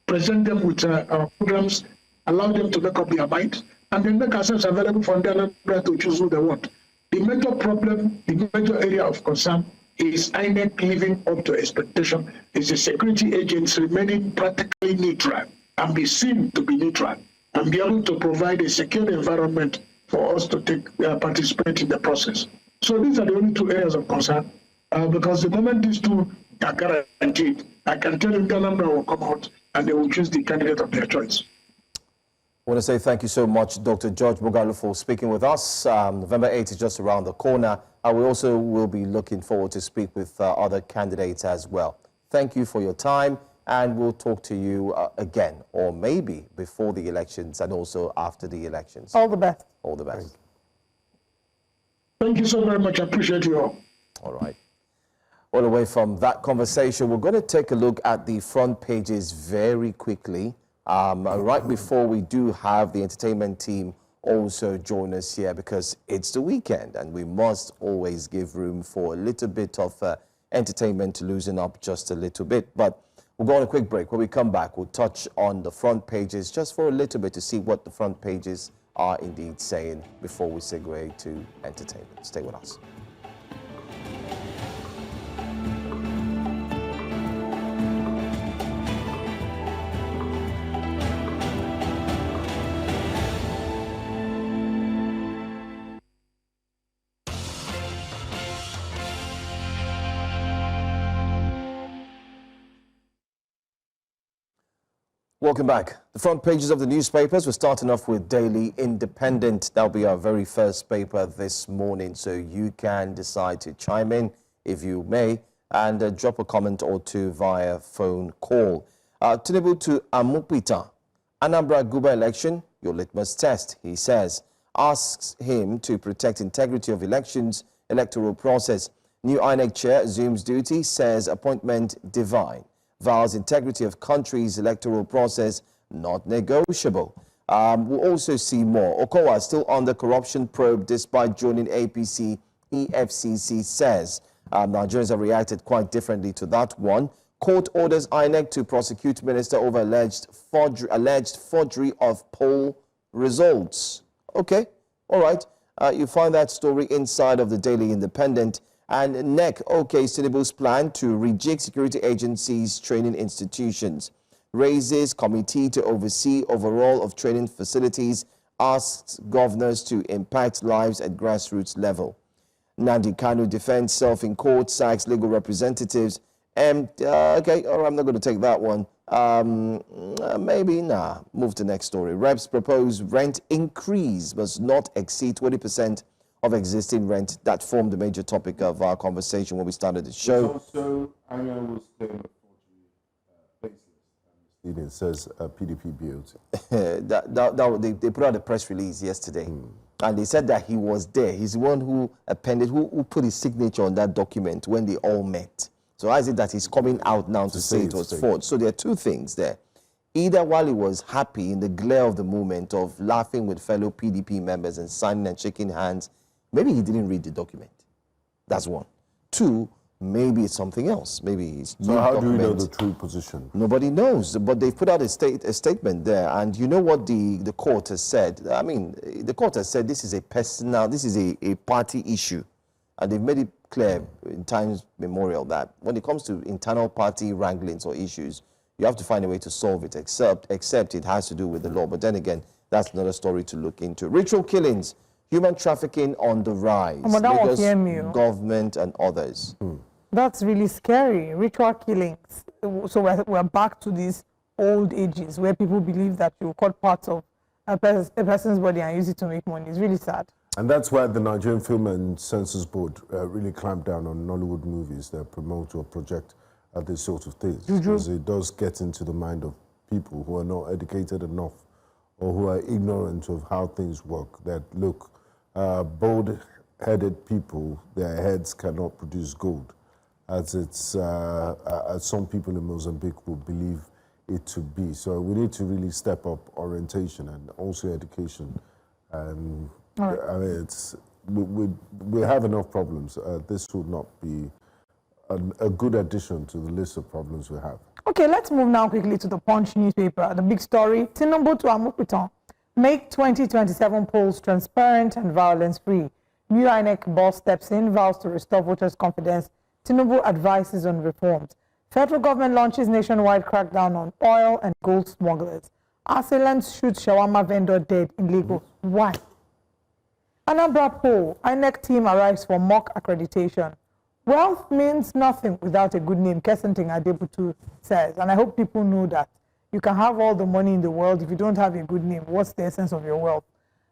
present them with our programs, allow them to make up their mind, and then make ourselves available for them to choose who they want. The major problem, the major area of concern is INEC living up to expectation, is the security agents remaining practically neutral and be seen to be neutral and be able to provide a secure environment for us to participate in the process. So these are the only two areas of concern, because the moment these two are guaranteed, I can tell you Anambra will come out and they will choose the candidate of their choice. I want to say thank you so much, Dr. George Moghalu, for speaking with us. November 8th is just around the corner. We also will be looking forward to speak with other candidates as well. Thank you for your time, and we'll talk to you again, or maybe before the elections and also after the elections. All the best. All the best. Thank you so very much. I appreciate you all. All right. All away from that conversation, we're going to take a look at the front pages very quickly. Right before we do have the entertainment team also join us here, because it's the weekend and we must always give room for a little bit of entertainment to loosen up just a little bit. But we'll go on a quick break. When we come back, we'll touch on the front pages just for a little bit to see what the front pages are indeed saying before we segue to entertainment. Stay with us. Welcome back. The front pages of the newspapers, we're starting off with Daily Independent. That'll be our very first paper this morning, so you can decide to chime in if you may and drop a comment or two via phone call. Tinubu to Amupitan. Anambra Guba election, your litmus test, he says. Asks him to protect integrity of elections, electoral process. New INEC chair assumes duty, says appointment divine. Vows integrity of country's electoral process not negotiable. We'll also see more. Okowa still under corruption probe despite joining APC. EFCC says Nigerians have reacted quite differently to that one. Court orders INEC to prosecute minister over alleged forgery of poll results. Okay, all right. You find that story inside of the Daily Independent. And NEC okays Tinubu's plan to rejig security agencies' training institutions. Raises committee to oversee overall of training facilities. Asks governors to impact lives at grassroots level. Nnamdi Kanu defends self in court, sacks legal representatives. Okay, all right, I'm not going to take that one. Move to next story. Reps propose rent increase must not exceed 20% of existing rent. That formed the major topic of our conversation when we started the show. Also, I was saying it says PDP built. They put out a press release yesterday. And they said that he was there. He's the one who appended, who put his signature on that document when they all met. So how is it that he's coming out now to say it was forged? So there are two things there. Either while he was happy in the glare of the moment of laughing with fellow PDP members and signing and shaking hands, maybe he didn't read the document. That's one. Two, maybe it's something else. Maybe it's So how do we know the true position? Nobody knows, but they've put out a statement there. And you know what the court has said? I mean, the court has said this is a personal, this is a party issue. And they've made it clear in times memorial that when it comes to internal party wranglings or issues, you have to find a way to solve it, except it has to do with the law. But then again, that's another story to look into. Ritual killings, human trafficking on the rise. Lagos government and others. That's really scary. Ritual killings. So we're back to these old ages where people believe that you cut parts of a person's body and use it to make money. It's really sad. And that's why the Nigerian Film and Censors Board really clamped down on Nollywood movies that promote or project this sort of things. Because it does get into the mind of people who are not educated enough or who are ignorant of how things work. That, look, bald-headed people, their heads cannot produce gold, as it's as some people in Mozambique will believe it to be. So we need to really step up orientation and also education. Right. I mean, we have enough problems. This would not be a good addition to the list of problems we have. Okay, let's move now quickly to the Punch newspaper. The big story, Tinubu to Amupitan, make 2027 polls transparent and violence-free. New INEC boss steps in, vows to restore voters' confidence. Tinubu advises on reforms. Federal government launches nationwide crackdown on oil and gold smugglers. Assailants shoot shawarma vendor dead in Lagos. Why? Anambra poll, INEC team arrives for mock accreditation. Wealth means nothing without a good name, Kesenting Adebutu says. And I hope people know that. You can have all the money in the world. If you don't have a good name, what's the essence of your wealth?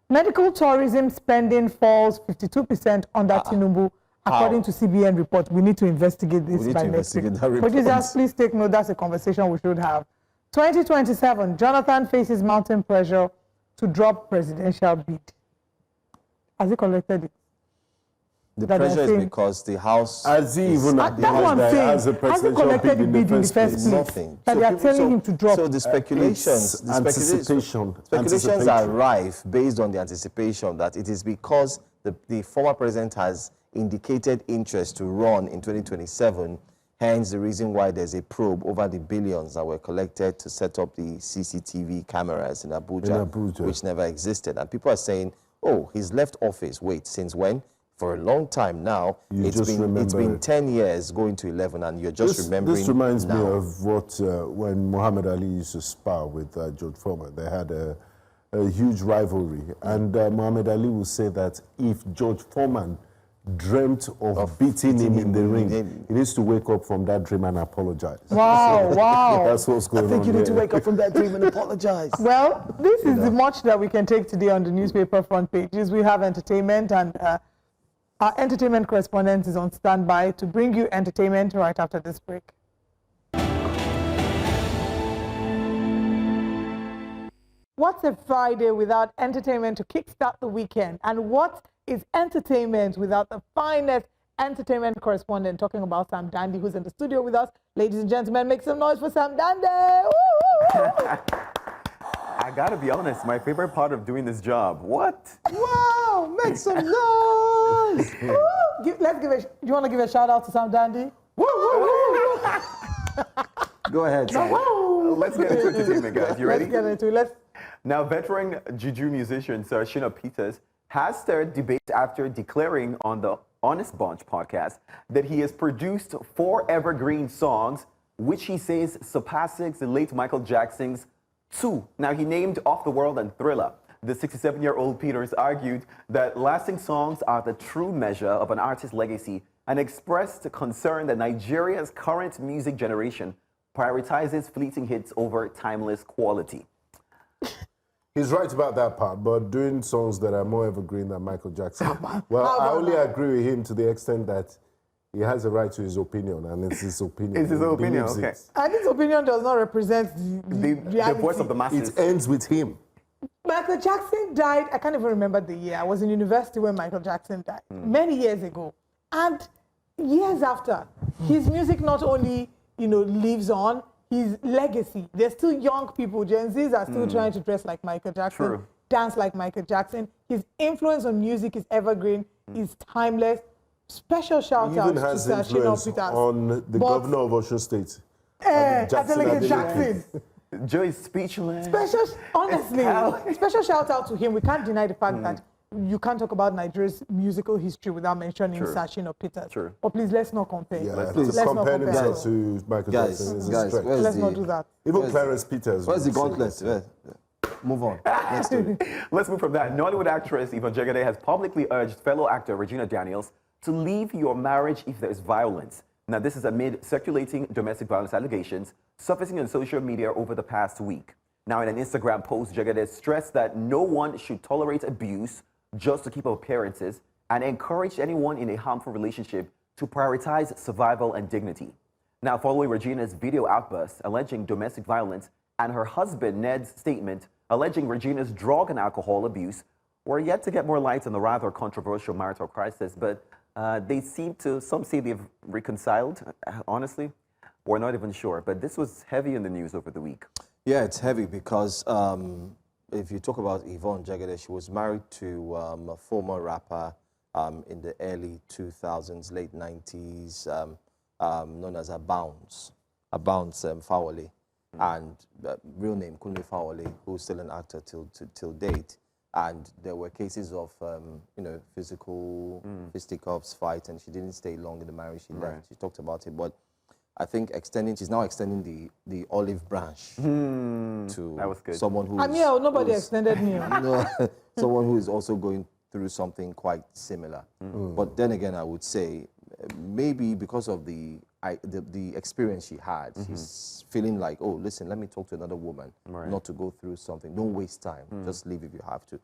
Medical tourism spending falls 52% under Tinubu, according to CBN report. We need to investigate this by next week. Producers, please take note. That's a conversation we should have. 2027, Jonathan faces mounting pressure to drop presidential bid. Has he collected it? The pressure is because the House... Has he even has he collected the bid in the first place? Nothing. That they are telling him to drop. So the speculations, speculations are rife based on the anticipation that it is because the former president has indicated interest to run in 2027, hence the reason why there's a probe over the billions that were collected to set up the CCTV cameras in Abuja, which never existed. And people are saying, oh, he's left office. Wait, since when? For a long time now. It's been 10 years going to 11, and you're just remembering. This reminds me of what when Muhammad Ali used to spar with George Foreman. They had a huge rivalry, and Muhammad Ali will say that if George Foreman dreamt of beating him in the ring, he needs to wake up from that dream and apologize. Wow, wow. That's what's going on. I think you need to wake up from that dream and apologize. Well, this is the much that we can take today on the newspaper front pages. We have entertainment, and our entertainment correspondent is on standby to bring you entertainment right after this break. What's a Friday without entertainment to kickstart the weekend? And what is entertainment without the finest entertainment correspondent? Talking about Sam Dandy, who's in the studio with us. Ladies and gentlemen, make some noise for Sam Dandy. I gotta be honest, my favorite part of doing this job. What? Wow, make some noise. Do you want to give a shout out to Sam Dandy? Go ahead, Sam. Let's get into entertainment, guys. You ready? Let's get into it. Now, veteran juju musician Sir Shina Peters has stirred debate after declaring on the Honest Bunch podcast that he has produced 4 evergreen songs, which he says surpasses the late Michael Jackson's 2. Now, he named Off the World and Thriller. The 67-year-old Peters argued that lasting songs are the true measure of an artist's legacy and expressed concern that Nigeria's current music generation prioritizes fleeting hits over timeless quality. He's right about that part, but doing songs that are more evergreen than Michael Jackson. Well, I only agree with him to the extent that he has a right to his opinion, and it's his opinion. It's his opinion, okay. And his opinion does not represent the voice of the masses. It ends with him. Michael Jackson died, I can't even remember the year. I was in university when Michael Jackson died, many years ago. And years after, his music not only, lives on, his legacy. There's still young people, Gen Zs are still trying to dress like Michael Jackson, dance like Michael Jackson. His influence on music is evergreen, is timeless. Special shout out to Joash Amupitan on the governor of Osun State. Jackson. Joe is speechless. Honestly, special shout out to him. We can't deny the fact that you can't talk about Nigeria's musical history without mentioning Joash Amupitan. But please, let's not compare. Yeah, let's not compare himself to Michael Jackson. Let's not do that. Even Clarence Peters. Where's the gauntlet? Move on. Let's move from that. Nollywood actress Yvonne Jegede has publicly urged fellow actor Regina Daniels to leave your marriage if there is violence. Now, this is amid circulating domestic violence allegations surfacing on social media over the past week. Now, in an Instagram post, Jegede stressed that no one should tolerate abuse just to keep up appearances and encouraged anyone in a harmful relationship to prioritize survival and dignity. Now, following Regina's video outburst alleging domestic violence and her husband Ned's statement alleging Regina's drug and alcohol abuse, we're yet to get more light on the rather controversial marital crisis, but some say they've reconciled. Honestly, we're not even sure. But this was heavy in the news over the week. Yeah, it's heavy because if you talk about Yvonne Jegede, she was married to a former rapper in the early 2000s, late 90s, known as Abounce Fawole, and real name Kunle Fawole, who's still an actor till date. And there were cases of, physical fisticuffs, fight, and she didn't stay long in the marriage. She left. She talked about it, but I think she's now extending the olive branch to someone who. Nobody extended me. Someone who is also going through something quite similar. But then again, I would say maybe because of the experience she had, she's feeling like, oh, listen, let me talk to another woman, not to go through something. Don't waste time. Just leave if you have to.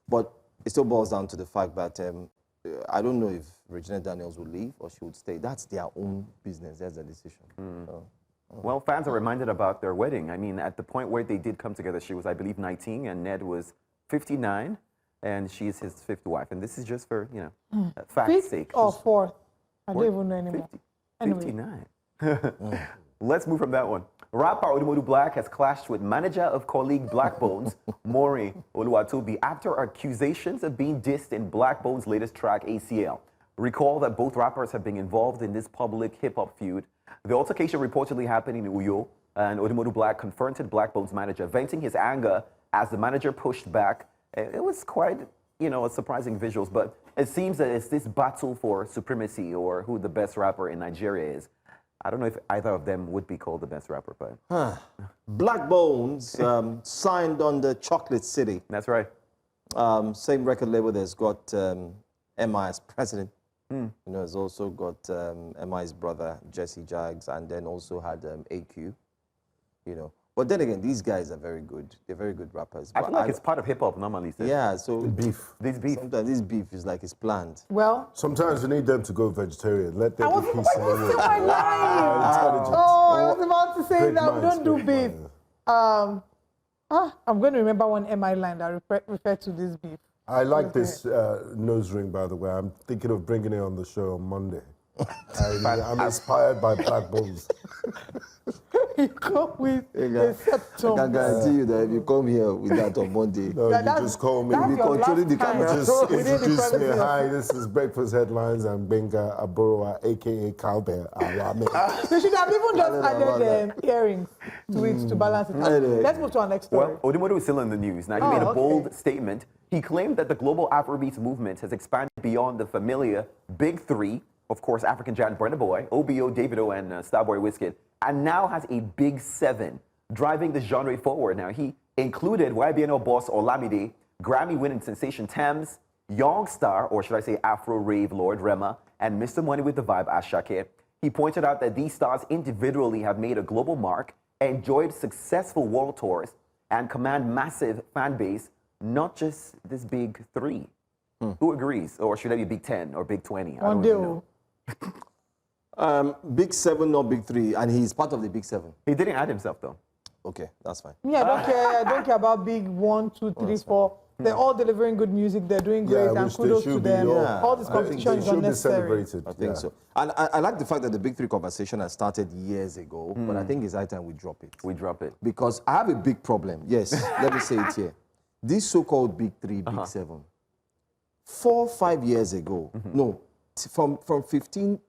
But it still boils down to the fact that I don't know if Regina Daniels will leave or she would stay. That's their own business. That's their decision. Well, fans are reminded about their wedding. I mean, at the point where they did come together, she was, I believe, 19 and Ned was 59, and she's his fifth wife. And this is just for, fact's sake. Fifth or fourth? I don't even know anymore. 59. Let's move from that one. Rapper Odumodu Black has clashed with manager of colleague Blackbones, Maury Oluwatobi, after accusations of being dissed in Blackbones' latest track, ACL. Recall that both rappers have been involved in this public hip-hop feud. The altercation reportedly happened in Uyo, and Odumodu Black confronted Blackbones' manager, venting his anger as the manager pushed back. It was quite, a surprising visuals, but it seems that it's this battle for supremacy or who the best rapper in Nigeria is. I don't know if either of them would be called the best rapper, but... Blackbones signed on the Chocolate City. That's right. Same record label that's got MI as president. It's also got MI's brother, Jesse Jags, and then also had AQ, But then again, these guys are very good. They're very good rappers. I feel like it's part of hip-hop normally. Yeah, so... Beef. This beef. Sometimes this beef is like it's planned. Well... Sometimes you need them to go vegetarian. Let them be peace in the world. I was about to say that we don't do beef. I'm going to remember one MI line that referred to this beef. I like this nose ring, by the way. I'm thinking of bringing it on the show on Monday. I'm inspired by Blackbones. You come with a septum. I can guarantee you that if you come here with that on Monday, you just call me. You'll be controlling the camera. Just introduce me. Hi, this is Breakfast Headlines. I'm Benga Aboroa, a.k.a. Cowbell. They should have even just added earrings to it to balance it out. Let's move to our next story. Well, Odumodu is still in the news. Now, he made a bold statement. He claimed that the global Afrobeats movement has expanded beyond the familiar Big Three, of course, African giant Burna Boy, OBO, Davido, and Starboy Wizkid, and now has a Big Seven, driving the genre forward. Now, he included YBNO boss Olamide, Grammy-winning sensation Thames, Young Star, or should I say Afro-Rave Lord Rema, and Mr. Money with the Vibe Ashake. He pointed out that these stars individually have made a global mark, enjoyed successful world tours, and command massive fan base, not just this Big Three. Who agrees? Or should it be Big 10 or Big 20? I don't know. Big Seven, not Big Three, and he's part of the Big Seven. He didn't add himself, though. Okay, that's fine. Me, I don't care. I don't care about big 1, 2, 3, 4. They're all delivering good music. They're doing great, and kudos to them. All this competition is unnecessary. I think so. And I like the fact that the Big Three conversation has started years ago, but I think it's high time we drop it. We drop it. Because I have a big problem. Yes, let me say it here. This so-called Big Three, Big Seven, 4, 5 years ago, no, from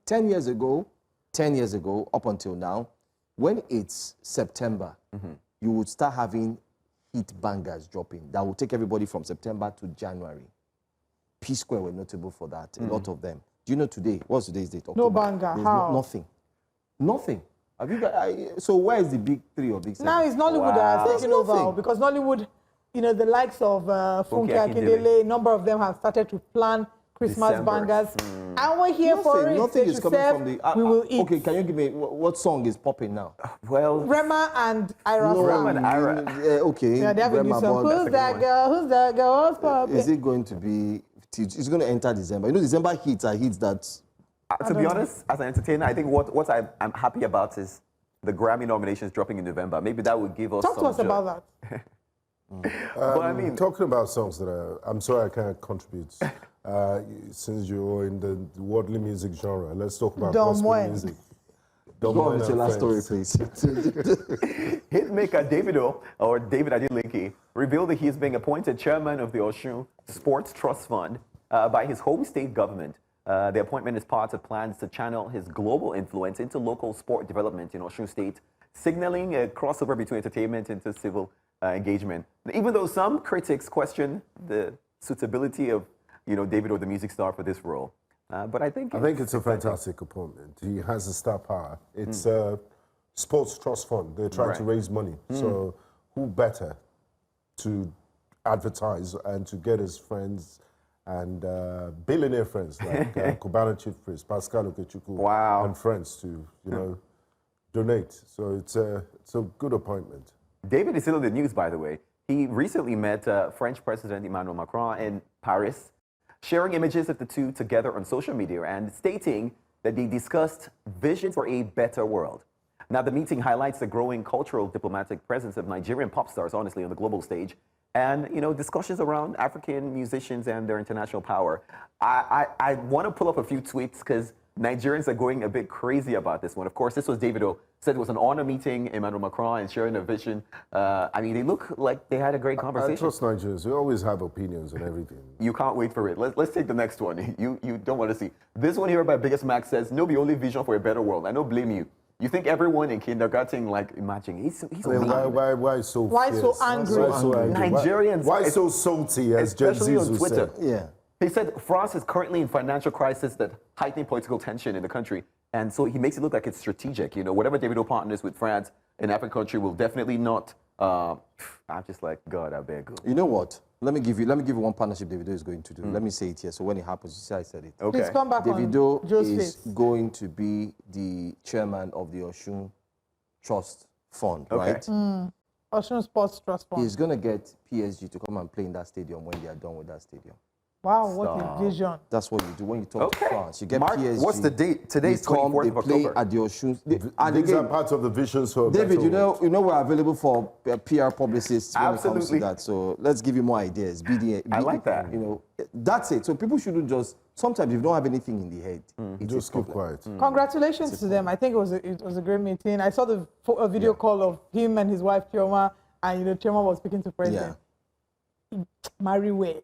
10 years ago up until now, when it's September, you would start having hit bangers dropping that will take everybody from September to January. P Square were notable for that, a lot of them. Do you know today? What's today's date? October. No banger. How? Nothing. Nothing. Have you got, so where is the Big Three or Big Seven? Now it's Nollywood that has taken over, because Nollywood, you know, the likes of Funke Akindele, a number of them have started to plan Christmas bangers. And we're here for it. Nothing is coming from the... we will eat. Okay, can you give me what song is popping now? Well... Rema and Ira. No, Rema and Ira. Okay. Yeah, they have a new song. Who's that girl? Who's that girl? What's popping? Is it going to be... It's going to enter December. You know, December hits are hits that... To be honest, as an entertainer, I think what I'm happy about is the Grammy nominations dropping in November. Maybe that would give us Talk some to us joy. about that. But I mean, talking about songs that I'm sorry I can't contribute. Since you're in the worldly music genre, let's talk about gospel music. Go on with your last story, please. Hitmaker David Adelinke revealed that he is being appointed chairman of the Osun Sports Trust Fund by his home state government. The appointment is part of plans to channel his global influence into local sport development in Osun State, signaling a crossover between entertainment into civil engagement. Even though some critics question the suitability of, you know, David or the music star for this role, but I think it's a fantastic appointment. He has the star power. It's a sports trust fund. They're trying to raise money. So who better to advertise and to get his friends and billionaire friends like Cubana Chief Priest, Pascal Okechukwu, and friends to, you know, donate. So it's a good appointment. David is still in the news, by the way. He recently met French President Emmanuel Macron in Paris, sharing images of the two together on social media and stating that they discussed visions for a better world. Now, the meeting highlights the growing cultural diplomatic presence of Nigerian pop stars, honestly, on the global stage, and, you know, discussions around African musicians and their international power. I want to pull up a few tweets because Nigerians are going a bit crazy about this one. Of course, this was Davido, said it was an honor meeting Emmanuel Macron and sharing a vision. I mean, they look like they had a great conversation. I trust Nigerians. We always have opinions on everything. You can't wait for it. Let's take the next one. You don't want to see. This one here by Biggest Mac says, no be only vision for a better world. I don't blame you. You think everyone in kindergarten, like, imagine, he's why so Why fierce? so angry? Why so angry? Nigerians. Why so salty, as Gen especially Zs on Twitter. said? Yeah. He said France is currently in financial crisis that heightening political tension in the country. And so he makes it look like it's strategic. You know, whatever Davido partners with France in African country will definitely not. I'm just like, God, I beg you. You know what? Let me give you one partnership Davido is going to do. Let me say it here. So when it happens, you see I said it. Okay. Please come back Davido on Joe's is face. going to be the chairman of the Osun Trust Fund, Okay. right? Osun Sports Trust Fund. He's going to get PSG to come and play in that stadium when they are done with that stadium. Wow, what a vision. That's what you do when you talk to France. You get Mark, PSG. what's the date? Today's they come, 24th they of play October. at the Osun. And These are again, part of the visions for David, better world. you know we're available for PR publicists when it comes to Absolutely. that. So let's give you more ideas. I like that. You know, that's it. So people shouldn't just. Sometimes if you don't have anything in the head, it's Just a keep problem. quiet. Congratulations to them. I think it was a great meeting. I saw a video call of him and his wife Chioma, and you know Chioma was speaking to president. Marry well.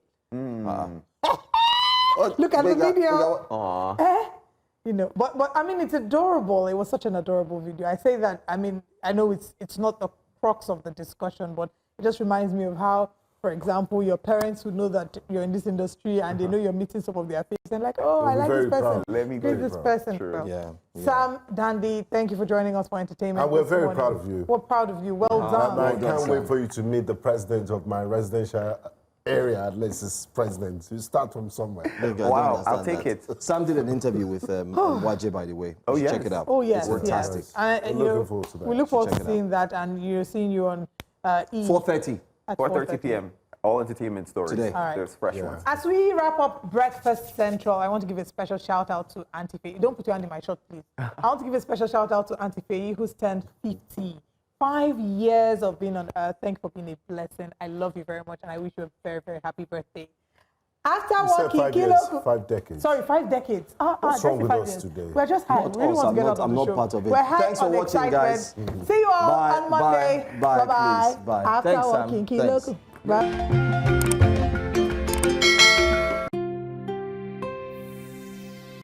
Look at the video. You know, but I mean, it's adorable. It was such an adorable video. I say that, I mean, I know it's not the crux of the discussion, but it just reminds me of how, for example, your parents who know that you're in this industry and they know you're meeting some of their faces and like, oh, I like this person. Proud. Let me be this proud. person. True. Yeah. Sam, Dandy, thank you for joining us for entertainment. And we're this very morning. proud of you. We're proud of you. Well done. I can't wait for you to meet the president of my residential area, at least as president. You start from somewhere. Wow, I'll take it. Sam did an interview with Waje, by the way. Oh, You should yes. check it out. Oh, yes. It's fantastic. And, I'm you know, looking forward to that. we look forward Check to it seeing that, and you're seeing you on E! 4:30. At 4:30 p.m. All entertainment stories. Today. All right. There's fresh ones. As we wrap up Breakfast Central, I want to give a special shout out to Auntie Faye. Don't put your hand in my shot, please. I want to give a special shout out to Auntie Faye, who's turned 50 5 years of being on earth. Thank you for being a blessing. I love you very much, and I wish you a very, very happy birthday. After You said working, 5 years, 5 decades. Sorry, 5 decades. What's wrong with 5 us years. today? We're just high. Not We really us, want to get out I'm of the not show. part of it. We're high Thanks for on watching, excitement. guys. See you all Bye, on Monday. bye, Bye-bye. please, bye. After Thanks, Sam. working, Thanks. Bye.